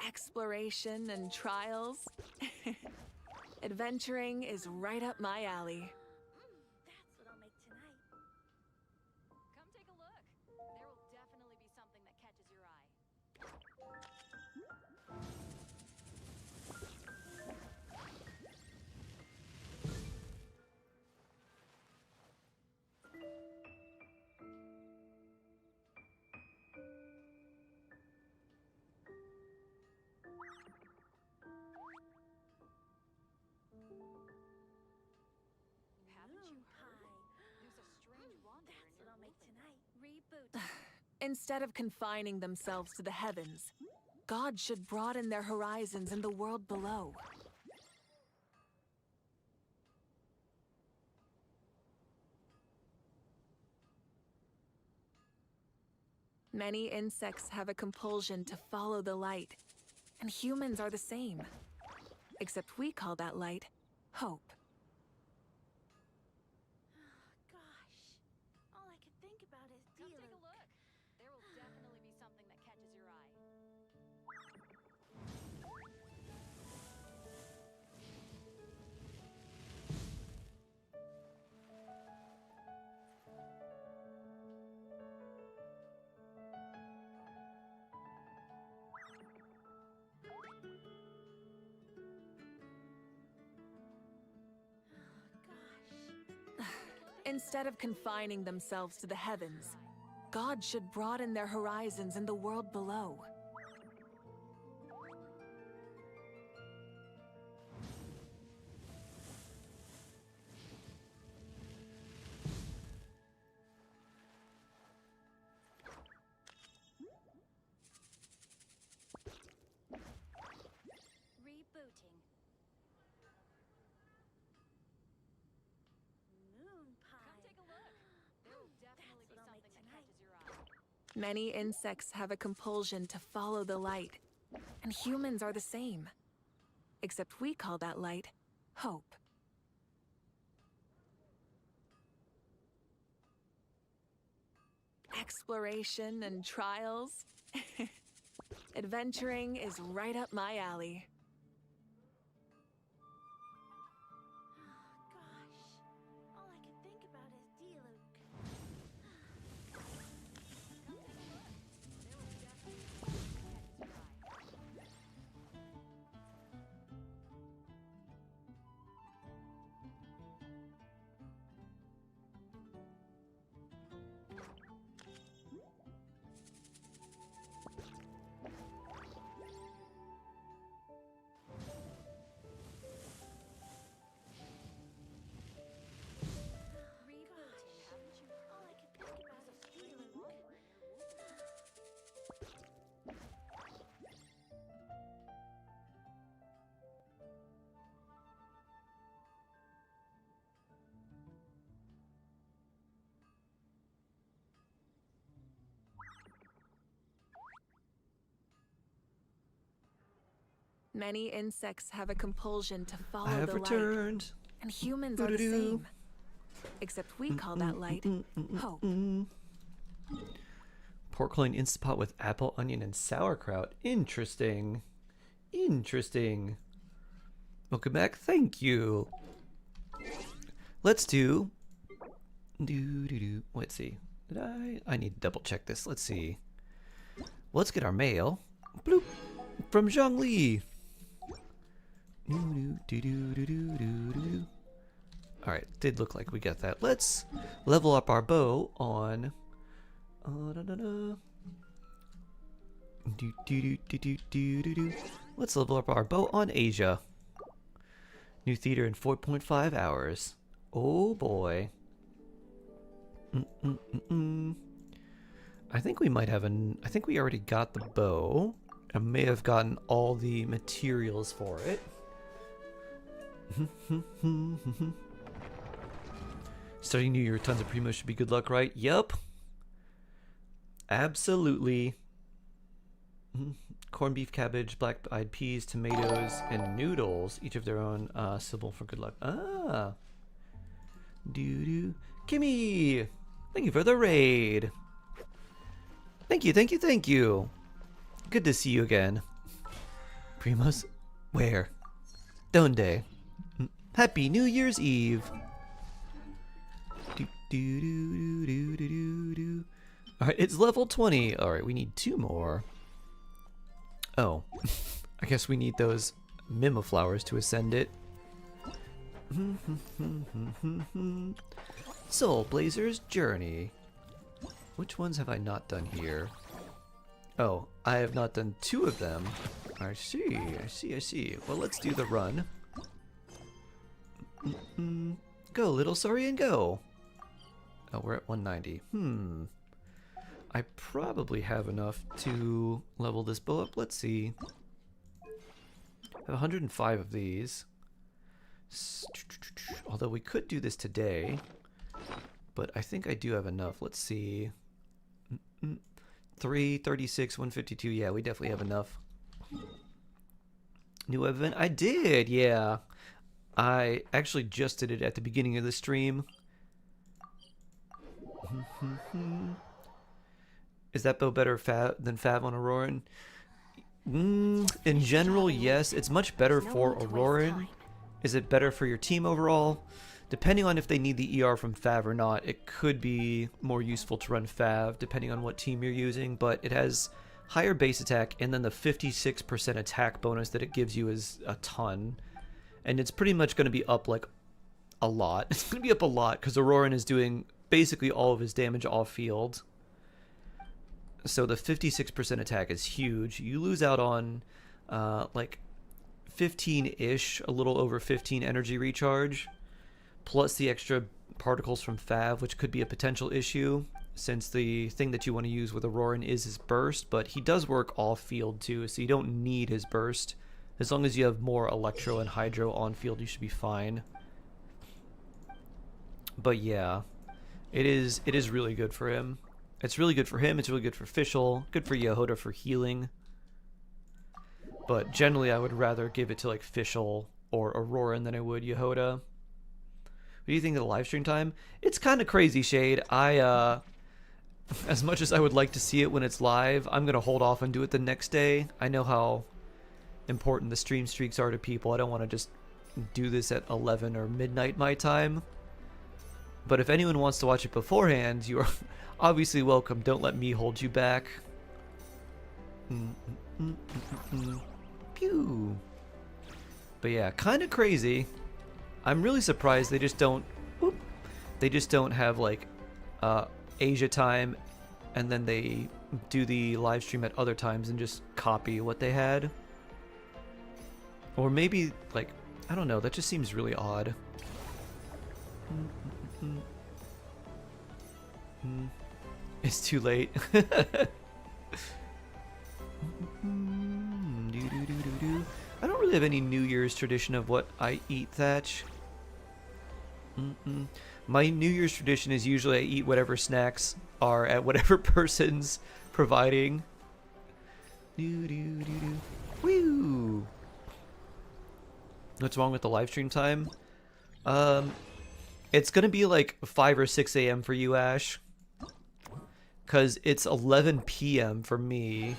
Exploration and trials. Adventuring is right up my alley.
That's what I'll make tonight.
Come take a look. There will definitely be something that catches your eye. Haven't you heard? There's a strange wonder in
That's what
your
I'll make tonight.
Reboot.
Instead of confining themselves to the heavens, God should broaden their horizons in the world below. Many insects have a compulsion to follow the light, and humans are the same. Except we call that light hope.
Gosh, all I can think about is
Come take a
Diluc.
look. There will definitely be something that catches your eye.
Instead of confining themselves to the heavens, God should broaden their horizons in the world below.
Rebooting. Moon pie. Come take a look. There will definitely be something that catches your eye.
Many insects have a compulsion to follow the light, and humans are the same. Except we call that light hope. Exploration and trials. Adventuring is right up my alley.
Gosh, all I can think about is D-Luke.
Many insects have a compulsion to follow
I have
the
returned.
light, and humans are the same. Except we call that light hope.
Pork loin Instapot with apple, onion, and sauerkraut. Interesting. Interesting. Welcome back. Thank you. Let's do... Let's see. Did I need to double check this. Let's see. Let's get our mail. Bloop. From Zhongli. Alright, did look like we got that. Let's level up our bow on... Let's level up our bow on Asia. New theater in 4.5 hours. Oh boy. I think we might have I think we already got the bow. I may have gotten all the materials for it. Starting new year, tons of primo should be good luck, right? Yup. Absolutely. Corned beef, cabbage, black-eyed peas, tomatoes, and noodles. Each of their own symbol for good luck. Ah. Doo-doo. Kimmy! Thank you for the raid. Thank you, thank you, thank you. Good to see you again. Primos? Where? Donde? Happy New Year's Eve. Alright, it's level 20. Alright, we need 2 more. Oh. I guess we need those Mima flowers to ascend it. Soul Blazer's Journey. Which ones have I not done here? Oh, I have not done 2 of them. I see, I see, I see. Well, let's do the run. Go, little Saurian, go! Oh, we're at 190. I probably have enough to level this bow up. Let's see. I have 105 of these. Although we could do this today. But I think I do have enough. Let's see. 336, 152. Yeah, we definitely have enough. New event? I did, yeah. I actually just did it at the beginning of the stream. Is that bow better than Fav on Auroran? In general, yes. It's much better for Auroran. Is it better for your team overall? Depending on if they need the ER from Fav or not, it could be more useful to run Fav, depending on what team you're using, but it has higher base attack, and then the 56% attack bonus that it gives you is a ton. And it's pretty much going to be up like a lot. It's going to be up a lot because Auroran is doing basically all of his damage off field. So the 56% attack is huge. You lose out on like 15-ish, a little over 15 energy recharge, plus the extra particles from Fav, which could be a potential issue, since the thing that you want to use with Auroran is his burst, but he does work off field too, so you don't need his burst. As long as you have more Electro and Hydro on field, you should be fine. But yeah, it is really good for him. It's really good for him, it's really good for Fischl, good for Yehoda for healing. But generally I would rather give it to like Fischl or Auroran than I would Yehoda. What do you think of the live stream time? It's kind of crazy, Shade. As much as I would like to see it when it's live, I'm going to hold off and do it the next day. I know how important the stream streaks are to people. I don't want to just do this at 11 or midnight my time. But if anyone wants to watch it beforehand, you are obviously welcome. Don't let me hold you back. Pew. But yeah, kind of crazy. I'm really surprised they just don't have like Asia time and then they do the live stream at other times and just copy what they had. Or maybe like, I don't know, that just seems really odd. It's too late. I don't really have any New Year's tradition of what I eat, Thatch. My New Year's tradition is usually I eat whatever snacks are at whatever person's providing. Woo! What's wrong with the live stream time? It's gonna be like 5 or 6 a.m. for you, Ash. Cause it's 11 p.m. for me.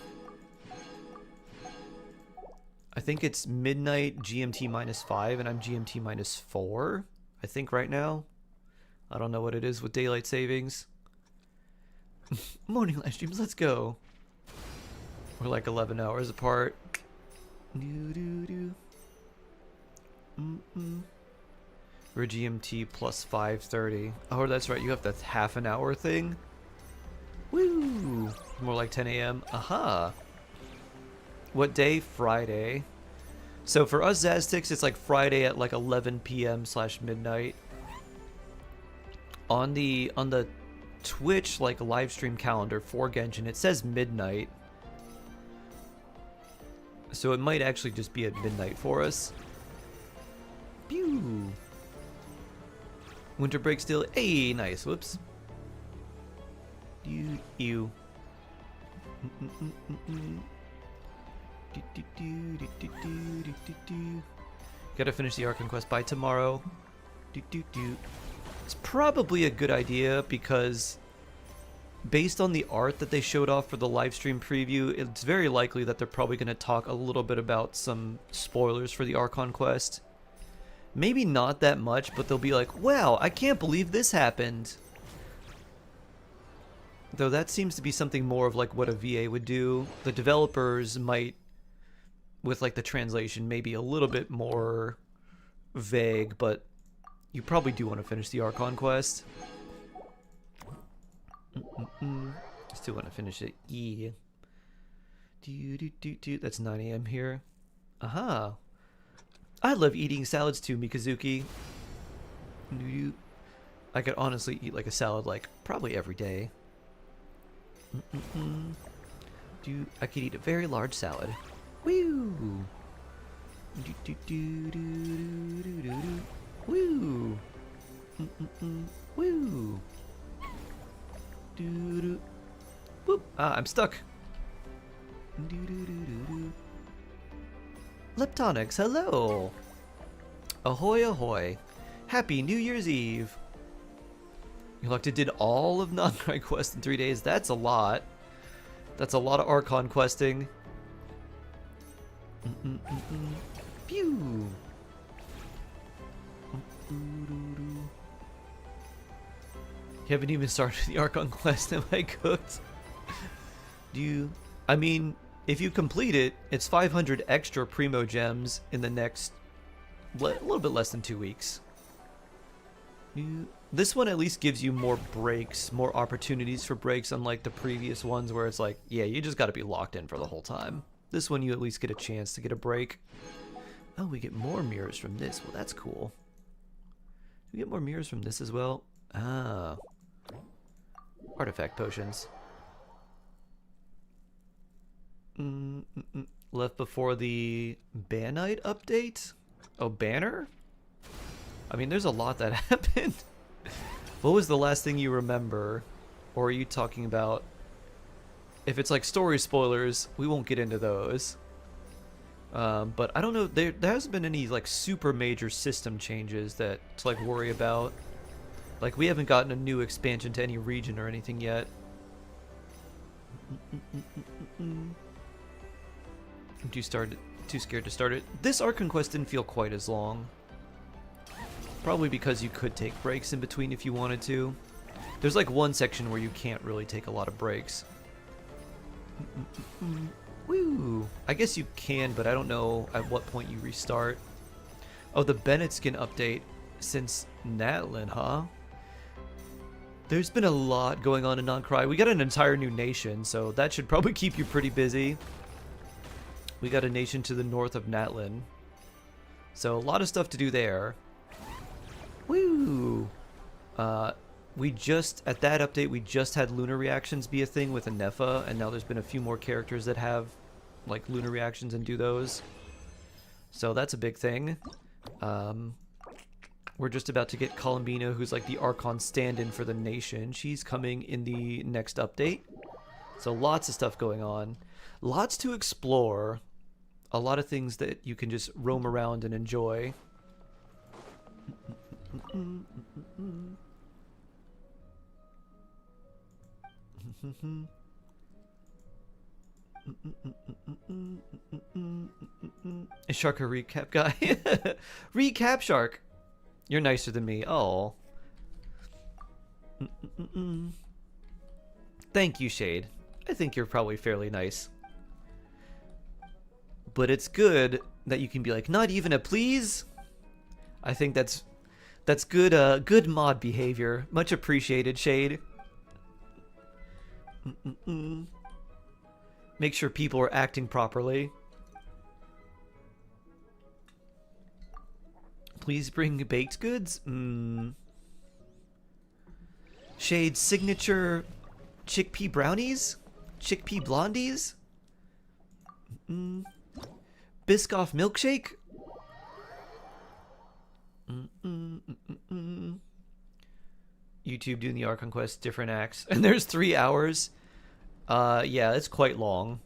I think it's midnight GMT -5 and I'm GMT -4, I think right now. I don't know what it is with daylight savings. Morning live streams, let's go. We're like 11 hours apart. We're GMT plus 5:30. Oh, that's right, you have the half an hour thing. Woo! More like 10 a.m. Aha! What day? Friday. So for us Zaztics, it's like Friday at like 11 p.m/midnight. On the Twitch like live stream calendar for Genshin, it says midnight. So it might actually just be at midnight for us. Pew! Winter break still. Hey, nice. Whoops. You. Gotta finish the Archon quest by tomorrow. It's probably a good idea because based on the art that they showed off for the live stream preview, it's very likely that they're probably going to talk a little bit about some spoilers for the Archon quest. Maybe not that much, but they'll be like, wow, I can't believe this happened. Though that seems to be something more of like what a VA would do. The developers might, with like the translation, maybe a little bit more vague, but you probably do want to finish the Archon quest. Still want to finish it. Yeah. That's 9 a.m. here. Aha. I love eating salads too, Mikazuki. I could honestly eat like a salad like probably every day. I could eat a very large salad. Woo! Woo! Woo! Boop! Ah, I'm stuck. Leptonics, hello! Ahoy, ahoy! Happy New Year's Eve! Elected did all of non-grind quests in 3 days. That's a lot. That's a lot of Archon questing. Pew! You haven't even started the Archon quest. Am I cooked? I mean, if you complete it, it's 500 extra Primo Gems in the next... a little bit less than 2 weeks. This one at least gives you more breaks, more opportunities for breaks, unlike the previous ones where it's like, yeah, you just got to be locked in for the whole time. This one you at least get a chance to get a break. Oh, we get more mirrors from this. Well, that's cool. We get more mirrors from this as well. Ah. Artifact potions. Left before the Banite update? Oh, Banner? I mean, there's a lot that happened. What was the last thing you remember? Or are you talking about... If it's like story spoilers, we won't get into those. But I don't know, there hasn't been any like super major system changes that to like worry about. Like we haven't gotten a new expansion to any region or anything yet. I'm too scared to start it. This Arc Conquest didn't feel quite as long. Probably because you could take breaks in between if you wanted to. There's like one section where you can't really take a lot of breaks. Woo! I guess you can, but I don't know at what point you restart. Oh, the Bennett skin update since Natlin, huh? There's been a lot going on in Non-Cry. We got an entire new nation, so that should probably keep you pretty busy. We got a nation to the north of Natlin. So a lot of stuff to do there. Woo! We just, at that update, we just had lunar reactions be a thing with Anefa, and now there's been a few more characters that have, like, lunar reactions and do those. So that's a big thing. We're just about to get Columbina, who's like the Archon stand-in for the nation. She's coming in the next update. So lots of stuff going on. Lots to explore. A lot of things that you can just roam around and enjoy. Is Shark a recap guy? Recap Shark! You're nicer than me. Oh. Thank you, Shade. I think you're probably fairly nice. But it's good that you can be like, not even a please? I think that's good good mod behavior. Much appreciated, Shade. Make sure people are acting properly. Please bring baked goods? Shade's signature chickpea brownies? Chickpea blondies? Biscoff milkshake? YouTube doing the Archon Quest, different acts. And there's 3 hours. Yeah, it's quite long.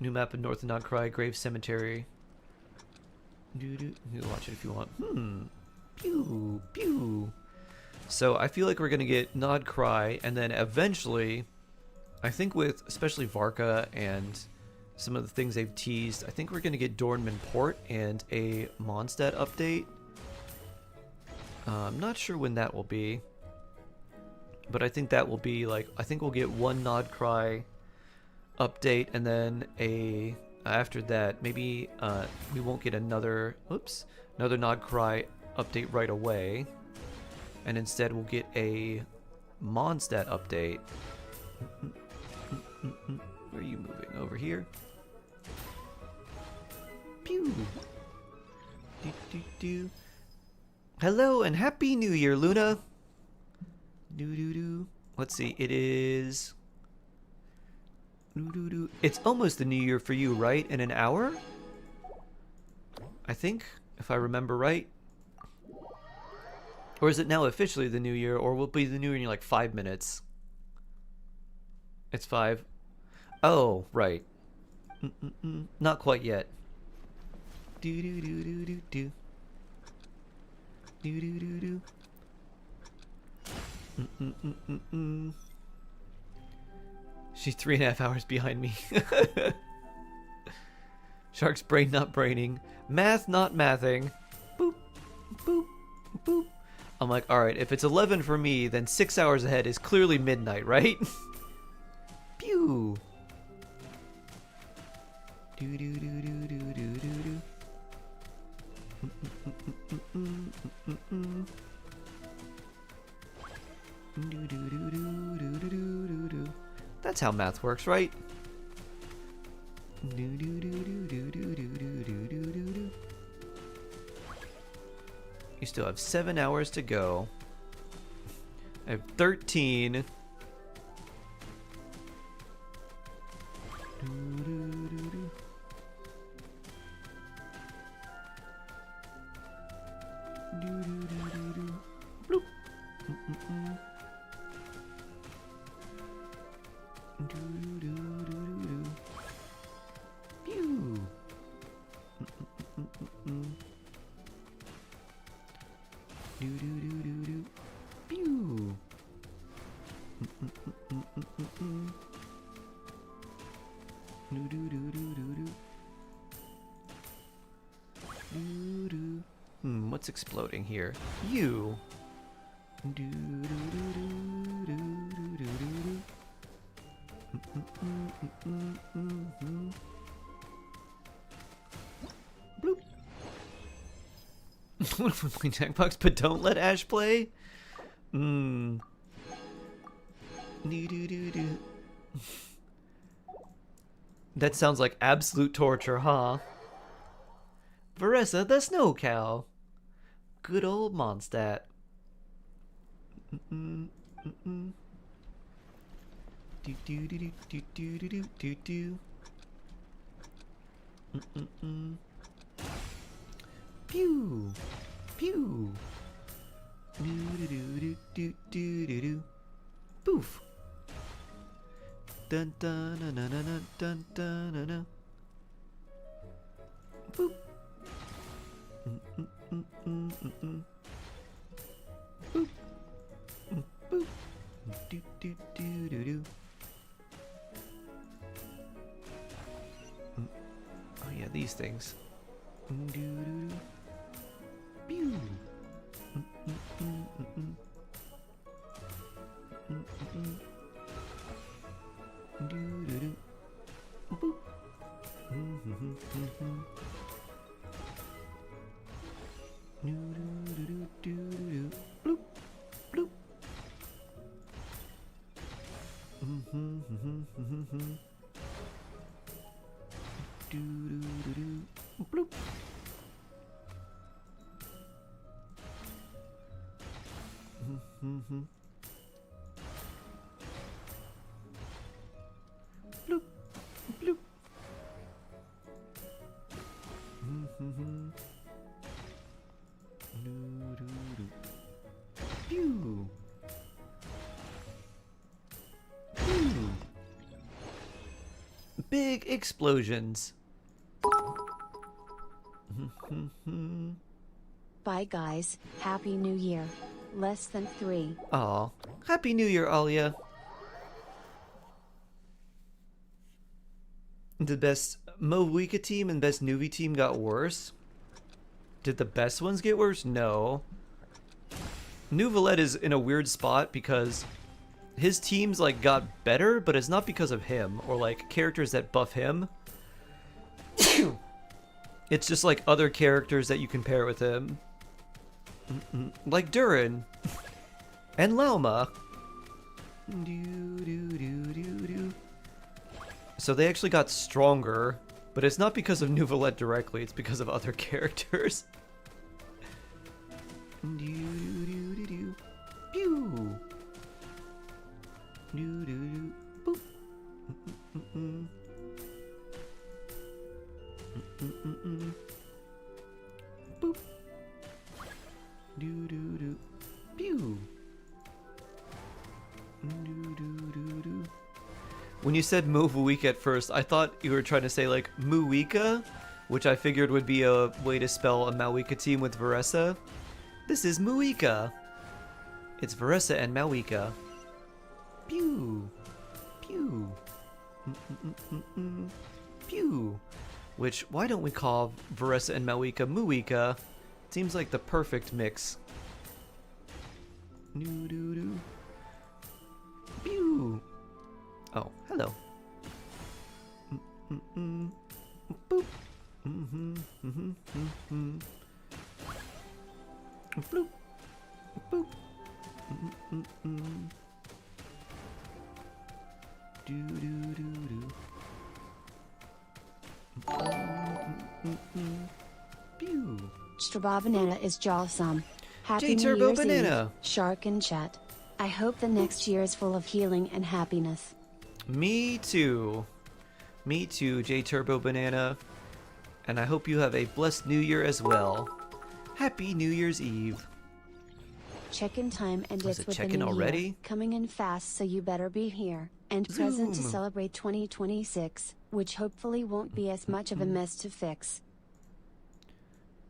New map of North Non-Cry, Grave Cemetery. You can watch it if you want. Pew, pew. So I feel like we're gonna get Nod Cry, and then eventually, I think with especially Varka and some of the things they've teased, I think we're gonna get Dornman Port and a Mondstadt update. I'm not sure when that will be, but I think that will be like, I think we'll get one Nod Cry update, and then after that maybe we won't get another Nod Cry update right away, and instead we'll get a Mondstadt update. Where are you moving? Over here? Pew! Hello and Happy New Year, Luna! Let's see, it is... It's almost the New Year for you, right? In an hour? I think, if I remember right. Or is it now officially the New Year, or will it be the New Year in like 5 minutes? It's 5. Oh, right. Not quite yet. She's 3.5 hours behind me. Shark's brain not braining. Math not mathing. Boop, boop, boop. I'm like, alright, if it's 11 for me, then 6 hours ahead is clearly midnight, right? Pew. That's how math works, right? You still have 7 hours to go. I have 13. Bloop. Pew. Pew. What's exploding here? You. Bloop. What if we play Jackbox but don't let Ash play? That sounds like absolute torture, huh? Veressa the Snow Cow. Good old Mondstadt. Do do do do do do do do do. Pew, pew. Do do do do do do do. Poof. Dun dun dun dun dun dun dun dun dun. Boop. Boop. Boop. Do do do do do. Oh yeah, these things. Do do do. Pew. Do do do. Boop. Do do do do do. Bloop. Bloop. Do do do do. Bloop. Bloop. Bloop. Pew. Pew. Big explosions.
Bye guys, Happy New Year. Less than 3.
Aw, Happy New Year, Alia. The best Movuika team and best Nuvi team got worse? Did the best ones get worse? No. Nuvalet is in a weird spot because his teams like got better, but it's not because of him or like characters that buff him. It's just like other characters that you compare with him. Like Durin and Lauma. So they actually got stronger, but it's not because of Nuvalet directly, it's because of other characters. Pew. Boop. Boop. Do do do. Pew. Do do do do. When you said Movuika at first, I thought you were trying to say like Muika, which I figured would be a way to spell a Mauika team with Veressa. This is Muika. It's Veressa and Mauika. Pew. Pew. Pew. Which, why don't we call Veressa and Mauika Muika? Seems like the perfect mix. Doo doo doo. Pew. Oh, hello. Boop. Do do do do. Pew.
Straba Banana is jawsome. Happy New
J-Turbo
Year's
Banana.
Eve, Shark and Chat. I hope the next year is full of healing and happiness.
Me too. Me too, J-Turbo Banana. And I hope you have a blessed new year as well. Happy New Year's Eve.
Check-in time and
Was
it's
it
with the
check-in
new
already?
year coming in fast, so you better be here and present to
Zoom.
celebrate 2026, which hopefully won't be as much of a mess to fix.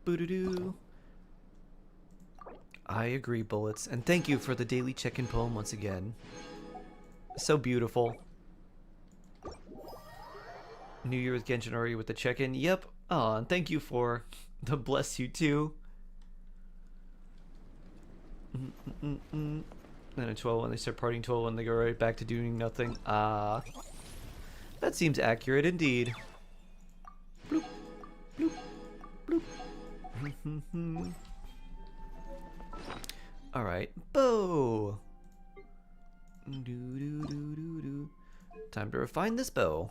Boo-doo-doo. I agree, Bullets. And thank you for the daily check-in poem once again. So beautiful. New Year with Genshin already with the check-in. Yep. Aw, and thank you for the bless you too. Then at 12 when they start partying, 12 when they go right back to doing nothing. Ah. That seems accurate indeed. Bloop. Bloop. Bloop. Alright. Bow. Time to refine this bow.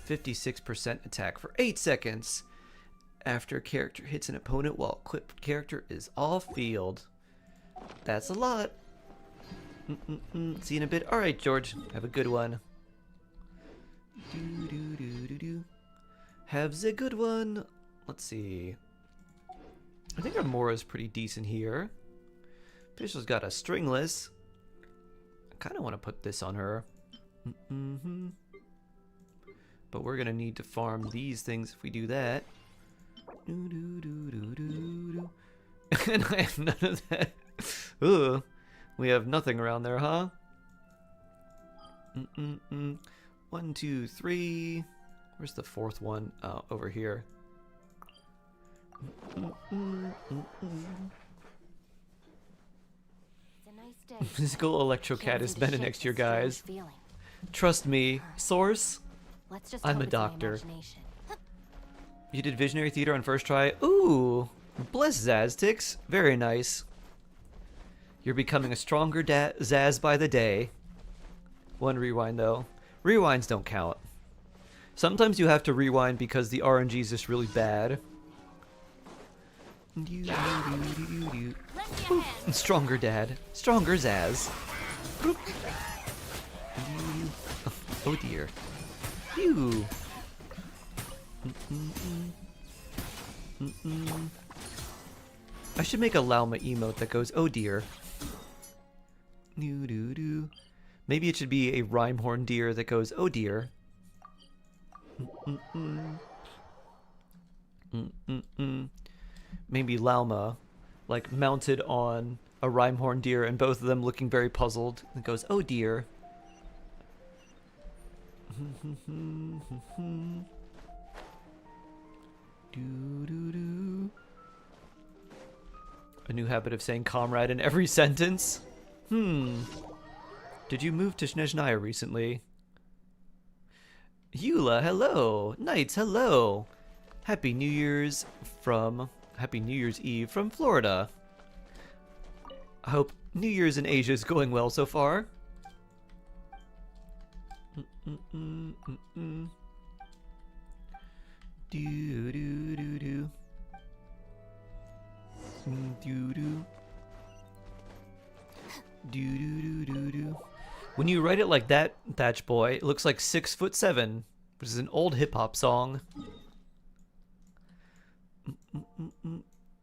56% attack for 8 seconds. After a character hits an opponent while equipped character is off field. That's a lot. See you in a bit. Alright, George. Have a good one. Have a good one. Let's see. I think our Mora's pretty decent here. Official's got a stringless. I kind of want to put this on her. But we're going to need to farm these things if we do that. And I have none of that. Ugh. We have nothing around there, huh? 1, 2, 3. Where's the fourth one? Oh, over here.
It's a nice day.
Physical Electrocat is
Can't
better
shake
next year,
this strange
guys.
feeling.
Trust me. Source?
Let's just
I'm
hope
a
it's my
doctor.
imagination.
You did Visionary Theater on first try? Ooh! Bless Zaztix. Very nice. You're becoming a stronger Zaz by the day. One rewind, though. Rewinds don't count. Sometimes you have to rewind because the RNG is just really bad. Stronger Dad. Stronger Zaz. Oh dear. Phew. I should make a Lauma emote that goes, oh dear. Maybe it should be a Rhymehorn deer that goes, oh dear. Maybe Lauma, like mounted on a Rhymehorn deer and both of them looking very puzzled. It goes, oh dear. A new habit of saying comrade in every sentence? Did you move to Snezhnaya recently? Eula, hello! Knights, hello! Happy New Year's Eve from Florida. I hope New Year's in Asia is going well so far. When you write it like that, Thatch Boy, it looks like 6'7", which is an old hip hop song.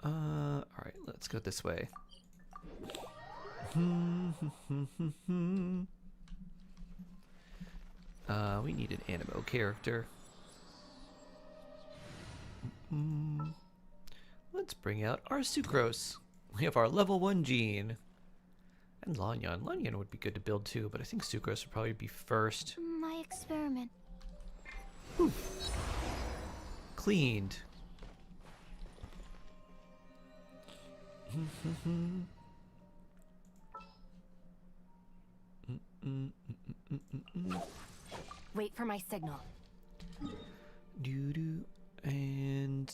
Alright, let's go this way. We need an Animo character. Let's bring out our Sucrose. We have our level 1 gene. And Lanyan. Lanyan would be good to build too, but I think Sucrose would probably be first.
My experiment.
Whew. Cleaned.
Wait for my signal.
And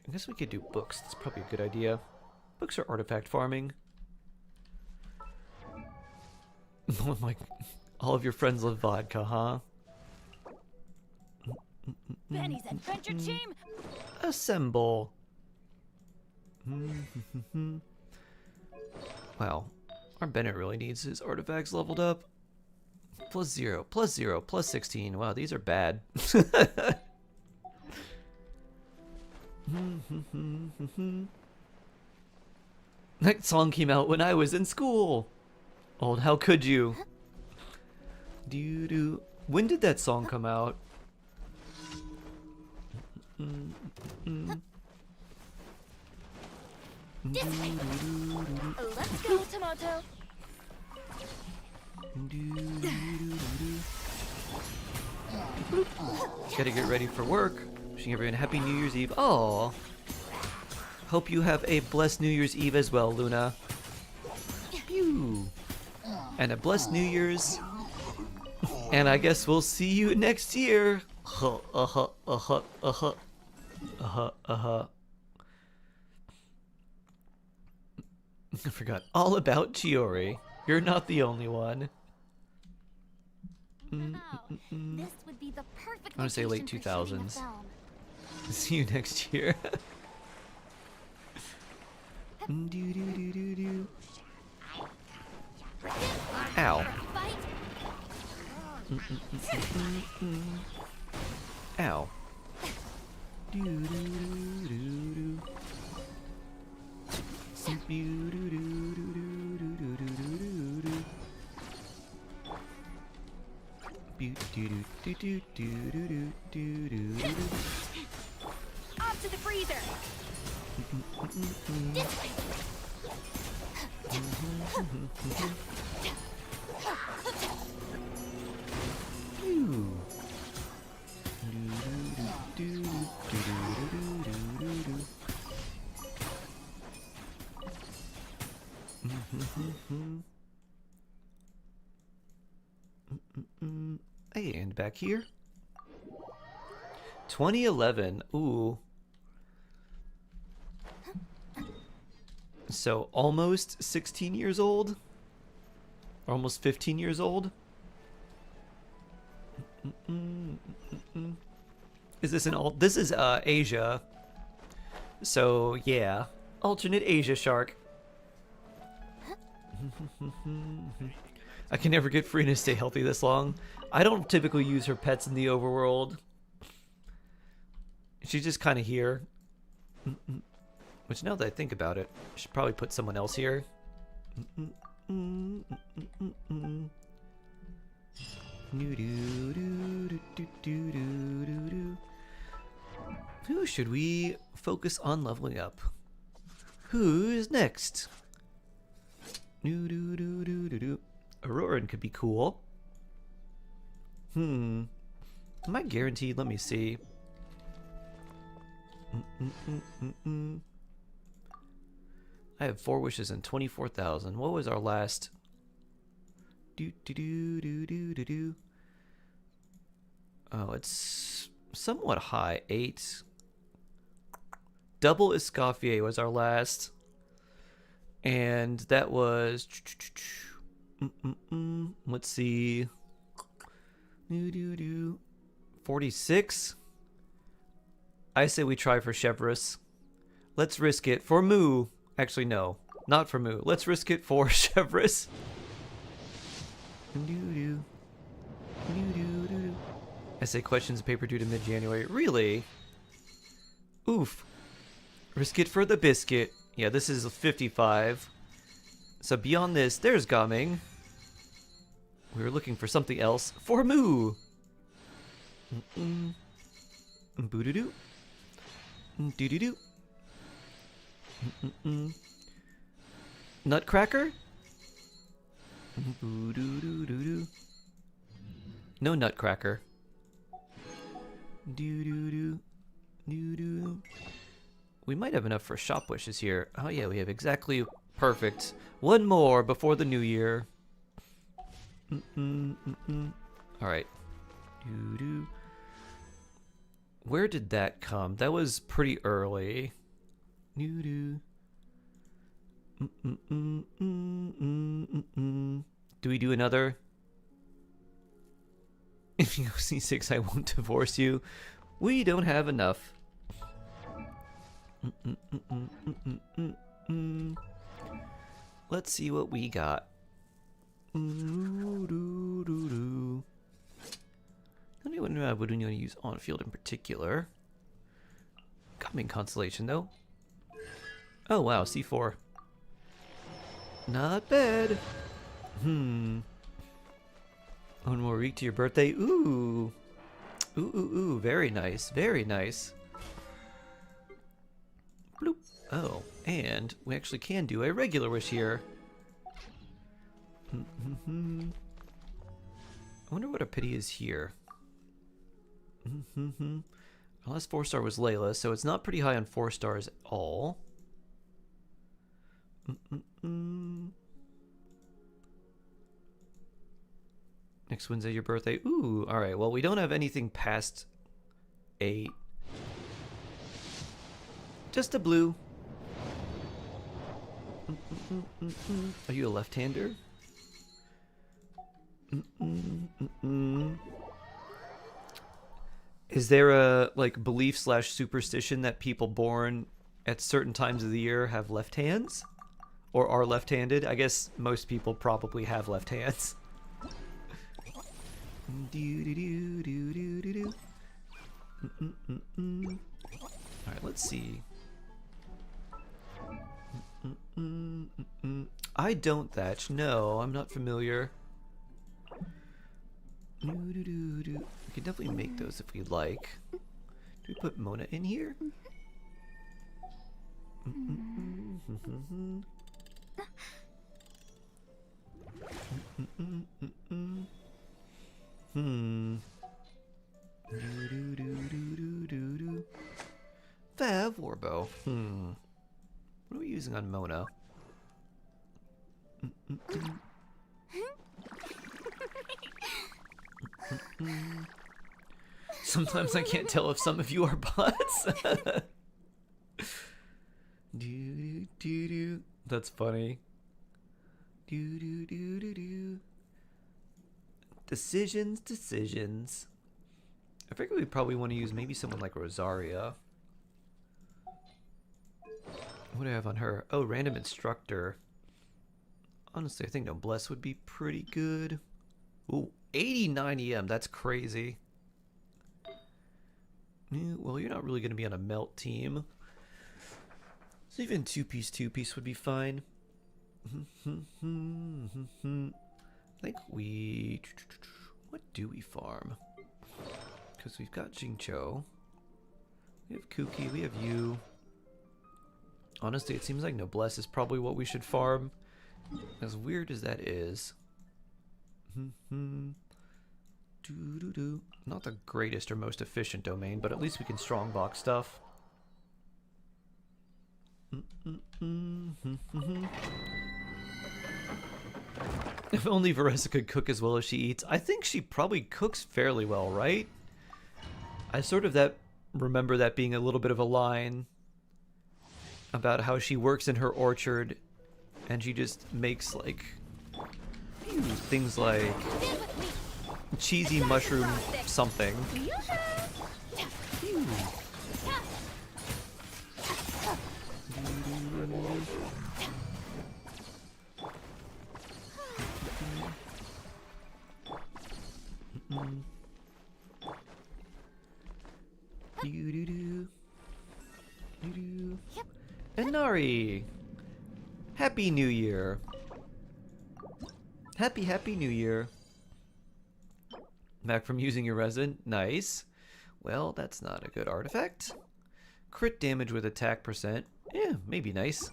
I guess we could do books. That's probably a good idea. Books are artifact farming. Oh my! All of your friends love vodka, huh?
Benny's adventure team.
Assemble. Wow. Our Bennett really needs his artifacts leveled up. +0, +0, +16. Wow, these are bad. That song came out when I was in school. Old, how could you? Doo-doo. When did that song come out?
This way. Let's go, Tomato.
Gotta get ready for work. Wishing everyone a happy New Year's Eve. Oh, hope you have a blessed New Year's Eve as well, Luna. Pew. And a blessed New Year's. And I guess we'll see you next year. I forgot all about Chiori. You're not the only one.
This would be the perfect
I want to say late
location for shooting a
2000s.
film.
See you next year. Do-do-do-do-do. Ow. Ow. Do-do-do-do-do. Do-do-do-do-do-do-do-do-do-do. Do-do-do-do-do-do-do-do-do-do.
Off to the freezer. This way.
Phew. Do-do-do-do-do-do-do-do-do-do. And back here. 2011. Ooh. So almost 16 years old? Or almost 15 years old? Is this an alt? This is Asia. So yeah. Alternate Asia shark. I can never get Free to stay healthy this long. I don't typically use her pets in the overworld. She's just kind of here. Which, now that I think about it, I should probably put someone else here. Who should we focus on leveling up? Who's next? Auroran could be cool. Am I guaranteed? Let me see. I have 4 wishes and 24,000. What was our last? Oh, it's somewhat high. 8. Double Escoffier was our last. And that was... Let's see. 46? I say we try for Chevrolet. Let's risk it for Moo. Actually, no. Not for Moo. Let's risk it for Chevrolet. Essay questions paper due to mid-January. Really? Oof. Risk it for the biscuit. Yeah, this is 55. So beyond this, there's Gaming. We were looking for something else for Moo. Boo-doo-doo. Do-do-do. Nutcracker? Boo-doo-doo-doo-doo. No Nutcracker. Do-do-do. Do-do. We might have enough for shop wishes here. Oh yeah, we have exactly perfect. One more before the new year. Alright. Doo-doo. Where did that come? That was pretty early. Doo-doo. Do we do another? If you go C6, I won't divorce you. We don't have enough. Let's see what we got. I don't even know what we use on field in particular. Coming constellation though. Oh wow, C4. Not bad. One more week to your birthday. Ooh. Ooh, very nice, very nice. Bloop. Oh, and we actually can do a regular wish here. I wonder what a pity is here. Our last 4-star was Layla, so it's not pretty high on 4 stars at all. Next Wednesday, your birthday. Ooh, alright, well, we don't have anything past 8. Just a blue. Are you a left-hander? Is there a like belief / superstition that people born at certain times of the year have left hands or are left-handed? I guess most people probably have left hands. Alright, let's see. I don't thatch. No, I'm not familiar. We can definitely make those if we'd like. Do we put Mona in here? Fav Warbow. What are we using on Mona? Sometimes I can't tell if some of you are bots. That's funny. Decisions. I figure we probably want to use maybe someone like Rosaria. What do I have on her? Oh, random instructor. Honestly, I think Noblesse would be pretty good. Ooh, 89 EM. That's crazy. Yeah, well, you're not really going to be on a melt team. So even 2-piece would be fine. I think we... What do we farm? Because we've got Jingcho. We have Kuki. We have you. Honestly, it seems like Noblesse is probably what we should farm. As weird as that is. Not the greatest or most efficient domain, but at least we can strongbox stuff. If only Varessa could cook as well as she eats. I think she probably cooks fairly well, right? I sort of remember that being a little bit of a line about how she works in her orchard and she just makes like things like cheesy mushroom something. And Nari, Happy New Year. Happy New Year. Back from using your resin. Nice. Well, that's not a good artifact. Crit damage with attack %. Yeah, maybe nice.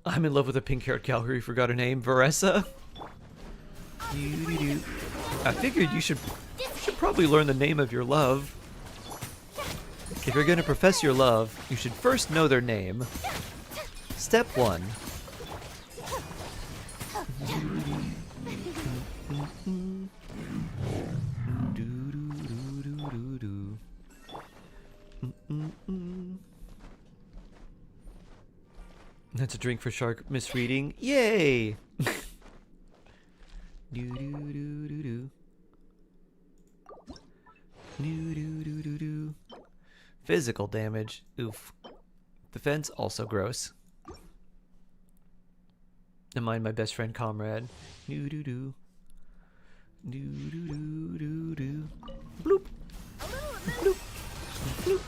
I'm in love with a pink-haired Calgary, forgot her name. Varessa. I figured you should probably learn the name of your love. If you're going to profess your love, you should first know their name. Step 1. That's a drink for shark misreading. Yay! Do do do do do. Do do do do do. Physical damage. Oof. Defense also gross. Never mind my best friend comrade. Do do do. Do do do do do. Bloop. Bloop. Bloop.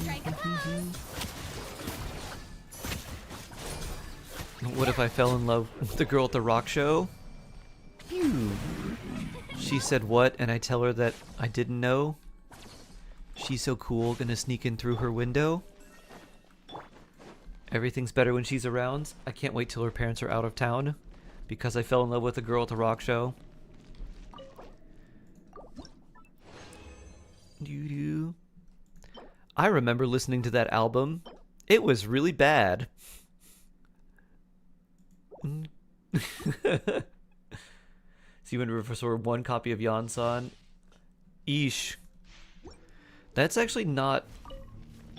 Strike a pose.
What if I fell in love with the girl at the rock show? Phew. She said what, and I tell her that I didn't know? She's so cool, gonna sneak in through her window? Everything's better when she's around. I can't wait till her parents are out of town because I fell in love with a girl at the rock show. Doo-doo. I remember listening to that album. It was really bad. See, when Professor one copy of Yansan. Eesh. That's actually not...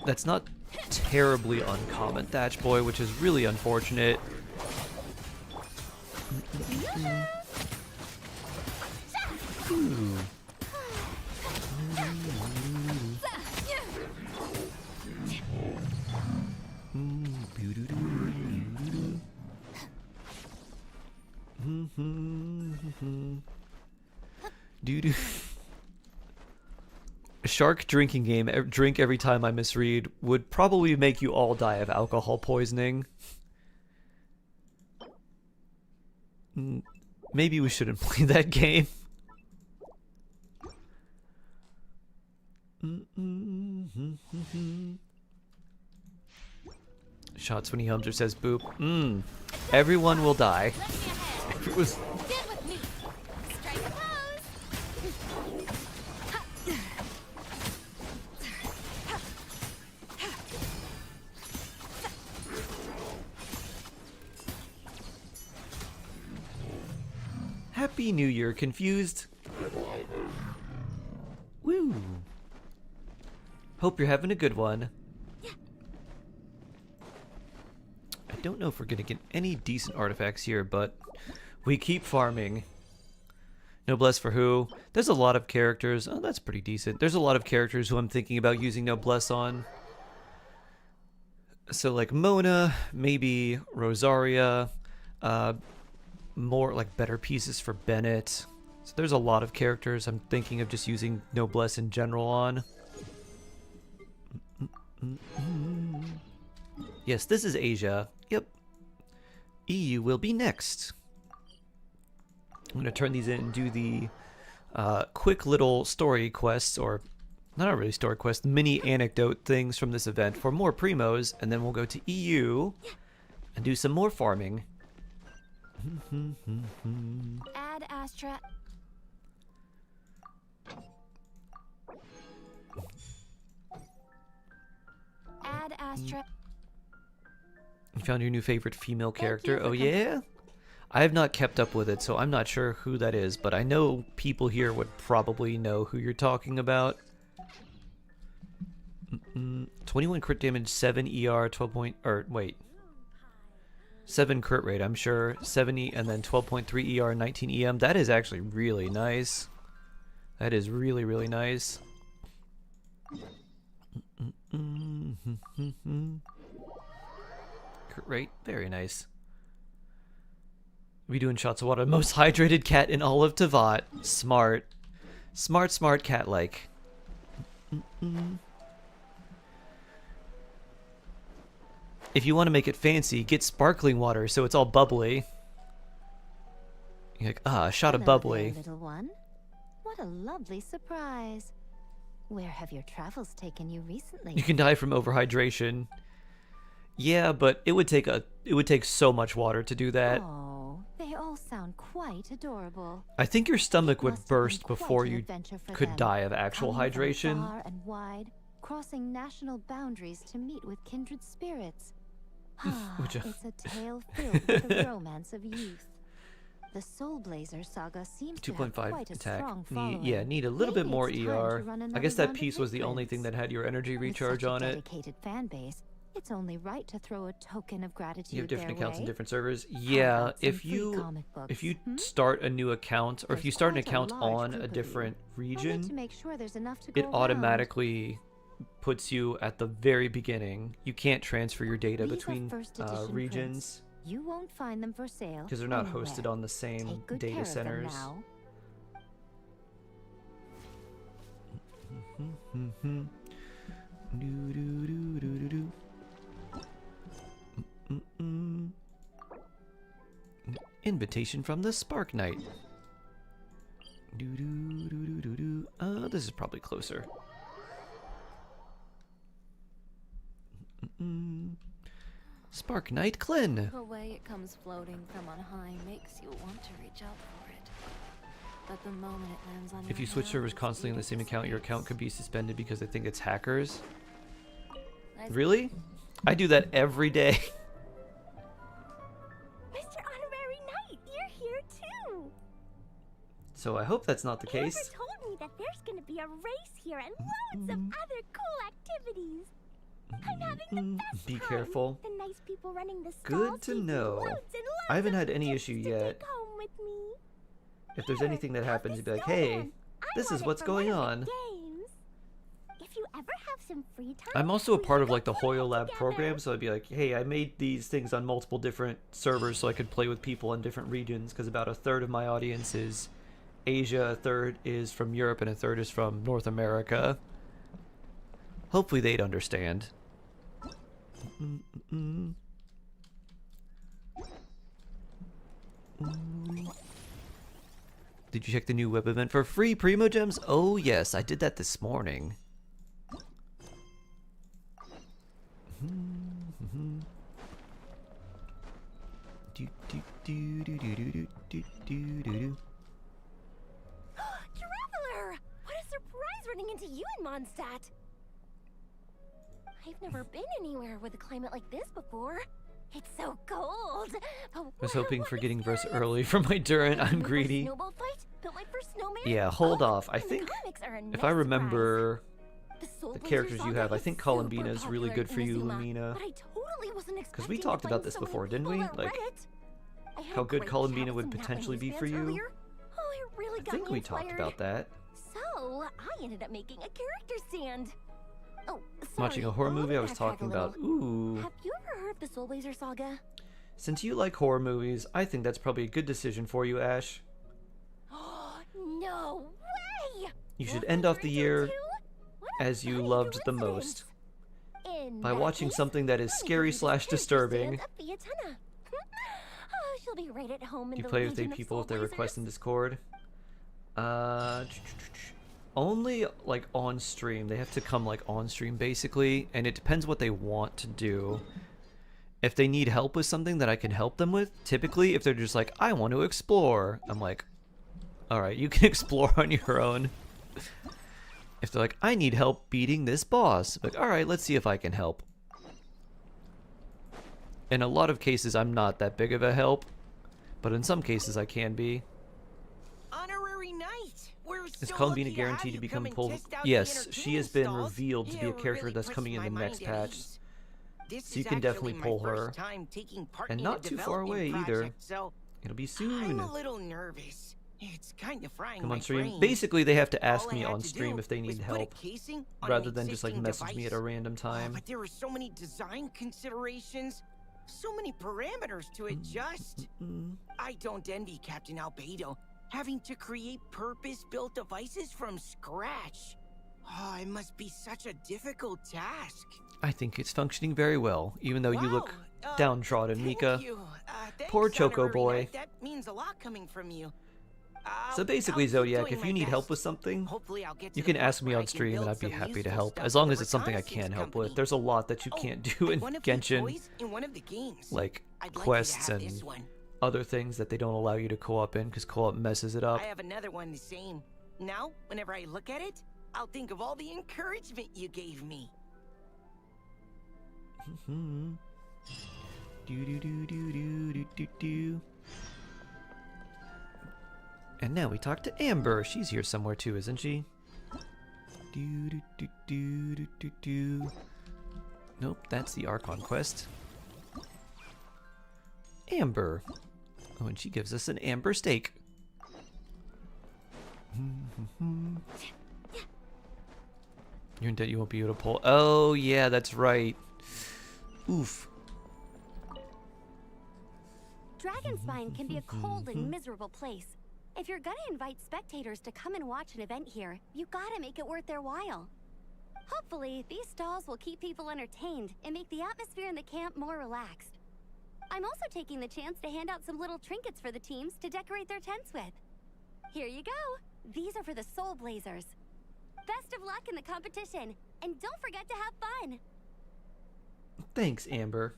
That's not terribly uncommon, Thatch Boy, which is really unfortunate. Ooh. Doo-doo. A shark drinking game, drink every time I misread, would probably make you all die of alcohol poisoning. Maybe we shouldn't play that game. Shots when he hums or says boop. Everyone will die. It was... Happy New Year, confused? Woo! Hope you're having a good one. I don't know if we're gonna get any decent artifacts here, but we keep farming. Noblesse for who? There's a lot of characters. Oh, that's pretty decent. There's a lot of characters who I'm thinking about using Noblesse on. So like Mona, maybe Rosaria, more like better pieces for Bennett. So there's a lot of characters I'm thinking of just using Noblesse in general on. Yes, this is Asia. Yep. EU will be next. I'm going to turn these in and do the quick little story quests, or not really story quests, mini anecdote things from this event for more primos, and then we'll go to EU and do some more farming.
Add Astra. Add Astra.
You found your new favorite female character. Oh yeah? I have not kept up with it, so I'm not sure who that is, but I know people here would probably know who you're talking about. 21 crit damage, 7 ER, 12 point, or wait. 7 crit rate, I'm sure. 70 and then 12.3 ER, 19 EM. That is actually really nice. That is really, really nice. Crit rate, very nice. We doing shots of water. Most hydrated cat in all of Tavat. Smart. Smart, smart cat-like. If you want to make it fancy, get sparkling water so it's all bubbly. You're like, ah, a shot of bubbly.
There, little one. What a lovely surprise. Where have your travels taken you recently?
You can die from overhydration. Yeah, but it would take so much water to do that.
Oh, they all sound quite adorable.
I think your stomach would
Must have
burst
been quite
before
an
you
adventure for
could
them.
die of actual
Coming from
hydration.
far and wide, crossing national boundaries to meet with kindred spirits.
Which,
It's a tale filled with the romance of youth. The Soul Blazer saga seems to have
2.5
quite a
attack.
strong following.
Yeah, need a little bit
Maybe
more
it's time to
ER.
run
I
another
guess that
round of
piece was the only thing
reprints.
that had your energy
With
recharge
such a
on it.
dedicated fan base,
It's only right to throw a token of gratitude.
You have different
their
accounts in
way.
different servers.
How
Yeah,
about some
if
free
you
comic books,
start a new account, or if you
There's
start an
quite a
account
large
on
group
a
of you.
different
I'll need
region,
to make sure there's enough to go
it
around.
automatically puts you at the very beginning. You can't transfer your data
These are
between
first edition
regions
prints. You won't find them for sale
because they're not
anywhere.
hosted on the same
Take good
data
care of them
centers.
now.
Invitation from the Spark Knight. This is probably closer. Spark Knight Clin.
The way it comes floating from on high makes you want to reach out for it. But the moment it lands on
If
your
you switch servers
hands,
constantly on
you
the same account, your account could be suspended because they think it's hackers.
I-
Really? I do that every day.
Mr. Honorary Knight, you're here too.
So I hope that's not the
Amber
case.
told me that there's going to be a race here and loads of other cool activities. I'm having the best
Be
time.
careful.
The nice people running the
Good
stalls
to
gave me
know.
loads and loads
I haven't
of
had any
gifts
issue
to
yet.
take home with me.
If there's
Here,
anything that
have
happens,
this
you'd be like,
snowman.
hey, this
want
is
it
what's
for
going
one of
on.
the games. If you ever have some free time,
I'm also a
we
part
should
of
go
like the
play
Hoyo Lab
together.
program, so I'd be like, hey, I made these things on multiple different servers so I could play with people in different regions, because about a third of my audience is Asia, a third is from Europe, and a third is from North America. Hopefully they'd understand. Did you check the new web event for free Primo Gems? Oh yes, I did that this morning.
Traveler! What a surprise running into you in Mondstadt! I've never been anywhere with a climate like this before. It's so cold. But
I was hoping for getting verse early for my Durant. I'm greedy.
Snowball fight built my first snowman.
Yeah, hold off. I
And the
think
comics are a
if
nice
I remember
Soul
the
Blazer
characters you
saga
have, I
is
think
super
Columbina is really
popular
good for
in
you,
Azuma,
Lumina.
But I totally wasn't
Because we
expecting
talked
to
about
find
this
so many
before, didn't
people
we?
that
Like,
read it. I had
how
a
good
great
Columbina
chat
would
with some
potentially be
Japanese
for
fans
you.
earlier. Oh, it really
I
got
think
me
we talked
inspired.
about that.
So, I ended up making a character stand. Oh, sorry.
Watching a horror
let me
movie I was
backtrack
talking
a little.
about. Ooh.
Have you ever heard of the Soul Blazer saga?
Since you like horror movies, I think that's probably a good decision for you, Ash.
No way!
You should end off the year as you loved the most.
In
By
that
watching
case,
something that is
I'm
scary
going to
slash
character
disturbing.
stand up via Tenna. Oh, she'll be right at home in
You
the
play with
Legion
8
of
people
Soul
if they
Blazers.
request in Discord. Only like on stream. They have to come like on stream basically, and it depends what they want to do. If they need help with something that I can help them with, typically if they're just like, I want to explore, I'm like, alright, you can explore on your own. If they're like, I need help beating this boss, I'm like, alright, let's see if I can help. In a lot of cases, I'm not that big of a help, but in some cases I can be.
Honorary Knight! We're
Is
so
Columbina
lucky to have
guaranteed to
you
become
come and
full?
test out the
Yes, she has been
entertainment
revealed to be a
stalls.
character
Really
that's
puts
coming in
my
the
mind
next
at
patch.
ease. This
So you
is
can definitely
actually
pull
my
her.
first time taking part
And
in a
not too far away
development
either.
project, so
It'll be
I'm
soon.
a little nervous. It's kind of frying
Come
my
on stream.
brain.
Basically, they have to ask
All I
me
had
on
to
stream
do
if they
was
need
put a
help,
casing on
rather
an
than just like
existing
message me at a
device.
random time.
But there are so many design considerations, so many parameters to adjust. I don't envy Captain Albedo having to create purpose-built devices from scratch. Oh, it must be such a difficult task.
I think it's functioning very well, even though you look downtrodden,
Thank
Mika.
you. Thanks,
Poor Choco
Honorary
boy.
Knight. That means a lot coming from you.
So basically,
I'll keep
Zodiac,
doing
if
my
you need help
best.
with something,
Hopefully I'll get to
you
the
can
point
ask me
where I
on
can
stream and
build
I'd be
some
happy to
useful
help,
stuff
as
for
long
the
as it's something I
reconnaissance
can help
company.
with. There's a lot that you can't do in
One of your
Genshin,
toys in one of the games.
like
I'd like you to
quests
have
and
this one.
other things that they don't allow you to co-op in, because co-op messes it up.
I have another one the same. Now, whenever I look at it, I'll think of all the encouragement you gave me.
And now we talk to Amber. She's here somewhere too, isn't she? Nope, that's the Archon quest. Amber. Oh, and she gives us an amber steak. You're in debt, you won't be able to pull. Oh, yeah, that's right. Oof.
Dragonspine can be a cold and miserable place. If you're gonna invite spectators to come and watch an event here, you gotta make it worth their while. Hopefully, these stalls will keep people entertained and make the atmosphere in the camp more relaxed. I'm also taking the chance to hand out some little trinkets for the teams to decorate their tents with. Here you go. These are for the Soul Blazers. Best of luck in the competition, and don't forget to have fun.
Thanks, Amber.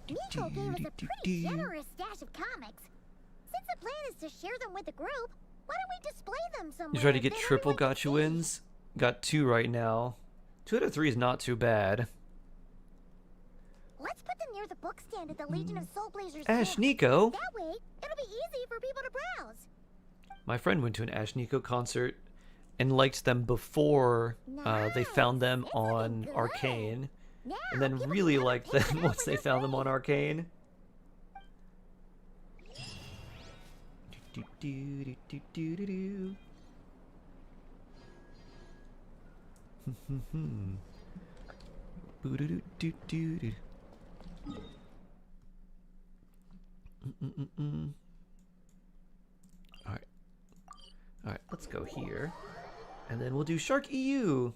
Nico gave us a pretty generous stash of comics. Since the plan is to share them with the group, why don't we display them somewhere?
You try to get triple gotcha wins? Got 2 right now. 2 out of 3 is not too bad.
Let's put them near the book stand at the Legion of Soul Blazers.
Ash Nico.
That way, it'll be easy for people to browse.
My friend went to an Ash Nico concert and liked them before they found them on Arcane. And then really liked them once they found them on Arcane. Alright, let's go here. And then we'll do Shark EU.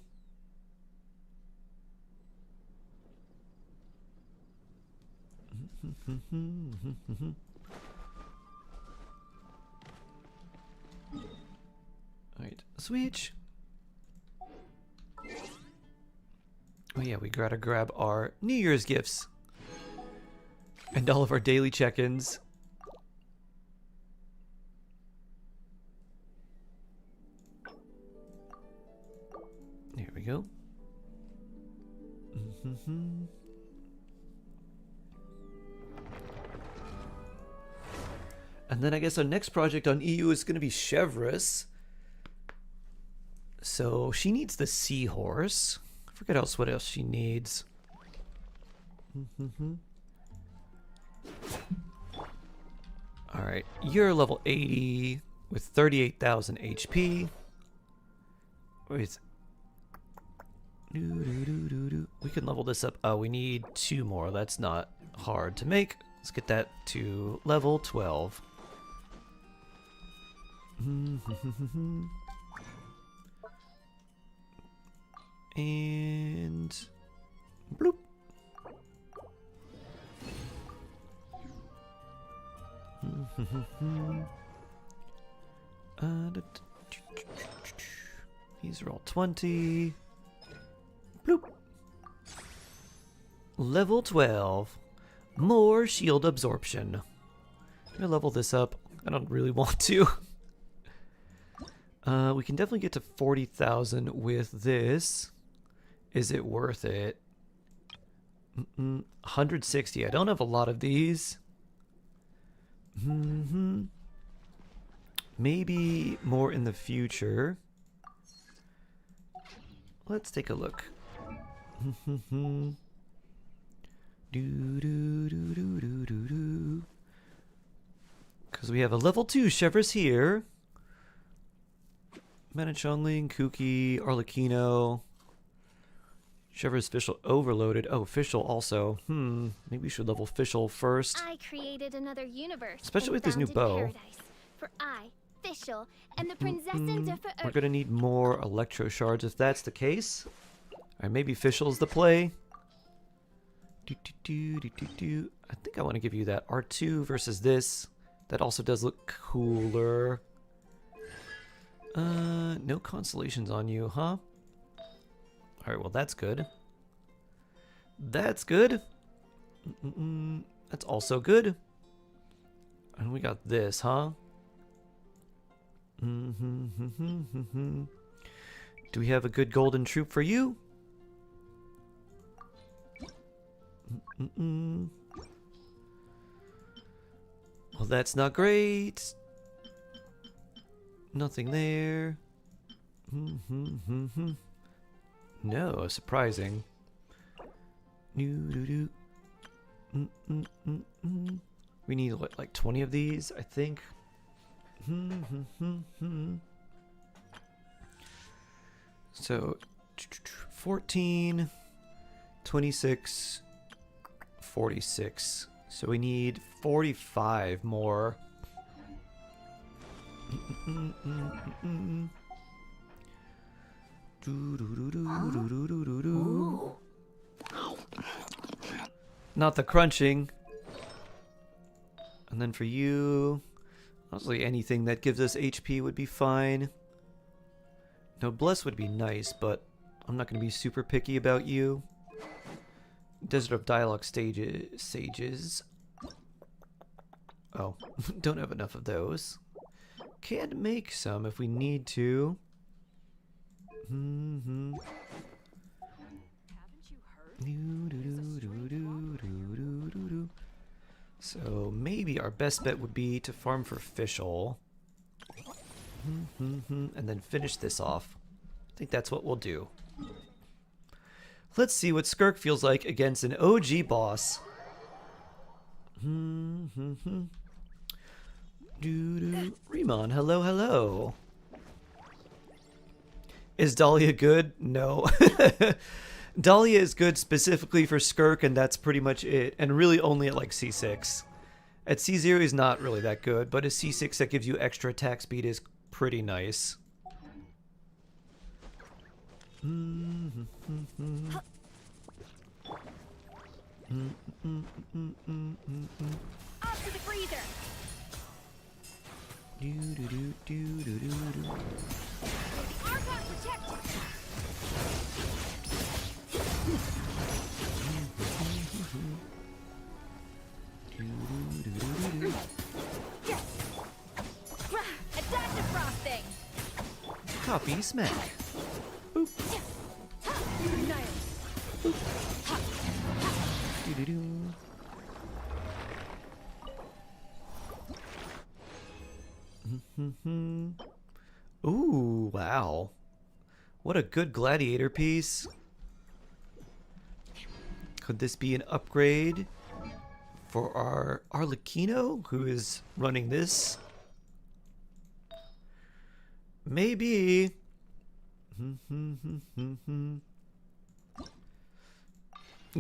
Alright, switch. Oh yeah, we gotta grab our New Year's gifts. And all of our daily check-ins. There we go. And then I guess our next project on EU is going to be Chevreuse. So she needs the seahorse. I forget else what else she needs. Alright, you're level 80 with 38,000 HP. Wait. We can level this up. Oh, we need 2 more. That's not hard to make. Let's get that to level 12. And bloop. These are all 20. Bloop. Level 12. More shield absorption. I'm gonna level this up. I don't really want to. We can definitely get to 40,000 with this. Is it worth it? 160. I don't have a lot of these. Maybe more in the future. Let's take a look. Because we have a level 2 Chevreuse here. Manichongling, Kuki, Arlecchino. Chevreuse Fischl overloaded. Oh, Fischl also. Maybe we should level Fischl first.
I created another universe.
Especially with this new bow.
Paradise for I, Fischl, and the Prinzessin de
We're gonna need more electro shards if that's the case. Alright, maybe Fischl's the play. I think I want to give you that R2 versus this. That also does look cooler. No constellations on you, huh? Alright, well that's good. That's good. That's also good. And we got this, huh? Do we have a good golden troop for you? Well, that's not great. Nothing there. No, surprising. We need what, like 20 of these, I think. So 14, 26, 46. So we need 45 more. Not the crunching. And then for you, honestly, anything that gives us HP would be fine. No, Bless would be nice, but I'm not going to be super picky about you. Desert of Dialogue Sages. Oh, don't have enough of those. Can make some if we need to. So maybe our best bet would be to farm for Fischl. And then finish this off. I think that's what we'll do. Let's see what Skirk feels like against an OG boss. Riemann, hello, hello. Is Dahlia good? No. Dahlia is good specifically for Skirk, and that's pretty much it. And really only at like C6. At C0 he's not really that good, but at C6 that gives you extra attack speed is pretty nice.
Off to the freezer. Archon protect. A dash of frosting.
Copy smack. Boop. Ooh, wow. What a good gladiator piece. Could this be an upgrade for our Arlecchino, who is running this? Maybe.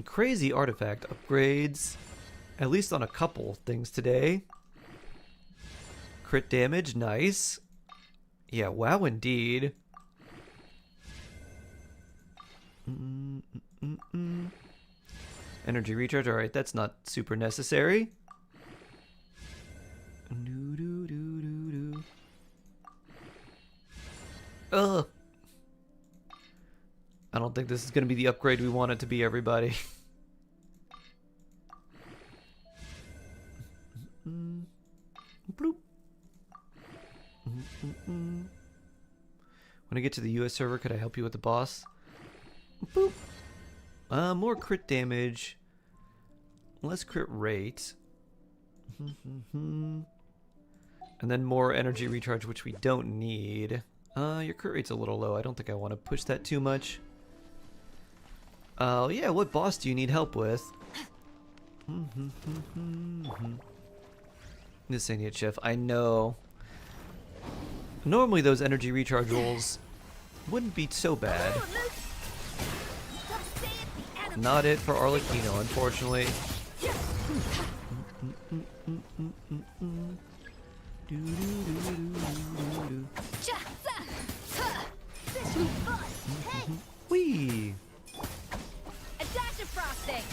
Crazy artifact upgrades, at least on a couple things today. Crit damage, nice. Yeah, wow indeed. Energy recharge, alright, that's not super necessary. Ugh. I don't think this is going to be the upgrade we want it to be, everybody. Bloop. When I get to the US server, could I help you with the boss? Boop. More crit damage. Less crit rate. And then more energy recharge, which we don't need. Your crit rate's a little low. I don't think I want to push that too much. Yeah, what boss do you need help with? This ain't it, Chef. I know. Normally those energy recharge rolls wouldn't be so bad. Not it for Arlecchino, unfortunately. Whee!
A dash of frosting.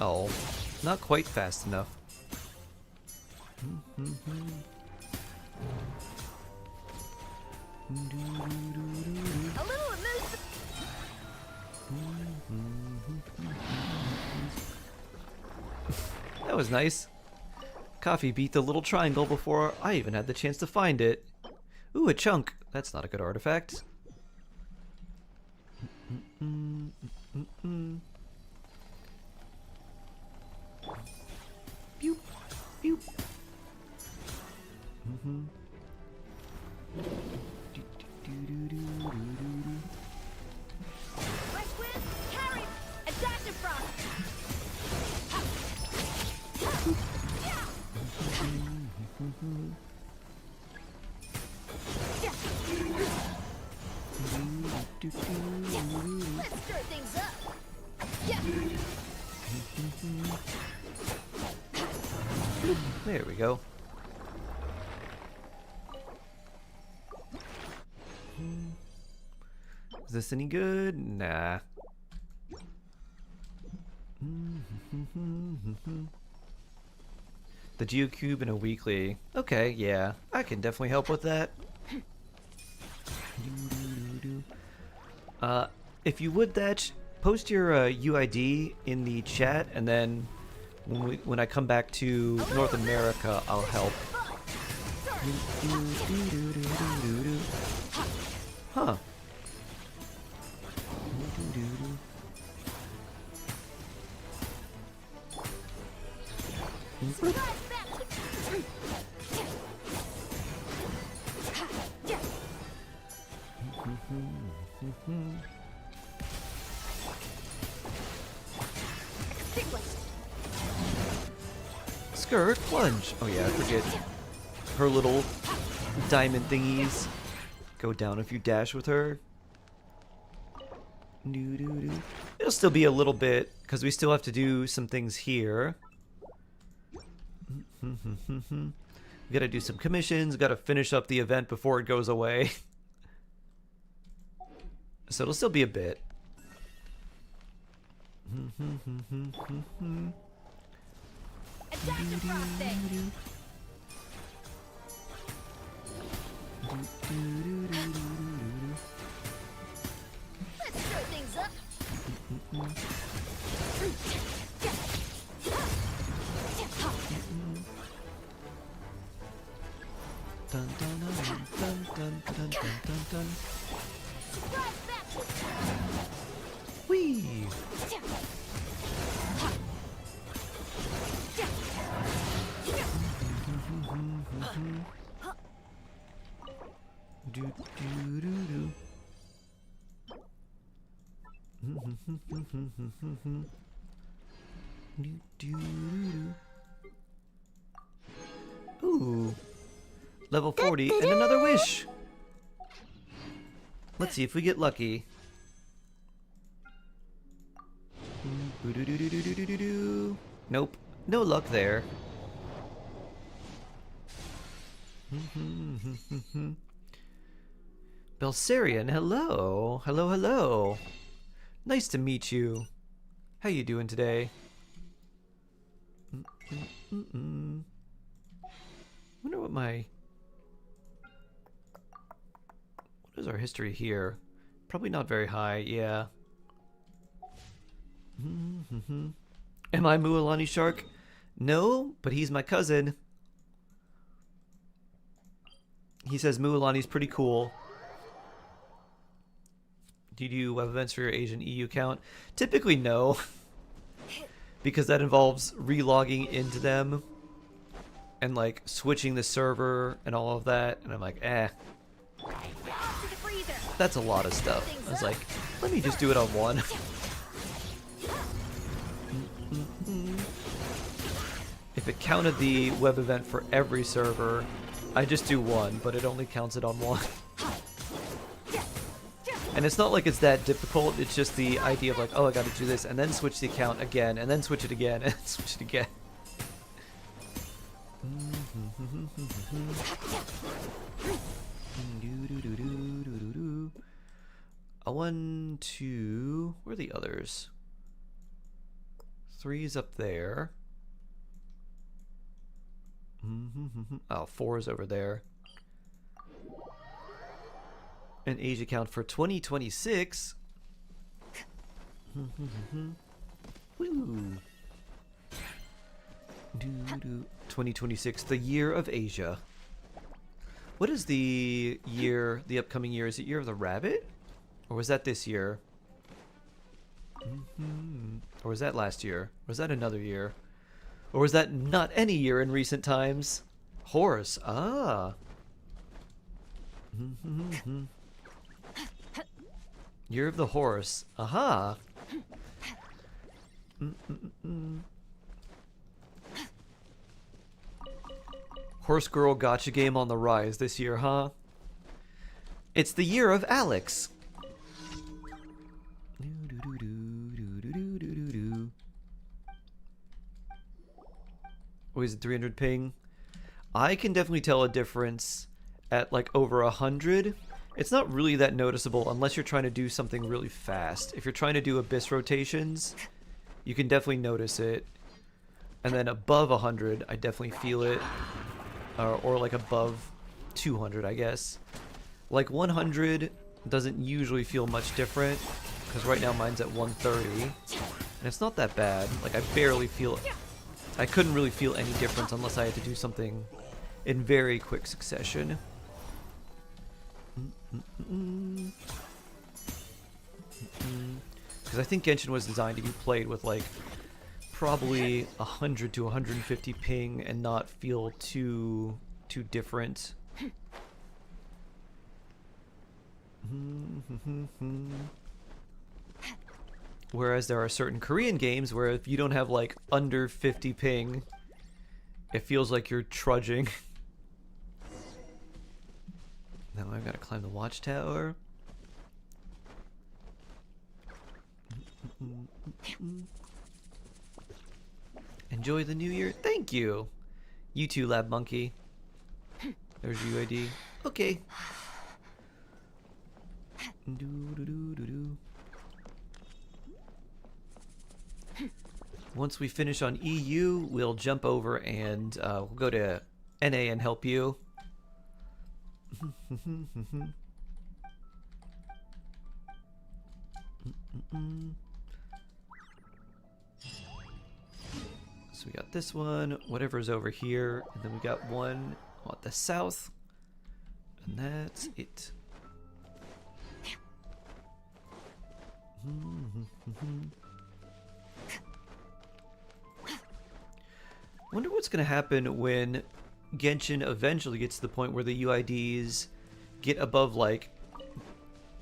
Oh, not quite fast enough.
A little elusive.
That was nice. Coffee beat the little triangle before I even had the chance to find it. Ooh, a chunk. That's not a good artifact. Pew, pew.
Let's stir things up. Yeah.
There we go. Is this any good? Nah. The Geocube and a weekly. Okay, yeah. I can definitely help with that. If you would, Thatch, post your UID in the chat, and then when I come back to North America, I'll help. Huh. Skirt plunge. Oh yeah, I forget her little diamond thingies go down if you dash with her. It'll still be a little bit because we still have to do some things here. We gotta do some commissions, gotta finish up the event before it goes away. So it'll still be a bit.
Attack the frosting. Let's stir things up.
Dun dun dun dun dun dun dun dun dun. Whee! Do do do do. Do do do. Ooh. Level 40 and another wish. Let's see if we get lucky. Nope. No luck there. Belsarian, hello. Hello, hello. Nice to meet you. How you doing today? Wonder what my... What is our history here? Probably not very high, yeah. Am I Mualani Shark? No, but he's my cousin. He says Mualani's pretty cool. Do you do web events for your Asian EU account? Typically no. Because that involves relogging into them. And like switching the server and all of that. And I'm like, eh. That's a lot of stuff. I was like, let me just do it on one. If it counted the web event for every server, I just do one, but it only counts it on one. And it's not like it's that difficult, it's just the idea of like, oh, I gotta do this, and then switch the account again, and then switch it again, and switch it again. A 1, 2, where are the others? 3's up there. Oh, 4's over there. An age account for 2026. Woo. 2026, the year of Asia. What is the year, the upcoming year? Is it Year of the Rabbit? Or was that this year? Or was that last year? Or was that another year? Or was that not any year in recent times? Horse. Ah. Year of the Horse. Aha. Horse Girl Gotcha game on the rise this year, huh? It's the year of Alex. Always at 300 ping. I can definitely tell a difference at like over 100. It's not really that noticeable unless you're trying to do something really fast. If you're trying to do abyss rotations, you can definitely notice it. And then above 100, I definitely feel it. Or like above 200, I guess. Like 100 doesn't usually feel much different, because right now mine's at 130. And it's not that bad. Like I barely feel it. I couldn't really feel any difference unless I had to do something in very quick succession. Because I think Genshin was designed to be played with like probably 100 to 150 ping and not feel too different. Whereas there are certain Korean games where if you don't have like under 50 ping, it feels like you're trudging. Now I've got to climb the watchtower. Enjoy the new year. Thank you. You too, Lab Monkey. There's UID. Okay. Once we finish on EU, we'll jump over and we'll go to NA and help you. So we got this one, whatever's over here, and then we got one on the south, and that's it. Wonder what's gonna happen when Genshin eventually gets to the point where the UIDs get above like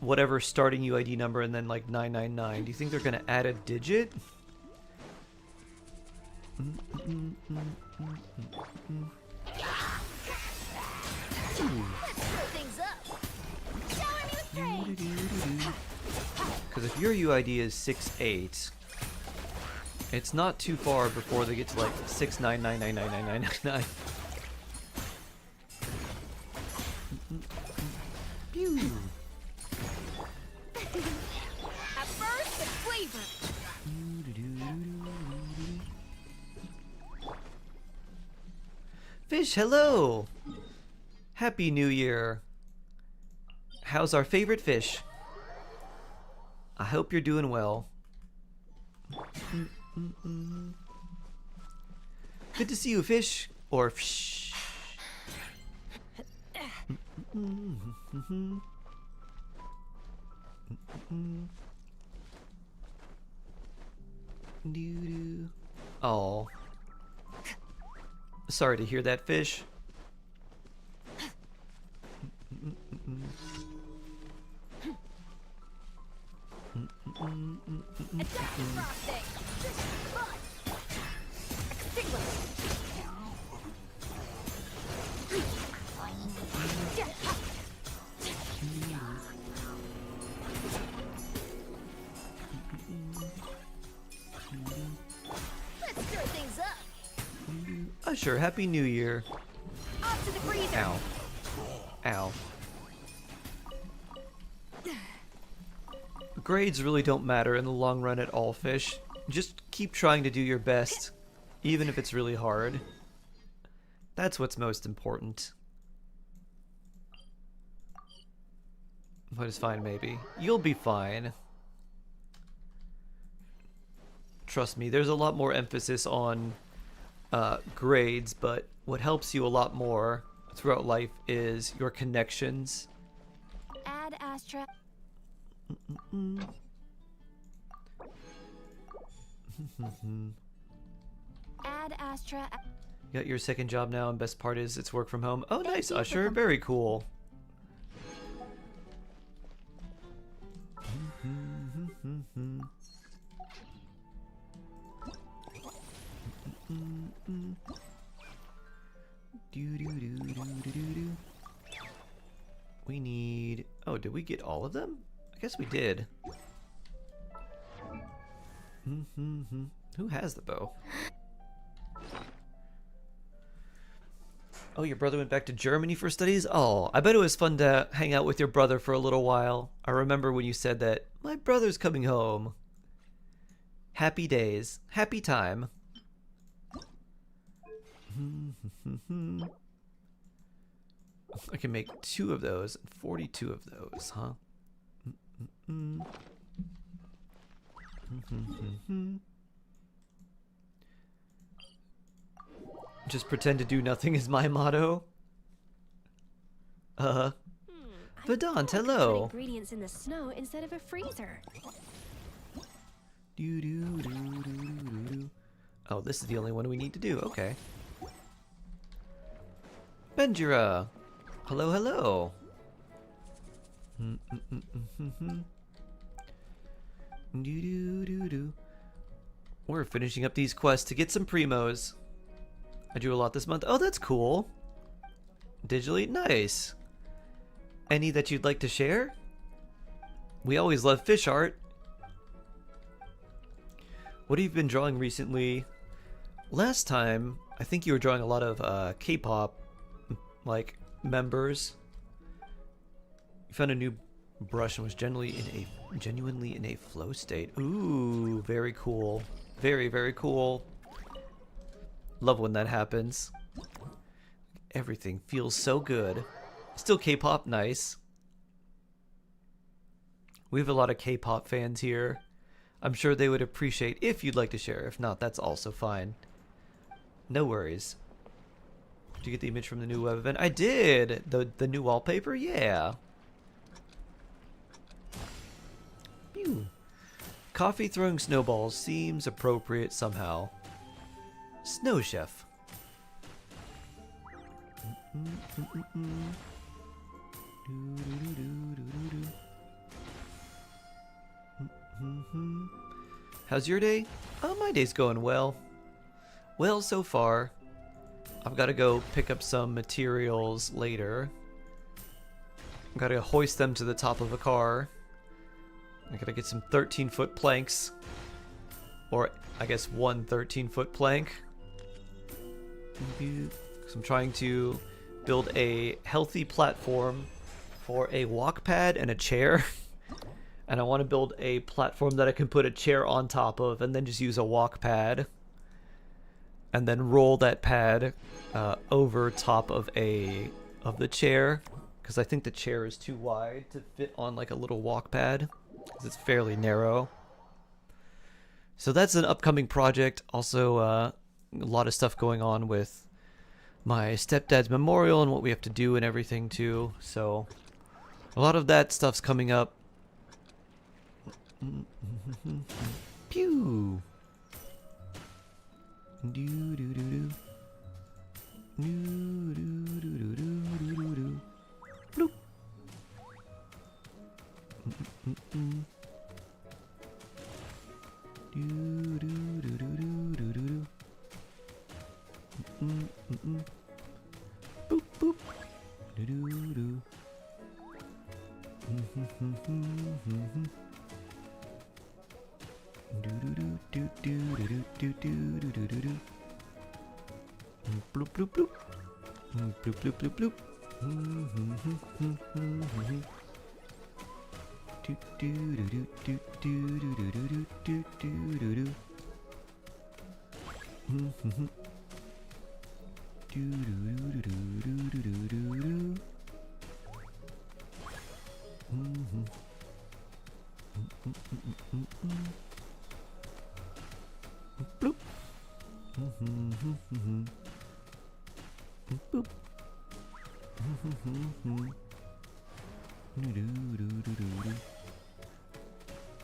whatever starting UID number and then like 999. Do you think they're gonna add a digit? Because if your UID is 68, it's not too far before they get to like 699999999. Pew.
At first, the flavor.
Fish, hello! Happy New Year. How's our favorite fish? I hope you're doing well. Good to see you, fish. Or fish. Oh. Sorry to hear that, fish.
Let's stir things up.
Usher, Happy New Year.
Off to the freezer.
Ow. Ow. Grades really don't matter in the long run at all, fish. Just keep trying to do your best, even if it's really hard. That's what's most important. But it's fine, maybe. You'll be fine. Trust me, there's a lot more emphasis on grades, but what helps you a lot more throughout life is your connections.
Add Astra. Add Astra.
You got your second job now, and best part is it's work from home. Oh, nice, Usher. Very cool. We need... Oh, did we get all of them? I guess we did. Who has the bow? Oh, your brother went back to Germany for studies? Oh, I bet it was fun to hang out with your brother for a little while. I remember when you said that, my brother's coming home. Happy days. Happy time. I can make 2 of those, 42 of those, huh? Just pretend to do nothing is my motto. Vedant, hello.
Ingredients in the snow instead of a freezer.
Oh, this is the only one we need to do. Okay. Benjira. Hello, hello. We're finishing up these quests to get some primos. I drew a lot this month. Oh, that's cool. Digitally? Nice. Any that you'd like to share? We always love fish art. What have you been drawing recently? Last time, I think you were drawing a lot of K-pop, like, members. You found a new brush and was genuinely in a flow state. Ooh, very cool. Very, very cool. Love when that happens. Everything feels so good. Still K-pop, nice. We have a lot of K-pop fans here. I'm sure they would appreciate if you'd like to share. If not, that's also fine. No worries. Did you get the image from the new web event? I did! The new wallpaper? Yeah. Pew. Coffee throwing snowballs seems appropriate somehow. Snow Chef. How's your day? Oh, my day's going well. Well, so far. I've got to go pick up some materials later. I've got to hoist them to the top of a car. I gotta get some 13-foot planks. Or, I guess, one 13-foot plank. So I'm trying to build a healthy platform for a walk pad and a chair. And I want to build a platform that I can put a chair on top of and then just use a walk pad. And then roll that pad over top of the chair. Because I think the chair is too wide to fit on like a little walk pad. Because it's fairly narrow. So that's an upcoming project. Also, a lot of stuff going on with my stepdad's memorial and what we have to do and everything too. So a lot of that stuff's coming up. Pew. Do-do-do-do. Do-do-do-do-do-do-do. Bloop. Do-do-do-do-do-do-do. Boop boop. Do-do-do. Do-do-do-do-do-do-do-do-do-do-do. Bloop bloop bloop. Bloop bloop bloop bloop. Do-do-do-do-do-do-do-do-do-do-do-do. Do-do-do-do-do-do-do-do-do. Bloop. Boop.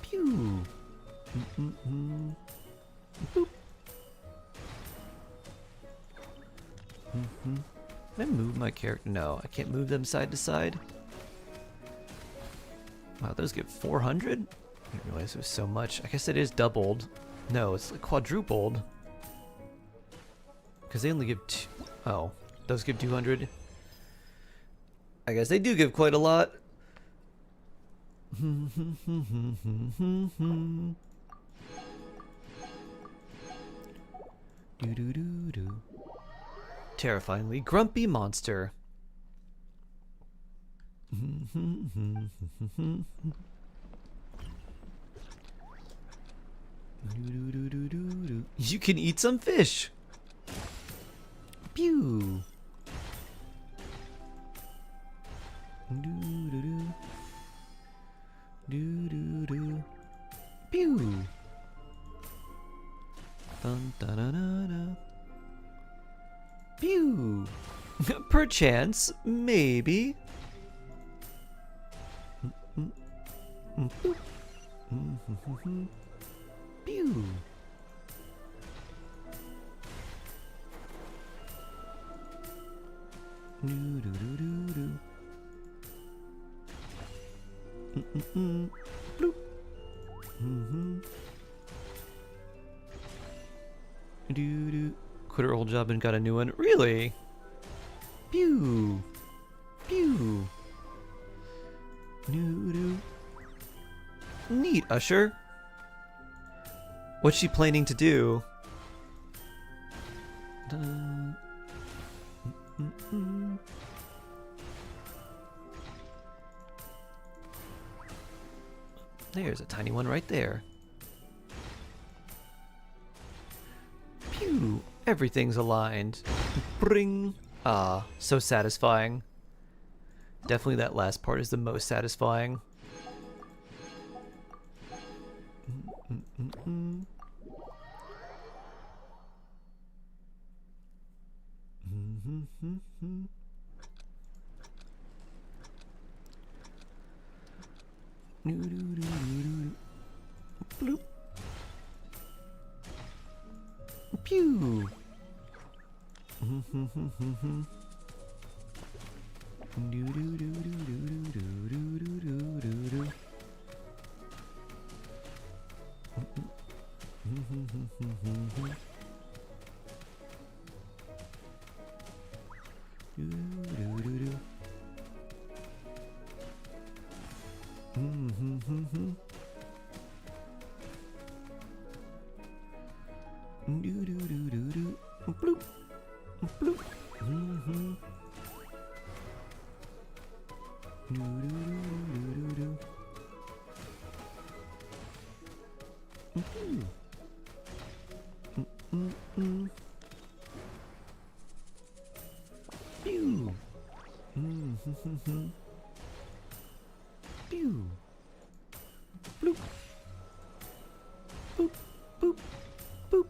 Pew. Boop. Can I move my character? No, I can't move them side to side. Wow, those get 400? I didn't realize it was so much. I guess it is doubled. No, it's like quadrupled. Because they only give oh, those give 200. I guess they do give quite a lot. Terrifyingly grumpy monster. You can eat some fish. Pew. Pew. Dun, dun, dun, dun, dun. Pew. Perchance, maybe. Pew. Bloop. Quit her old job and got a new one. Really? Pew. Pew. Neat, Usher. What's she planning to do? There's a tiny one right there. Pew! Everything's aligned. Bring! Ah, so satisfying. Definitely that last part is the most satisfying. Bloop. Pew. Bloop. Bloop. Pew. Pew. Bloop. Boop. Boop. Boop.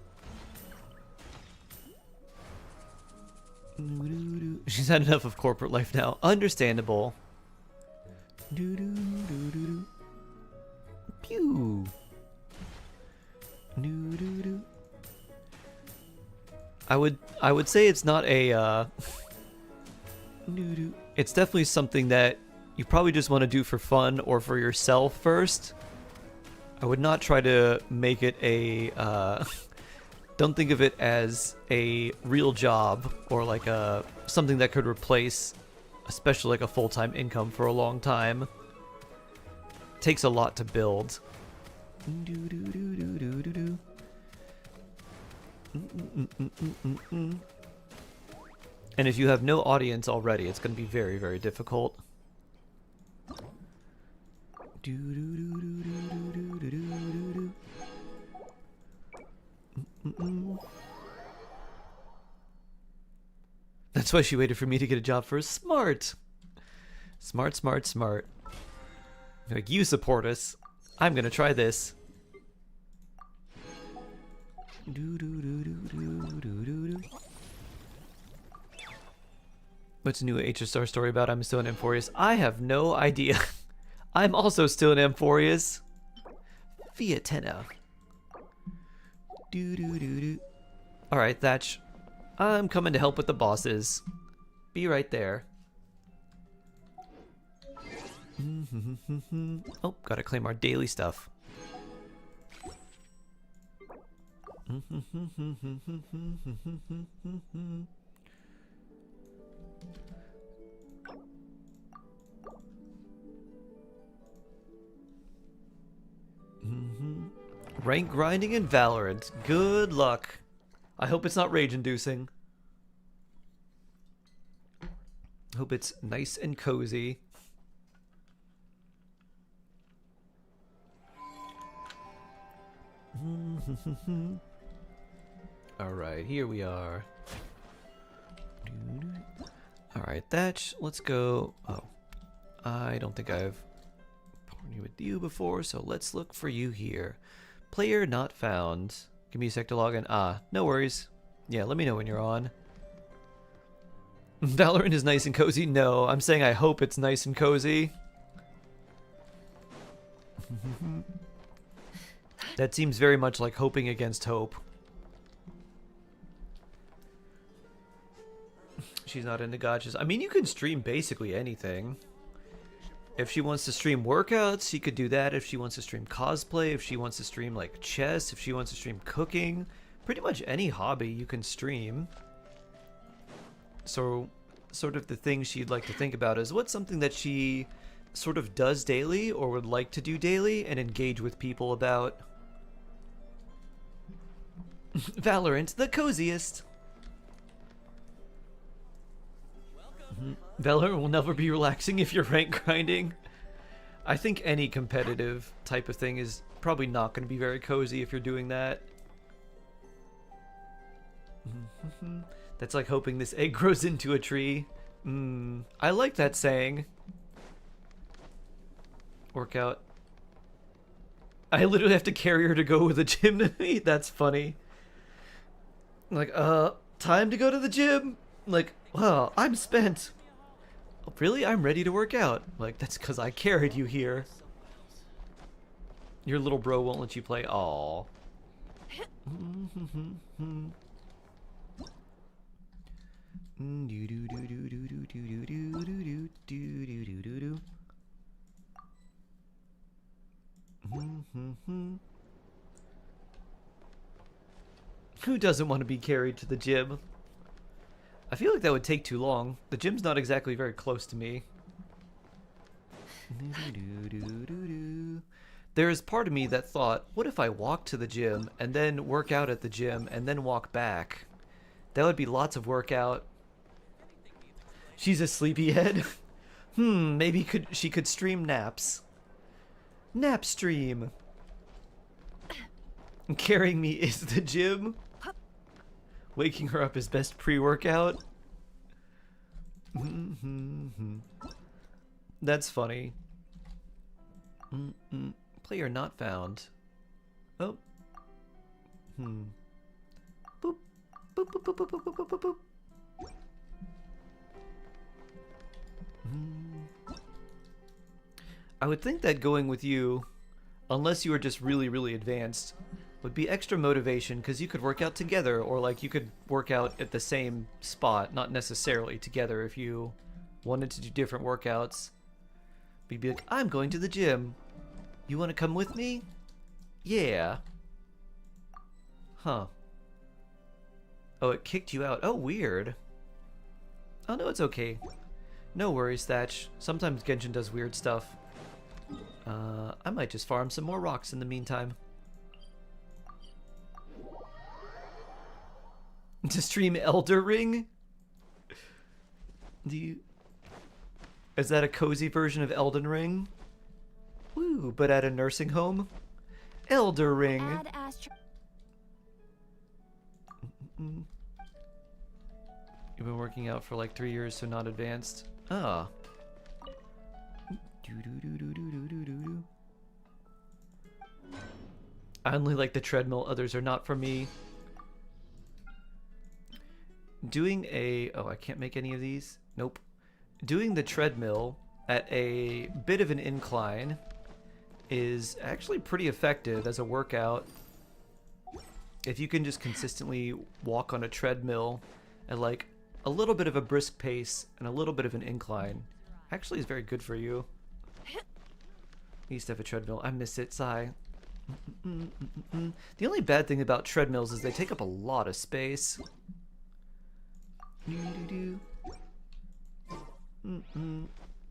She's had enough of corporate life now. Understandable. Pew. I would say it's not a it's definitely something that you probably just want to do for fun or for yourself first. I would not try to make it a don't think of it as a real job or like something that could replace especially like a full-time income for a long time. Takes a lot to build. And if you have no audience already, it's going to be very, very difficult. That's why she waited for me to get a job first. Smart. Smart, smart, smart. Like, you support us. I'm going to try this. What's a new HSR story about? I'm still in Amphorius. I have no idea. I'm also still in Amphorius. Fiatenna. Alright, Thatch. I'm coming to help with the bosses. Be right there. Oh, gotta claim our daily stuff. Rank grinding in Valorant. Good luck. I hope it's not rage-inducing. Hope it's nice and cozy. Alright, here we are. Alright, Thatch, let's go. Oh, I don't think I've partnered with you before, so let's look for you here. Player not found. Give me a sec to log in. Ah, no worries. Yeah, let me know when you're on. Valorant is nice and cozy? No, I'm saying I hope it's nice and cozy. That seems very much like hoping against hope. She's not into gotchas. I mean, you can stream basically anything. If she wants to stream workouts, she could do that. If she wants to stream cosplay, if she wants to stream like chess, if she wants to stream cooking, pretty much any hobby you can stream. So, sort of the thing she'd like to think about is what's something that she sort of does daily or would like to do daily and engage with people about. Valorant, the coziest. Valorant will never be relaxing if you're rank grinding. I think any competitive type of thing is probably not going to be very cozy if you're doing that. That's like hoping this egg grows into a tree. I like that saying. Workout. I literally have to carry her to go with the gym to me. That's funny. Like, time to go to the gym? Like, well, I'm spent. Oh, really? I'm ready to work out. Like, that's because I carried you here. Your little bro won't let you play. Aww. Who doesn't want to be carried to the gym? I feel like that would take too long. The gym's not exactly very close to me. There is part of me that thought, what if I walk to the gym and then work out at the gym and then walk back? That would be lots of workout. She's a sleepyhead. Maybe she could stream naps. Nap stream. Carrying me is the gym. Waking her up is best pre-workout. That's funny. Player not found. Oh. Boop. Boop, boop, boop, boop, boop, boop, boop, boop. I would think that going with you, unless you were just really, really advanced, would be extra motivation because you could work out together, or like you could work out at the same spot, not necessarily together if you wanted to do different workouts. But you'd be like, I'm going to the gym. You want to come with me? Yeah. Huh. Oh, it kicked you out. Oh, weird. Oh, no, it's okay. No worries, Thatch. Sometimes Genshin does weird stuff. I might just farm some more rocks in the meantime. To stream Elder Ring? Is that a cozy version of Elden Ring? Woo, but at a nursing home? Elder Ring. You've been working out for like 3 years, so not advanced. Ah. I only like the treadmill, others are not for me. Doing a... Oh, I can't make any of these? Nope. Doing the treadmill at a bit of an incline is actually pretty effective as a workout. If you can just consistently walk on a treadmill at like a little bit of a brisk pace and a little bit of an incline, actually is very good for you. I used to have a treadmill. I miss it, sigh. The only bad thing about treadmills is they take up a lot of space.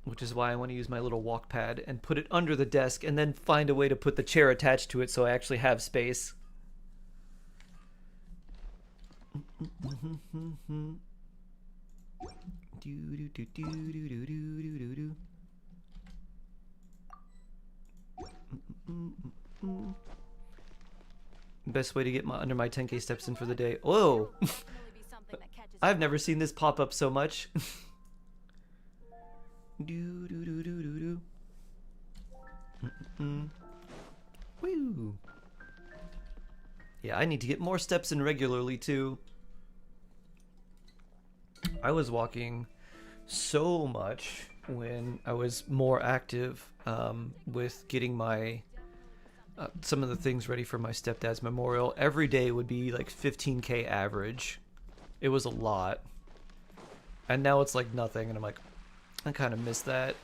Which is why I want to use my little walk pad and put it under the desk and then find a way to put the chair attached to it so I actually have space. Best way to get under my 10k steps in for the day. Whoa! I've never seen this pop up so much. Woo! Yeah, I need to get more steps in regularly too. I was walking so much when I was more active with getting my some of the things ready for my stepdad's memorial. Every day would be like 15k average. It was a lot. And now it's like nothing, and I'm like, I kind of miss that.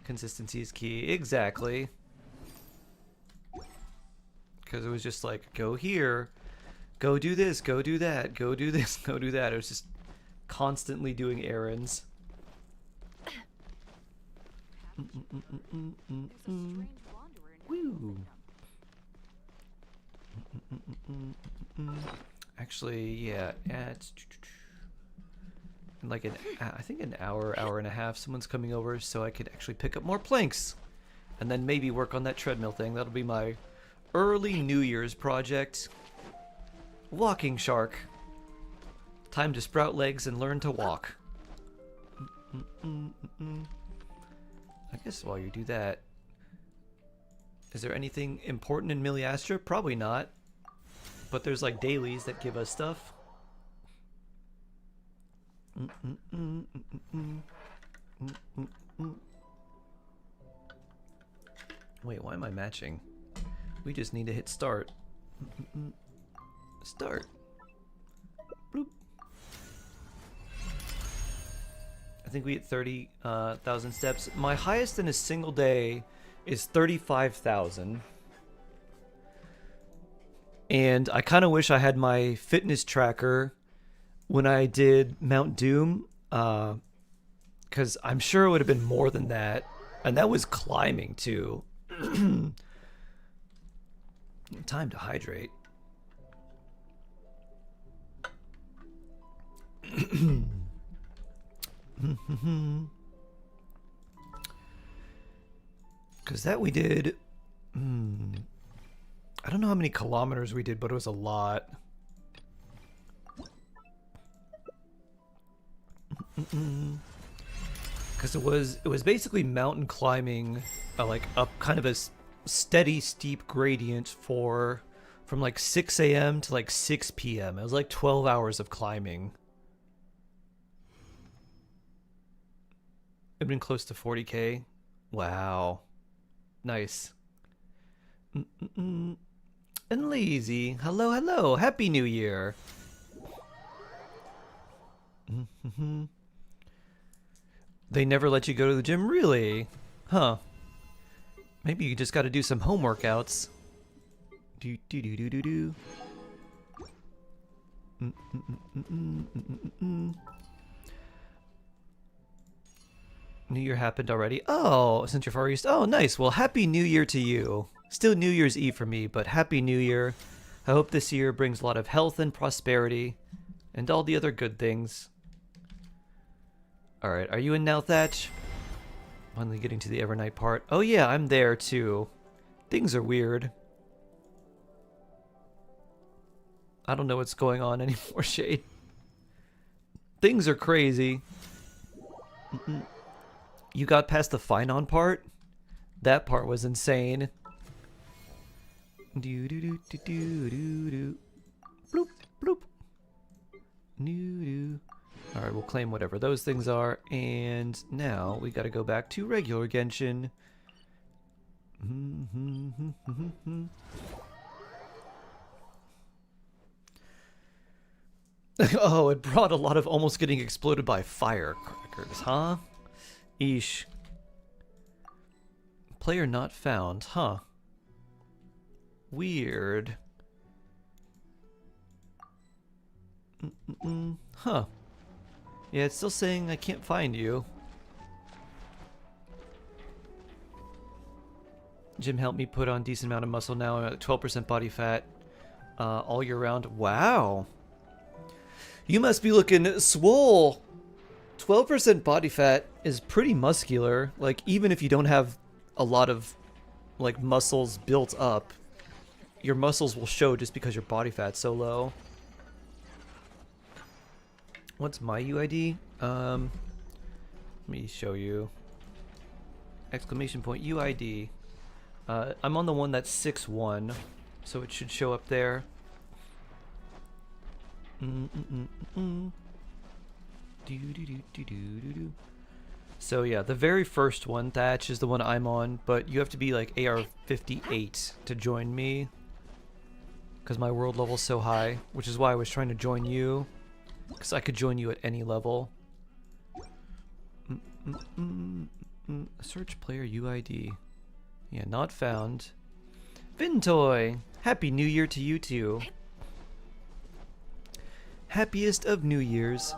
Consistency is key. Exactly. Because it was just like, go here, go do this, go do that, go do this, go do that. It was just constantly doing errands. Woo. Actually, yeah, it's in like I think an hour and a half. Someone's coming over, so I could actually pick up more planks, and then maybe work on that treadmill thing. That'll be my early New Year's project. Walking shark. Time to sprout legs and learn to walk. I guess while you do that, is there anything important in Miliastra? Probably not. But there's like dailies that give us stuff. Wait, why am I matching? We just need to hit start. Start. Bloop. I think we hit 30,000 steps. My highest in a single day is 35,000. And I kind of wish I had my fitness tracker when I did Mount Doom, because I'm sure it would have been more than that. And that was climbing too. Time to hydrate. Because that we did... I don't know how many kilometers we did, but it was a lot. Because it was basically mountain climbing, like up kind of a steady, steep gradient from like 6 a.m. to like 6 p.m. It was like 12 hours of climbing. It'd been close to 40k. Wow. Nice. And lazy. Hello, hello. Happy New Year. They never let you go to the gym, really? Huh. Maybe you just got to do some home workouts. Do do do do do do. New Year happened already. Oh, since you're Far East. Oh, nice. Well, Happy New Year to you. Still New Year's Eve for me, but Happy New Year. I hope this year brings a lot of health and prosperity and all the other good things. Alright, are you in now, Thatch? Finally getting to the Evernight part. Oh yeah, I'm there too. Things are weird. I don't know what's going on anymore, Shade. Things are crazy. You got past the Finon part? That part was insane. Do do do do do do do. Bloop bloop. Doo doo. All right, we'll claim whatever those things are, and now we got to go back to regular Genshin. Oh, it brought a lot of almost getting exploded by firecrackers, huh? Eesh. Player not found, huh? Weird. Huh. Yeah, it's still saying I can't find you. Jim helped me put on decent amount of muscle now. I'm at 12% body fat all year round. Wow. You must be looking swole. 12% body fat is pretty muscular. Like, even if you don't have a lot of, like, muscles built up, your muscles will show just because your body fat's so low. What's my UID? Let me show you. Exclamation point UID. I'm on the one that's 6'1", so it should show up there. So yeah, the very first one, Thatch, is the one I'm on, but you have to be like AR 58 to join me, because my world level's so high, which is why I was trying to join you, because I could join you at any level. Search player UID. Yeah, not found. Vintoy! Happy New Year to you too. Happiest of New Years.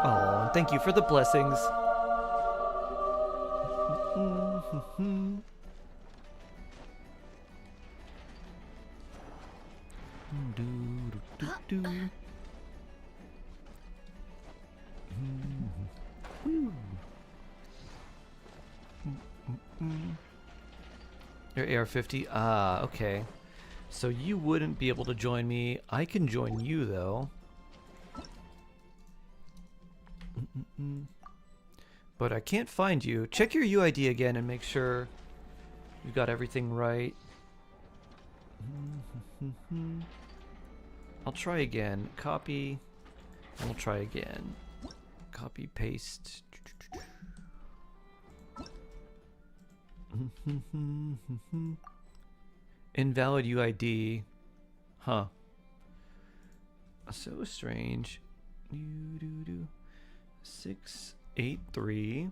Oh, thank you for the blessings. You're AR-50? Ah, okay. So you wouldn't be able to join me. I can join you, though. But I can't find you. Check your UID again and make sure you got everything right. I'll try again. Copy. And we'll try again. Copy, paste. Invalid UID. Huh. So strange. 683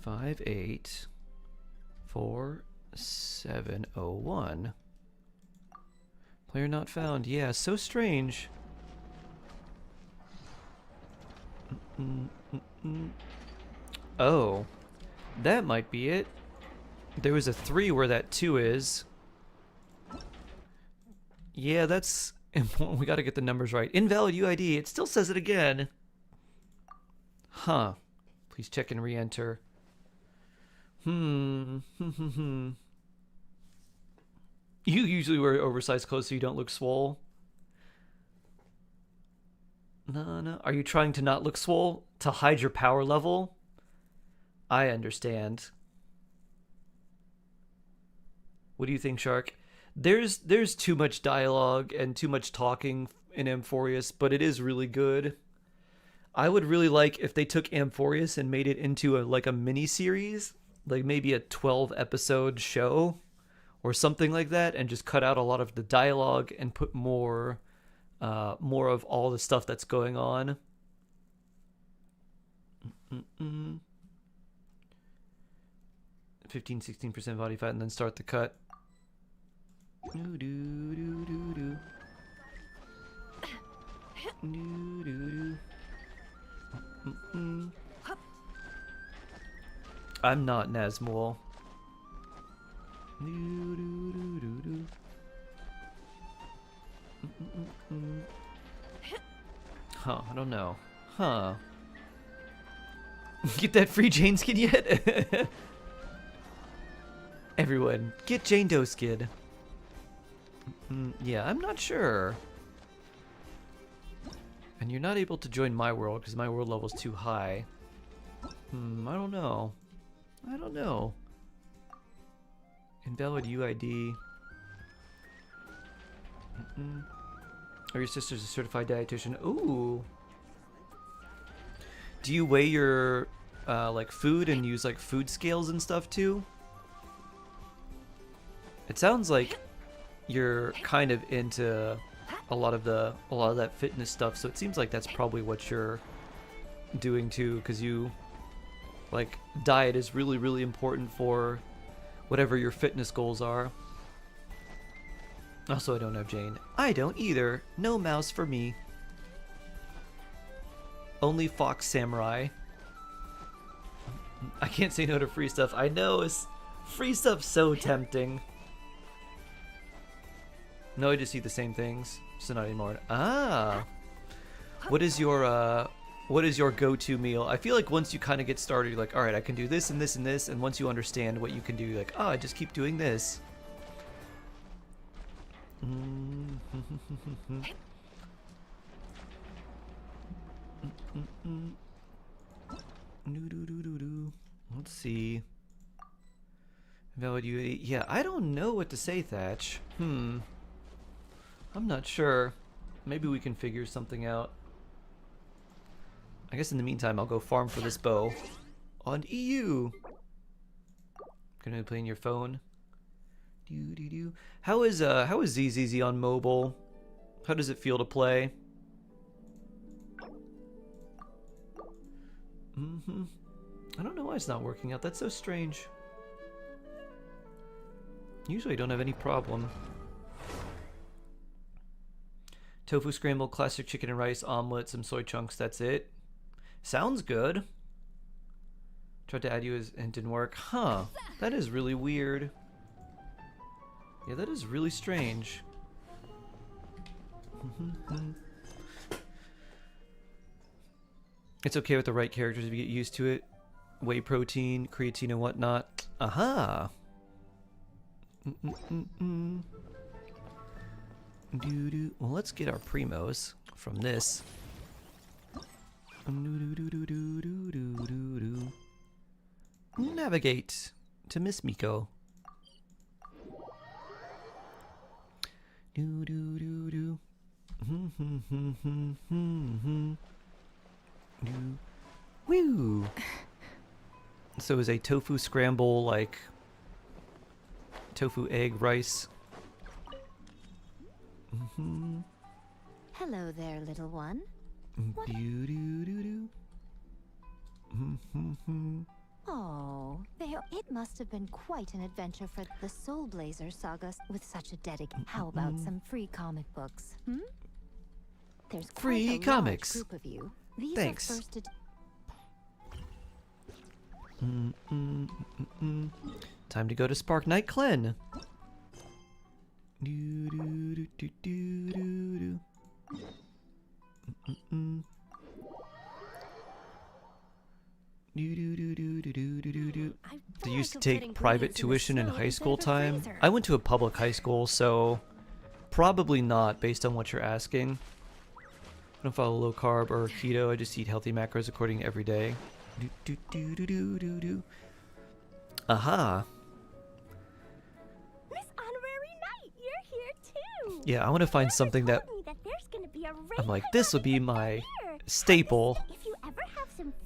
58 4701. Player not found. Yeah, so strange. Oh, that might be it. There was a 3 where that 2 is. Yeah, that's important. We gotta get the numbers right. Invalid UID. It still says it again. Huh. Please check and re-enter. You usually wear oversized clothes so you don't look swole. No. Are you trying to not look swole? To hide your power level? I understand. What do you think, Shark? There's too much dialogue and too much talking in Amphorius, but it is really good. I would really like if they took Amphorius and made it into like a mini series, like maybe a 12-episode show or something like that, and just cut out a lot of the dialogue and put more of all the stuff that's going on. 15-16% body fat, and then start the cut. I'm not Nazmul. Huh, I don't know. Huh. Get that free Jane skin yet? Everyone, get Jane Doe skin. Yeah, I'm not sure. And you're not able to join my world because my world level's too high. I don't know. Invalid UID. Or your sister's a certified dietitian. Ooh. Do you weigh your like food and use like food scales and stuff too? It sounds like you're kind of into a lot of that fitness stuff, so it seems like that's probably what you're doing too, because you like diet is really, really important for whatever your fitness goals are. Also, I don't have Jane. I don't either. No mouse for me. Only Fox Samurai. I can't say no to free stuff. I know, free stuff's so tempting. No, I just see the same things. So not anymore. Ah! What is your go-to meal? I feel like once you kind of get started, you're like, all right, I can do this and this and this, and once you understand what you can do, you're like, oh, I just keep doing this. Let's see. Valid UA. Yeah, I don't know what to say, Thatch. I'm not sure. Maybe we can figure something out. I guess in the meantime, I'll go farm for this bow. On EU. Gonna be playing your phone. How is ZZZ on mobile? How does it feel to play? I don't know why it's not working out. That's so strange. Usually I don't have any problem. Tofu scrambled, classic chicken and rice, omelet, some soy chunks, that's it. Sounds good. Tried to add you as and didn't work. Huh. That is really weird. Yeah, that is really strange. It's okay with the right characters if you get used to it. Whey protein, creatine and whatnot. Aha! Well, let's get our primos from this. Navigate to Miss Miko. Woo! So is a tofu scramble like tofu egg rice?
Hello there, little one. Oh, it must have been quite an adventure for the Soul Blazer saga with such a dedication. How about some free comic books? There's
free
quite a
comics.
large group of you. These
Thanks.
Are first
Time to go to Spark Night Clen. They used to take private tuition in high school time. I went to a public high school, so probably not based on what you're asking. I don't follow low carb or keto. I just eat healthy macros according to every day. Aha.
Miss Honorary Knight, you're here too.
Yeah, I want to find something that I'm like, this will be my staple.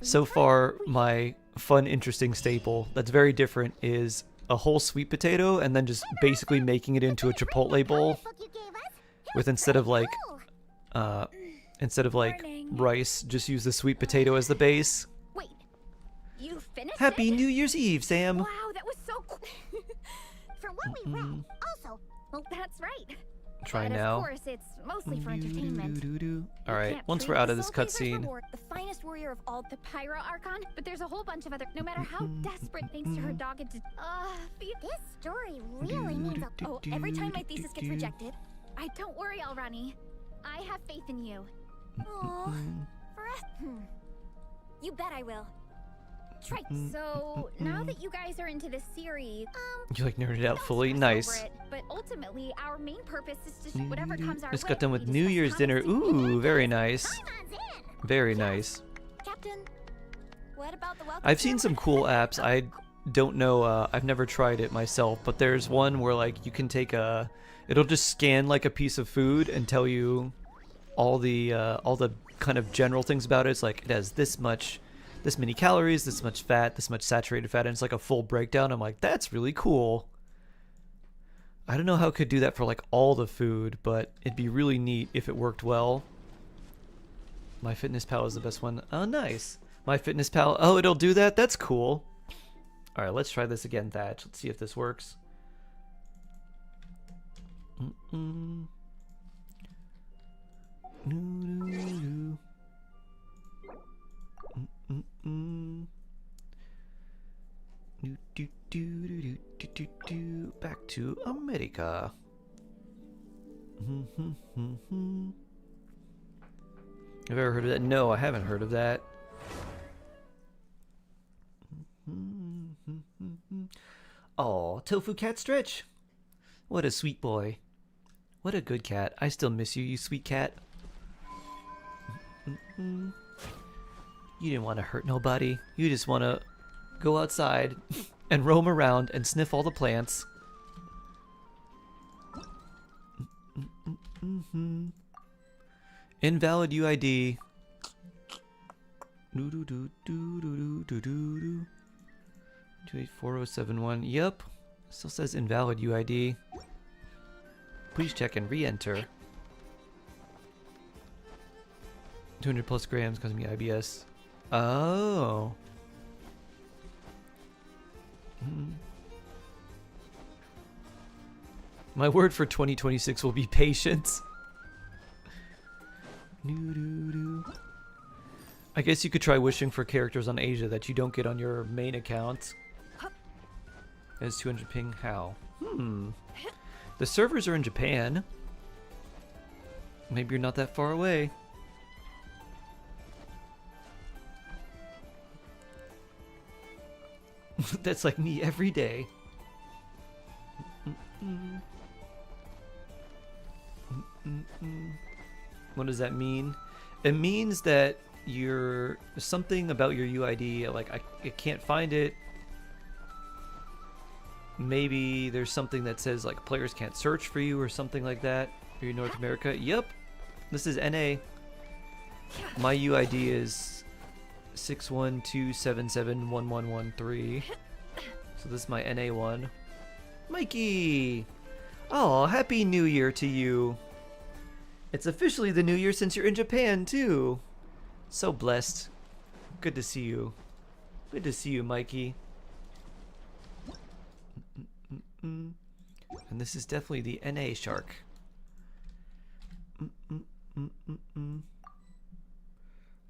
So far, my fun, interesting staple that's very different is a whole sweet potato and then just basically making it into a Chipotle bowl with instead of like rice, just use the sweet potato as the base.
Wait, you finished
Happy
it?
New Year's Eve, Sam.
Wow, that was so cool.
From what we read, also.
Well, that's right.
Try
but
now.
Of course, it's mostly for entertainment.
Alright, once we're out of this cutscene.
The finest warrior of all, the Pyro Archon, but there's a whole bunch of other. No matter how desperate, thanks to her dogged.
This story really means a.
Oh, every time my thesis gets rejected, don't worry, Alrani. I have faith in you.
Oh, you bet I will.
Right. So now that you guys are into this series,
You like nerded out fully? Nice.
But ultimately, our main purpose is to whatever comes our way.
Just got done with New Year's dinner. Ooh, very nice. Very nice.
Captain, what about the welcome?
I've seen some cool apps. I don't know. I've never tried it myself, but there's one where like you can take it'll just scan like a piece of food and tell you all the kind of general things about it. It's like it has this many calories, this much fat, this much saturated fat, and it's like a full breakdown. I'm like, that's really cool. I don't know how it could do that for like all the food, but it'd be really neat if it worked well. MyFitnessPal is the best one. Oh, nice. MyFitnessPal. Oh, it'll do that? That's cool. All right, let's try this again, Thatch. Let's see if this works. Back to America. Have you ever heard of that? No, I haven't heard of that. Oh, Tofu Cat Stretch. What a sweet boy. What a good cat. I still miss you, you sweet cat. You didn't want to hurt nobody. You just want to go outside and roam around and sniff all the plants. Invalid UID. 284071. Yep. Still says invalid UID. Please check and re-enter. 200 plus grams causing me IBS. Oh. My word for 2026 will be patience. I guess you could try wishing for characters on Asia that you don't get on your main account. As 200 ping, how? The servers are in Japan. Maybe you're not that far away. That's like me every day. What does that mean? It means that you're something about your UID, like I can't find it. Maybe there's something that says like players can't search for you or something like that. Are you in North America? Yep. This is NA. My UID is 612771113. So this is my NA one. Mikey! Oh, happy New Year to you. It's officially the New Year since you're in Japan too. So blessed. Good to see you. Good to see you, Mikey. And this is definitely the NA shark.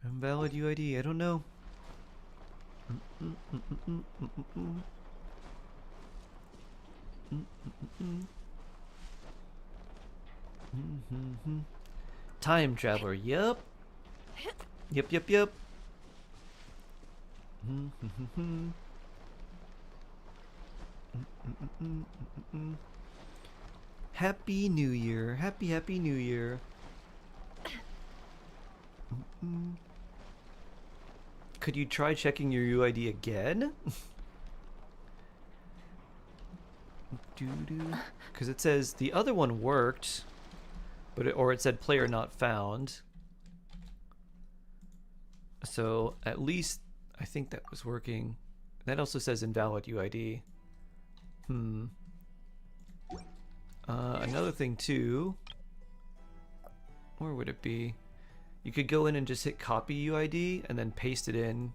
Invalid UID, I don't know. Time traveler, yep. Yep. Happy New Year. Happy New Year. Could you try checking your UID again? Because it says the other one worked, but or it said player not found. So at least I think that was working. That also says invalid UID. Another thing too. Where would it be? You could go in and just hit copy UID and then paste it in.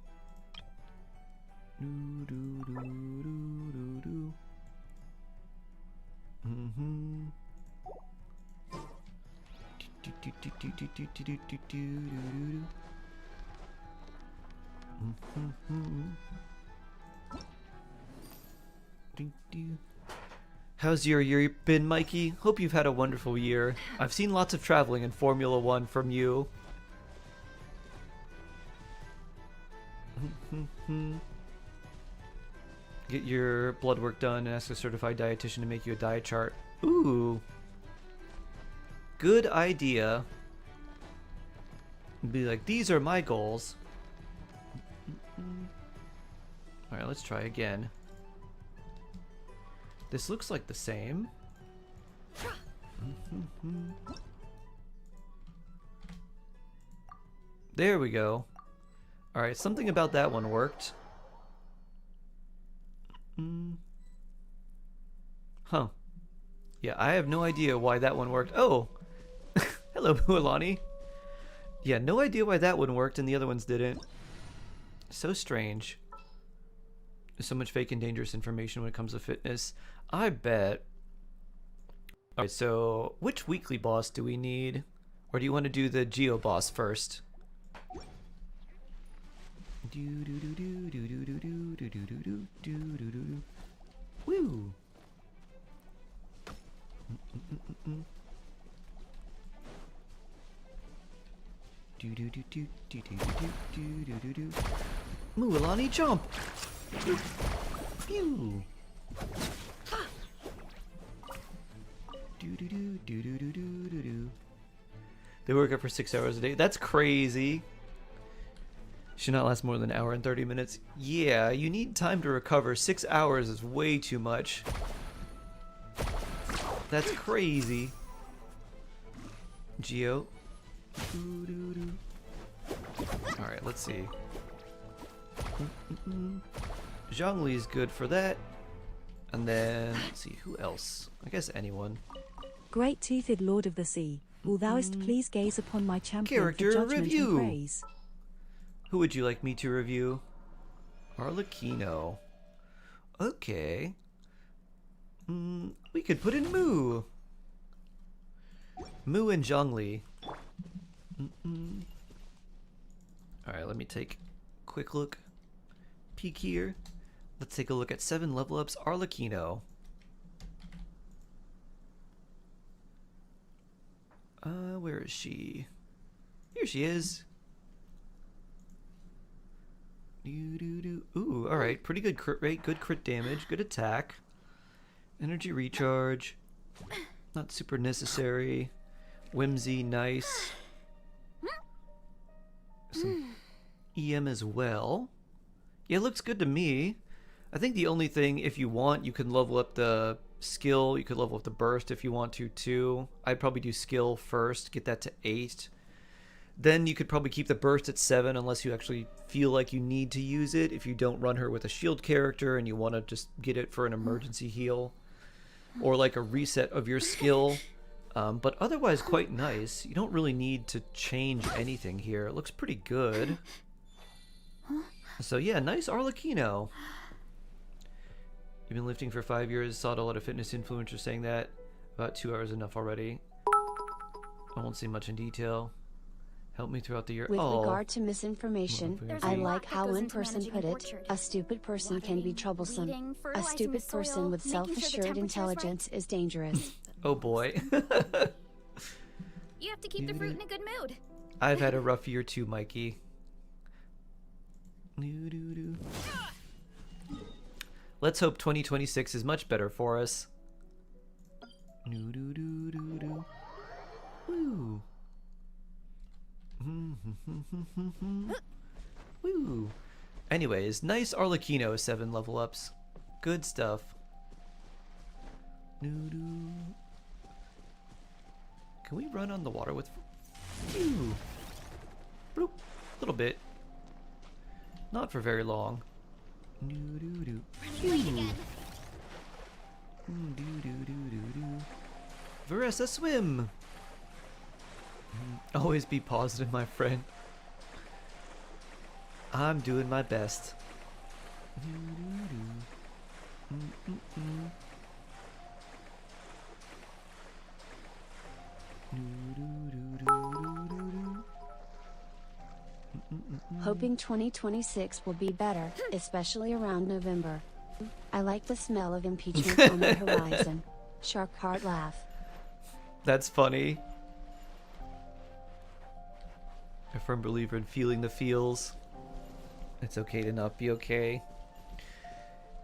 How's your year been, Mikey? Hope you've had a wonderful year. I've seen lots of traveling in Formula 1 from you. Get your blood work done and ask a certified dietitian to make you a diet chart. Ooh. Good idea. Be like, these are my goals. Alright, let's try again. This looks like the same. There we go. Alright, something about that one worked. Huh. Yeah, I have no idea why that one worked. Oh! Hello, Bualani. Yeah, no idea why that one worked and the other ones didn't. So strange. There's so much fake and dangerous information when it comes to fitness. I bet. Alright, so which weekly boss do we need? Or do you want to do the Geo boss first? Woo! Mualani, jump! Pew! They work out for 6 hours a day. That's crazy. Should not last more than an hour and 30 minutes. Yeah, you need time to recover. 6 hours is way too much. That's crazy. Geo. Alright, let's see. Zhongli's good for that. And then, let's see, who else? I guess anyone.
Great-toothed Lord of the Sea, will thouest please gaze upon my champion
Character
for judgment
review.
and praise.
Who would you like me to review? Arlecchino. Okay. We could put in Moo. Moo and Zhongli. Alright, let me take a quick look. Peek here. Let's take a look at 7 level ups. Arlecchino. Where is she? Here she is. Ooh, alright. Pretty good crit rate, good crit damage, good attack. Energy recharge. Not super necessary. Whimsy, nice. Some EM as well. Yeah, it looks good to me. I think the only thing, if you want, you can level up the skill. You could level up the burst if you want to, too. I'd probably do skill first, get that to 8. Then you could probably keep the burst at 7 unless you actually feel like you need to use it. If you don't run her with a shield character and you want to just get it for an emergency heal. Or like a reset of your skill. But otherwise quite nice. You don't really need to change anything here. It looks pretty good. So yeah, nice Arlecchino. You've been lifting for 5 years, saw a lot of fitness influencers saying that. About 2 hours enough already. I won't say much in detail. Help me throughout the year.
With regard to misinformation, I like how one person put it, a stupid person can be troublesome. A stupid person with self-assured intelligence is dangerous.
Oh boy.
You have to keep the fruit in a good mood.
I've had a rough year too, Mikey. Let's hope 2026 is much better for us. Woo. Woo. Anyways, nice Arlecchino 7 level ups. Good stuff. Can we run on the water with... Phew. Bloop. Little bit. Not for very long. Veressa, swim! Always be positive, my friend. I'm doing my best.
Hoping 2026 will be better, especially around November. I like the smell of impeachment on the horizon. Shark heart laugh.
That's funny. A firm believer in feeling the feels. It's okay to not be okay.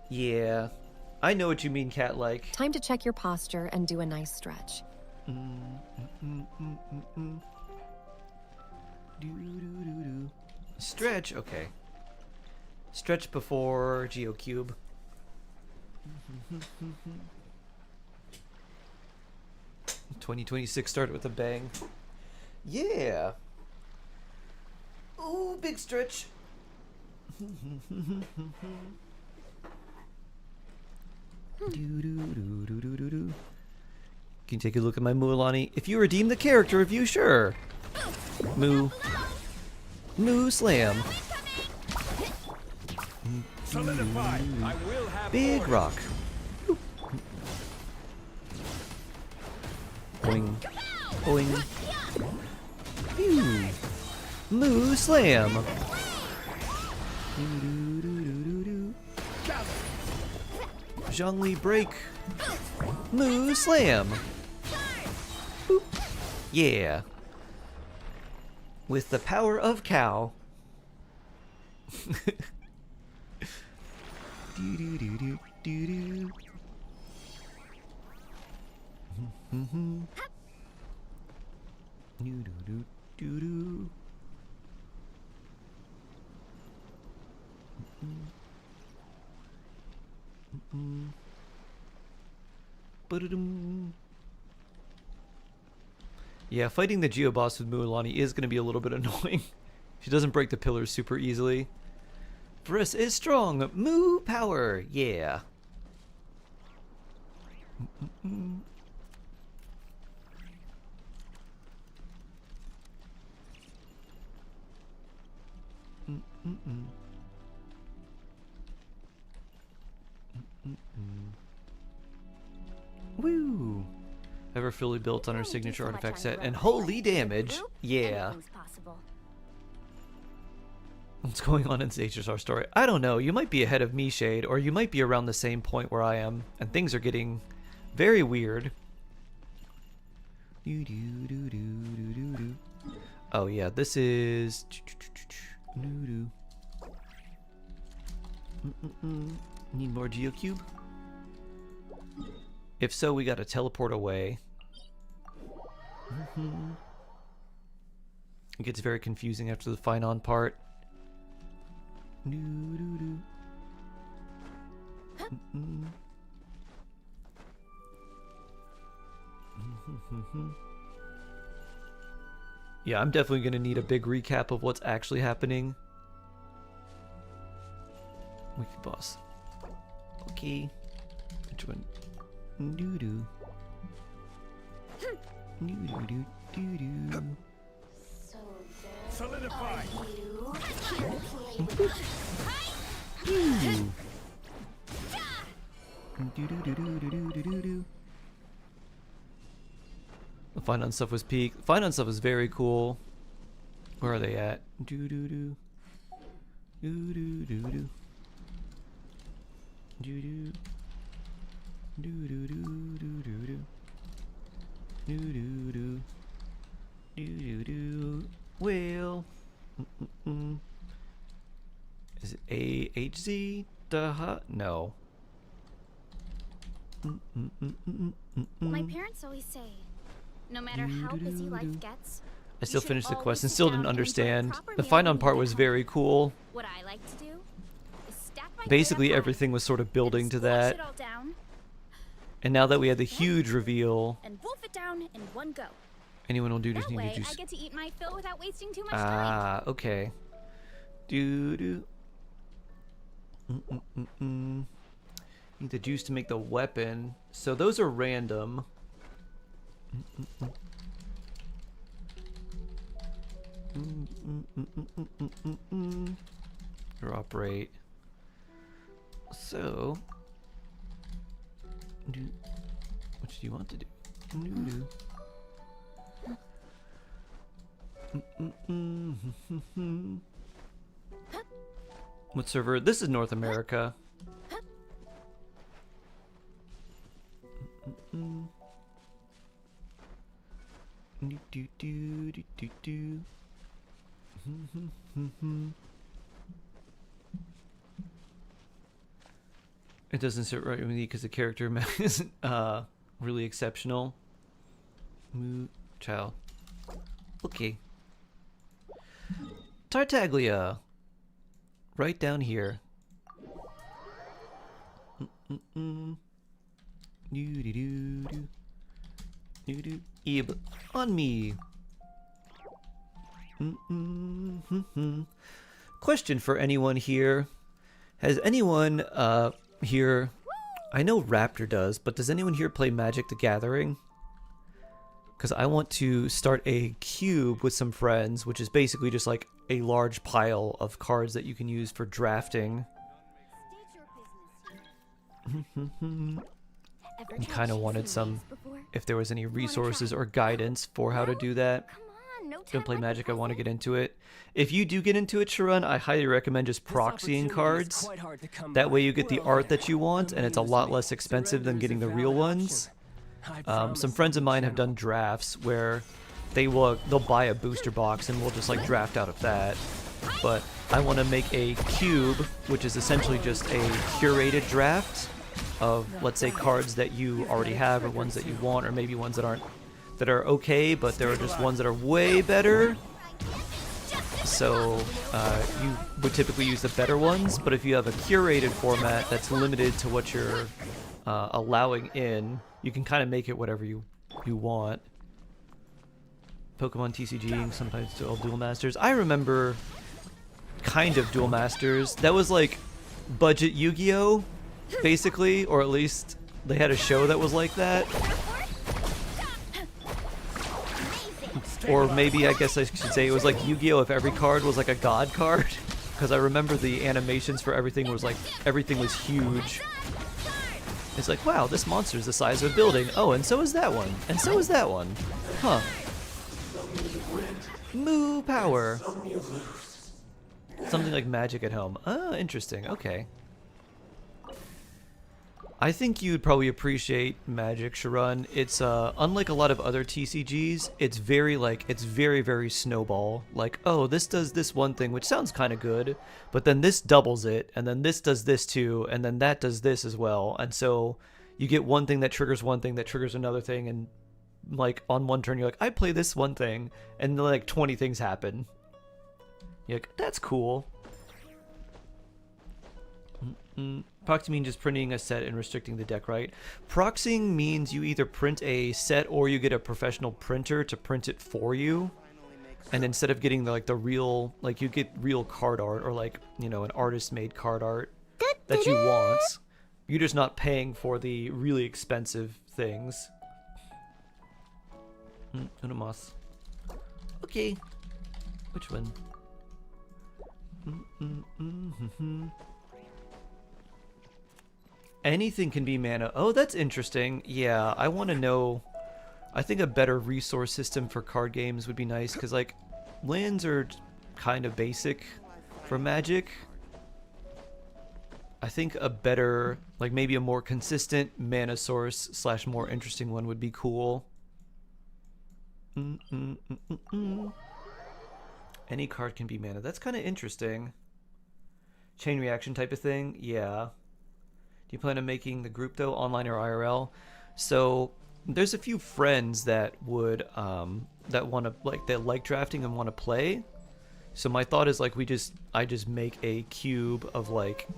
Yeah. I know what you mean, cat-like.
Time to check your posture and do a nice stretch.
Stretch, okay. Stretch before GeoCube. 2026 started with a bang. Yeah. Ooh, big stretch. Can you take a look at my Mualani? If you redeem the character review, sure. Moo. Moo slam.
Solidify. I will have
Big
orders.
rock. Boing. Boing. Phew. Moo slam. Zhongli break. Moo slam. Boop. Yeah. With the power of cow. Do do do do do do. Do do do do. Yeah, fighting the Geo boss with Mualani is going to be a little bit annoying. She doesn't break the pillars super easily. Vriss is strong. Moo power. Yeah. Woo! Ever fully built on our signature artifact set, and holy damage! Yeah. What's going on in HSR story? I don't know. You might be ahead of me, Shade, or you might be around the same point where I am, and things are getting very weird. Oh yeah, this is. Need more Geocube? If so, we gotta teleport away. It gets very confusing after the Finon part. Yeah, I'm definitely gonna need a big recap of what's actually happening. Wiki boss. Okay. Which one? Doo-doo. Doo-doo-doo. Doo-doo.
Solidify.
The Finon stuff was peak. Finon stuff was very cool. Where are they at? Doo doo doo. Doo doo doo doo. Doo doo. Doo doo doo doo doo doo. Doo doo doo. Doo doo doo. Well. Is it AHZ? Duh. No.
My parents always say, no matter how busy life gets,
I still finished the quest and still didn't understand. The Finon part was very cool.
What I like to do is stack my
Basically everything was sort of building to that. And now that we had the huge reveal,
and wolf it down in one go.
anyone will do just
That
need
way,
to juice.
I get to eat my fill without wasting too much time.
Okay. Doo doo. Need the juice to make the weapon. So those are random. Drop rate. So, what do you want to do? What server? This is North America. It doesn't sit right with me because the character isn't really exceptional. Child. Okay. Tartaglia. Right down here. Ib on me. Question for anyone here. Has anyone here, I know Raptor does, but does anyone here play Magic the Gathering? Because I want to start a cube with some friends, which is basically just like a large pile of cards that you can use for drafting. I kind of wanted some, if there was any resources or guidance for how to do that. Don't play Magic, I want to get into it. If you do get into it, Sharon, I highly recommend just proxying cards. That way you get the art that you want, and it's a lot less expensive than getting the real ones. Some friends of mine have done drafts where they'll buy a booster box and we'll just like draft out of that. But I want to make a cube, which is essentially just a curated draft of, let's say, cards that you already have or ones that you want, or maybe ones that are okay, but there are just ones that are way better. So you would typically use the better ones, but if you have a curated format that's limited to what you're allowing in, you can kind of make it whatever you want. Pokemon TCGing, sometimes Duel Masters. I remember kind of Duel Masters. That was like budget Yu-Gi-Oh! Basically, or at least they had a show that was like that. Or maybe, I guess I should say, it was like Yu-Gi-Oh! If every card was like a god card. Because I remember the animations for everything was like, everything was huge. It's like, wow, this monster is the size of a building. Oh, and so is that one. And so is that one. Huh. Moo power. Something like Magic at Home. Oh, interesting. Okay. I think you'd probably appreciate Magic, Sharon. It's unlike a lot of other TCGs, it's very very snowball. Like, oh, this does this one thing, which sounds kind of good, but then this doubles it, and then this does this too, and then that does this as well. And so you get one thing that triggers one thing that triggers another thing, and like on one turn you're like, I play this one thing, and then like 20 things happen. You're like, that's cool. Proxy means just printing a set and restricting the deck, right? Proxying means you either print a set or you get a professional printer to print it for you. And instead of getting the real, like, you get real card art, or like, you know, an artist-made card art that you want. You're just not paying for the really expensive things. Unamas. Okay. Which one? Anything can be mana. Oh, that's interesting. Yeah, I want to know. I think a better resource system for card games would be nice, because like lands are kind of basic for Magic. I think a better, like maybe a more consistent mana source / more interesting one would be cool. Any card can be mana. That's kind of interesting. Chain reaction type of thing. Yeah. Do you plan on making the group though, online or IRL? So there's a few friends that would that want to like drafting and want to play. So my thought is like I just make a cube of like,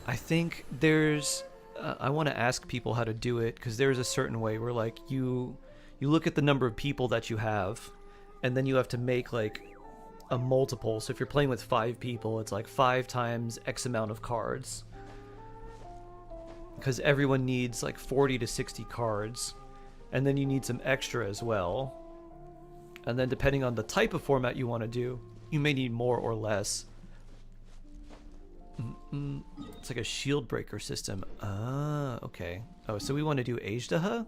I think there's I want to ask people how to do it, because there's a certain way where like you look at the number of people that you have, and then you have to make like a multiple. So if you're playing with 5 people, it's like 5 times X amount of cards. Because everyone needs like 40 to 60 cards, and then you need some extra as well. And then depending on the type of format you want to do, you may need more or less. It's like a shield breaker system. Ah, okay. Oh, so we want to do Ajdaha?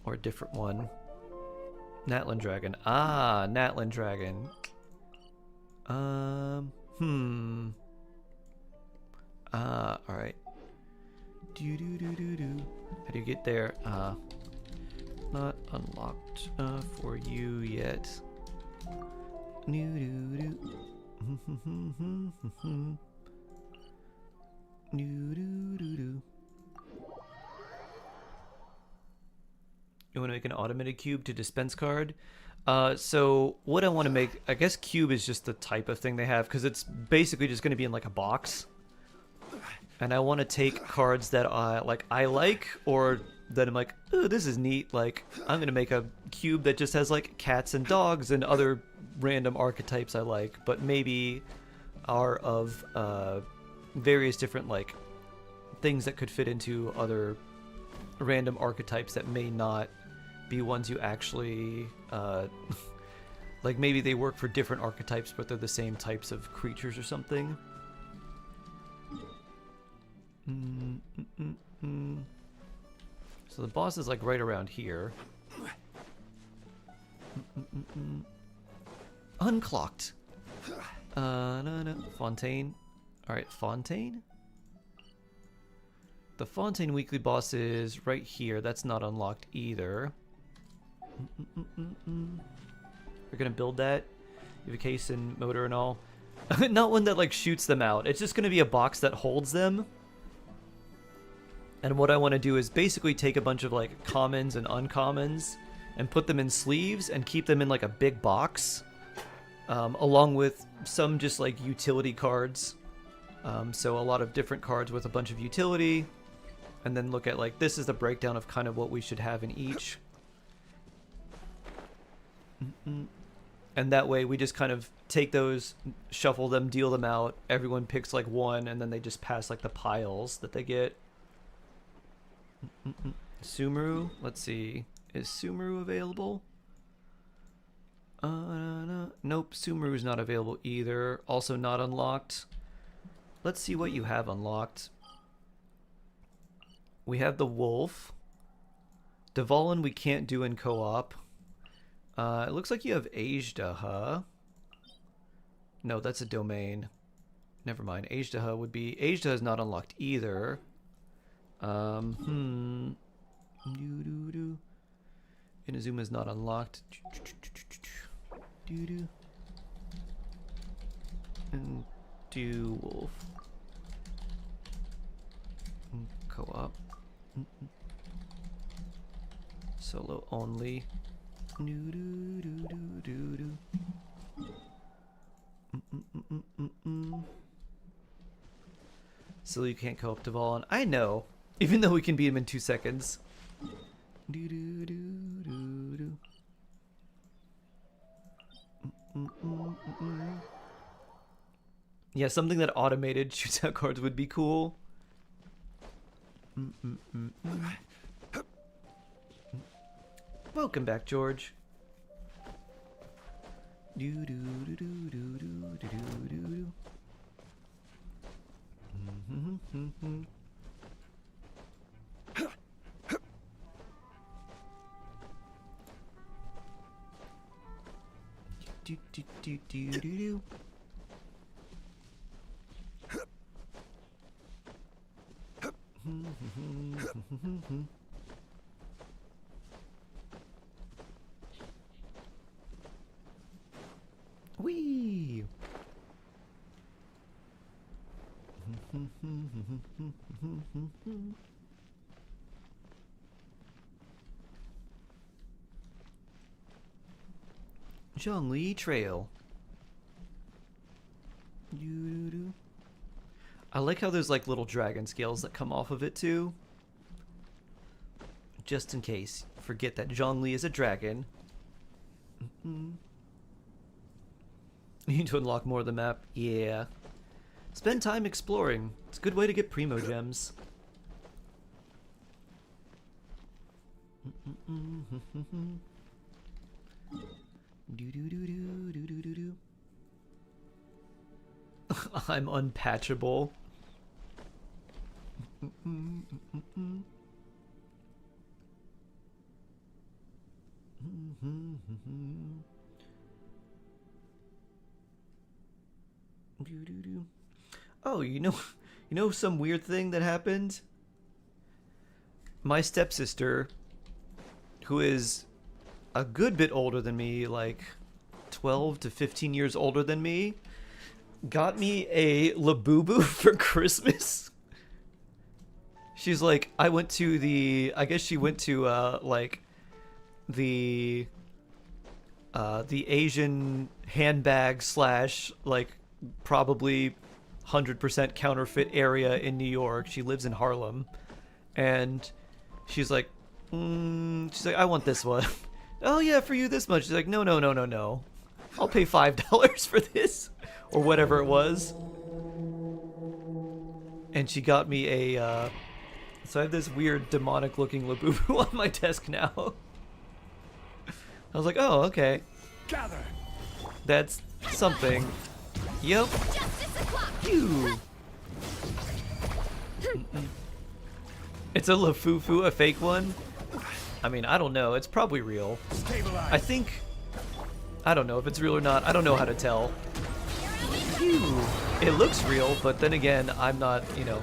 Or a different one. Natlan Dragon. Ah, Natlan Dragon. Alright. How do you get there? Not unlocked for you yet. You want to make an automated cube to dispense card? So what I want to make, I guess cube is just the type of thing they have, because it's basically just going to be in like a box. And I want to take cards that I like, or that I'm like, oh, this is neat. Like, I'm going to make a cube that just has like cats and dogs and other random archetypes I like, but maybe are of various different like things that could fit into other random archetypes that may not be ones you actually like. Maybe they work for different archetypes, but they're the same types of creatures or something. So the boss is like right around here. Unclocked. No. Fontaine. Alright, Fontaine? The Fontaine weekly boss is right here. That's not unlocked either. We're gonna build that. You have a case and motor and all. Not one that like shoots them out. It's just gonna be a box that holds them. And what I want to do is basically take a bunch of like commons and uncommons and put them in sleeves and keep them in like a big box, along with some just like utility cards. So a lot of different cards with a bunch of utility, and then look at like, this is the breakdown of kind of what we should have in each. And that way we just kind of take those, shuffle them, deal them out. Everyone picks like one, and then they just pass like the piles that they get. Sumeru, let's see. Is Sumeru available? No. Nope, Sumeru's not available either. Also not unlocked. Let's see what you have unlocked. We have the Wolf. Dvalin we can't do in co-op. It looks like you have Ajdaha. No, that's a domain. Never mind. Ajdaha would be... Ajdaha is not unlocked either. Inazuma is not unlocked. And do Wolf. Co-op. Solo only. So you can't co-op Dvalin. I know. Even though we can beat him in 2 seconds. Yeah, something that automated shoots out cards would be cool. Welcome back, George. Whee! Zhongli Trail. I like how there's like little dragon scales that come off of it too. Just in case. Forget that Zhongli is a dragon. You need to unlock more of the map. Yeah. Spend time exploring. It's a good way to get primo gems. I'm unpatchable. Oh, you know some weird thing that happened? My stepsister, who is a good bit older than me, like 12 to 15 years older than me, got me a Labubu for Christmas. She's like, I went to the, I guess she went to like the Asian handbag slash like probably 100% counterfeit area in New York. She lives in Harlem, and she's like, I want this one. Oh yeah, for you this much. She's like, no, I'll pay $5 for this, or whatever it was. And she got me a, so I have this weird demonic looking Labubu on my desk now. I was like, oh, okay.
Gather.
That's something. Yep. Phew. It's a Lafufu, a fake one? I mean, I don't know. It's probably real.
Stabilize.
I think... I don't know if it's real or not. I don't know how to tell. Phew. It looks real, but then again, I'm not, you know...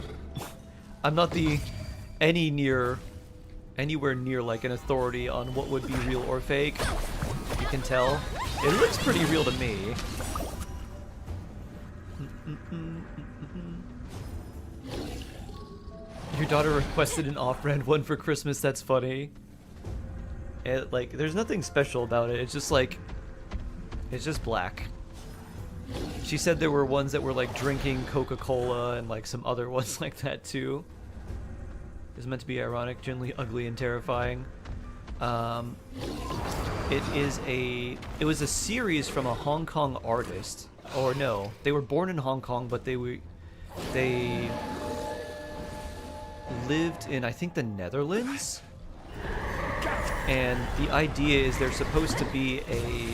I'm not the anywhere near like an authority on what would be real or fake. You can tell. It looks pretty real to me. Your daughter requested an off-brand one for Christmas. That's funny. It, like, there's nothing special about it. It's just like, it's just black. She said there were ones that were like drinking Coca-Cola and like some other ones like that too. It's meant to be ironic, gently ugly and terrifying. It was a series from a Hong Kong artist. Or no, they were born in Hong Kong, but they lived in, I think, the Netherlands. And the idea is they're supposed to be a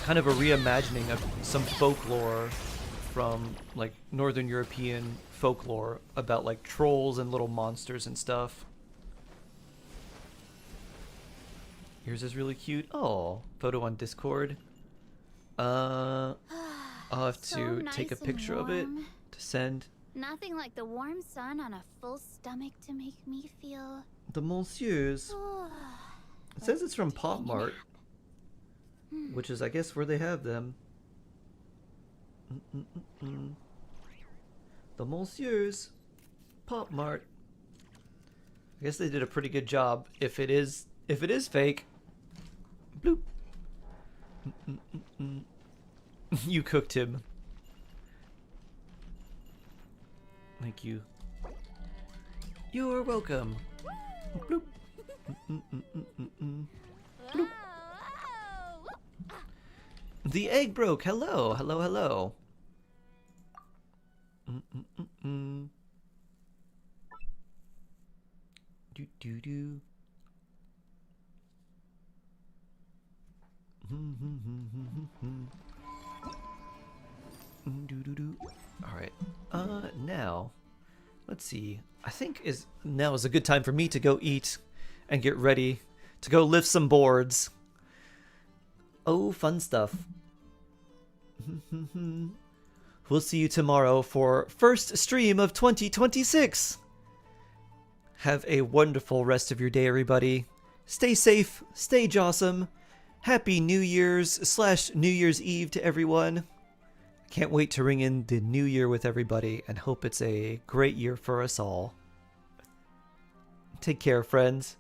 kind of a reimagining of some folklore from like Northern European folklore about like trolls and little monsters and stuff. Yours is really cute. Oh, photo on Discord. I'll have to take a picture of it to send.
Nothing like the warm sun on a full stomach to make me feel...
The Monsieurs. It says it's from Pop Mart, which is, I guess, where they have them. The Monsieurs. Pop Mart. I guess they did a pretty good job. If it is fake. Bloop. You cooked him. Thank you. You're welcome. Bloop. Bloop. The egg broke. Hello, hello, hello. Do do do. All right. Now, let's see. I think now is a good time for me to go eat and get ready to go lift some boards. Oh, fun stuff. We'll see you tomorrow for first stream of 2026. Have a wonderful rest of your day, everybody. Stay safe, stay jawsome. Happy New Year's/New Year's Eve to everyone. Can't wait to ring in the new year with everybody and hope it's a great year for us all. Take care, friends.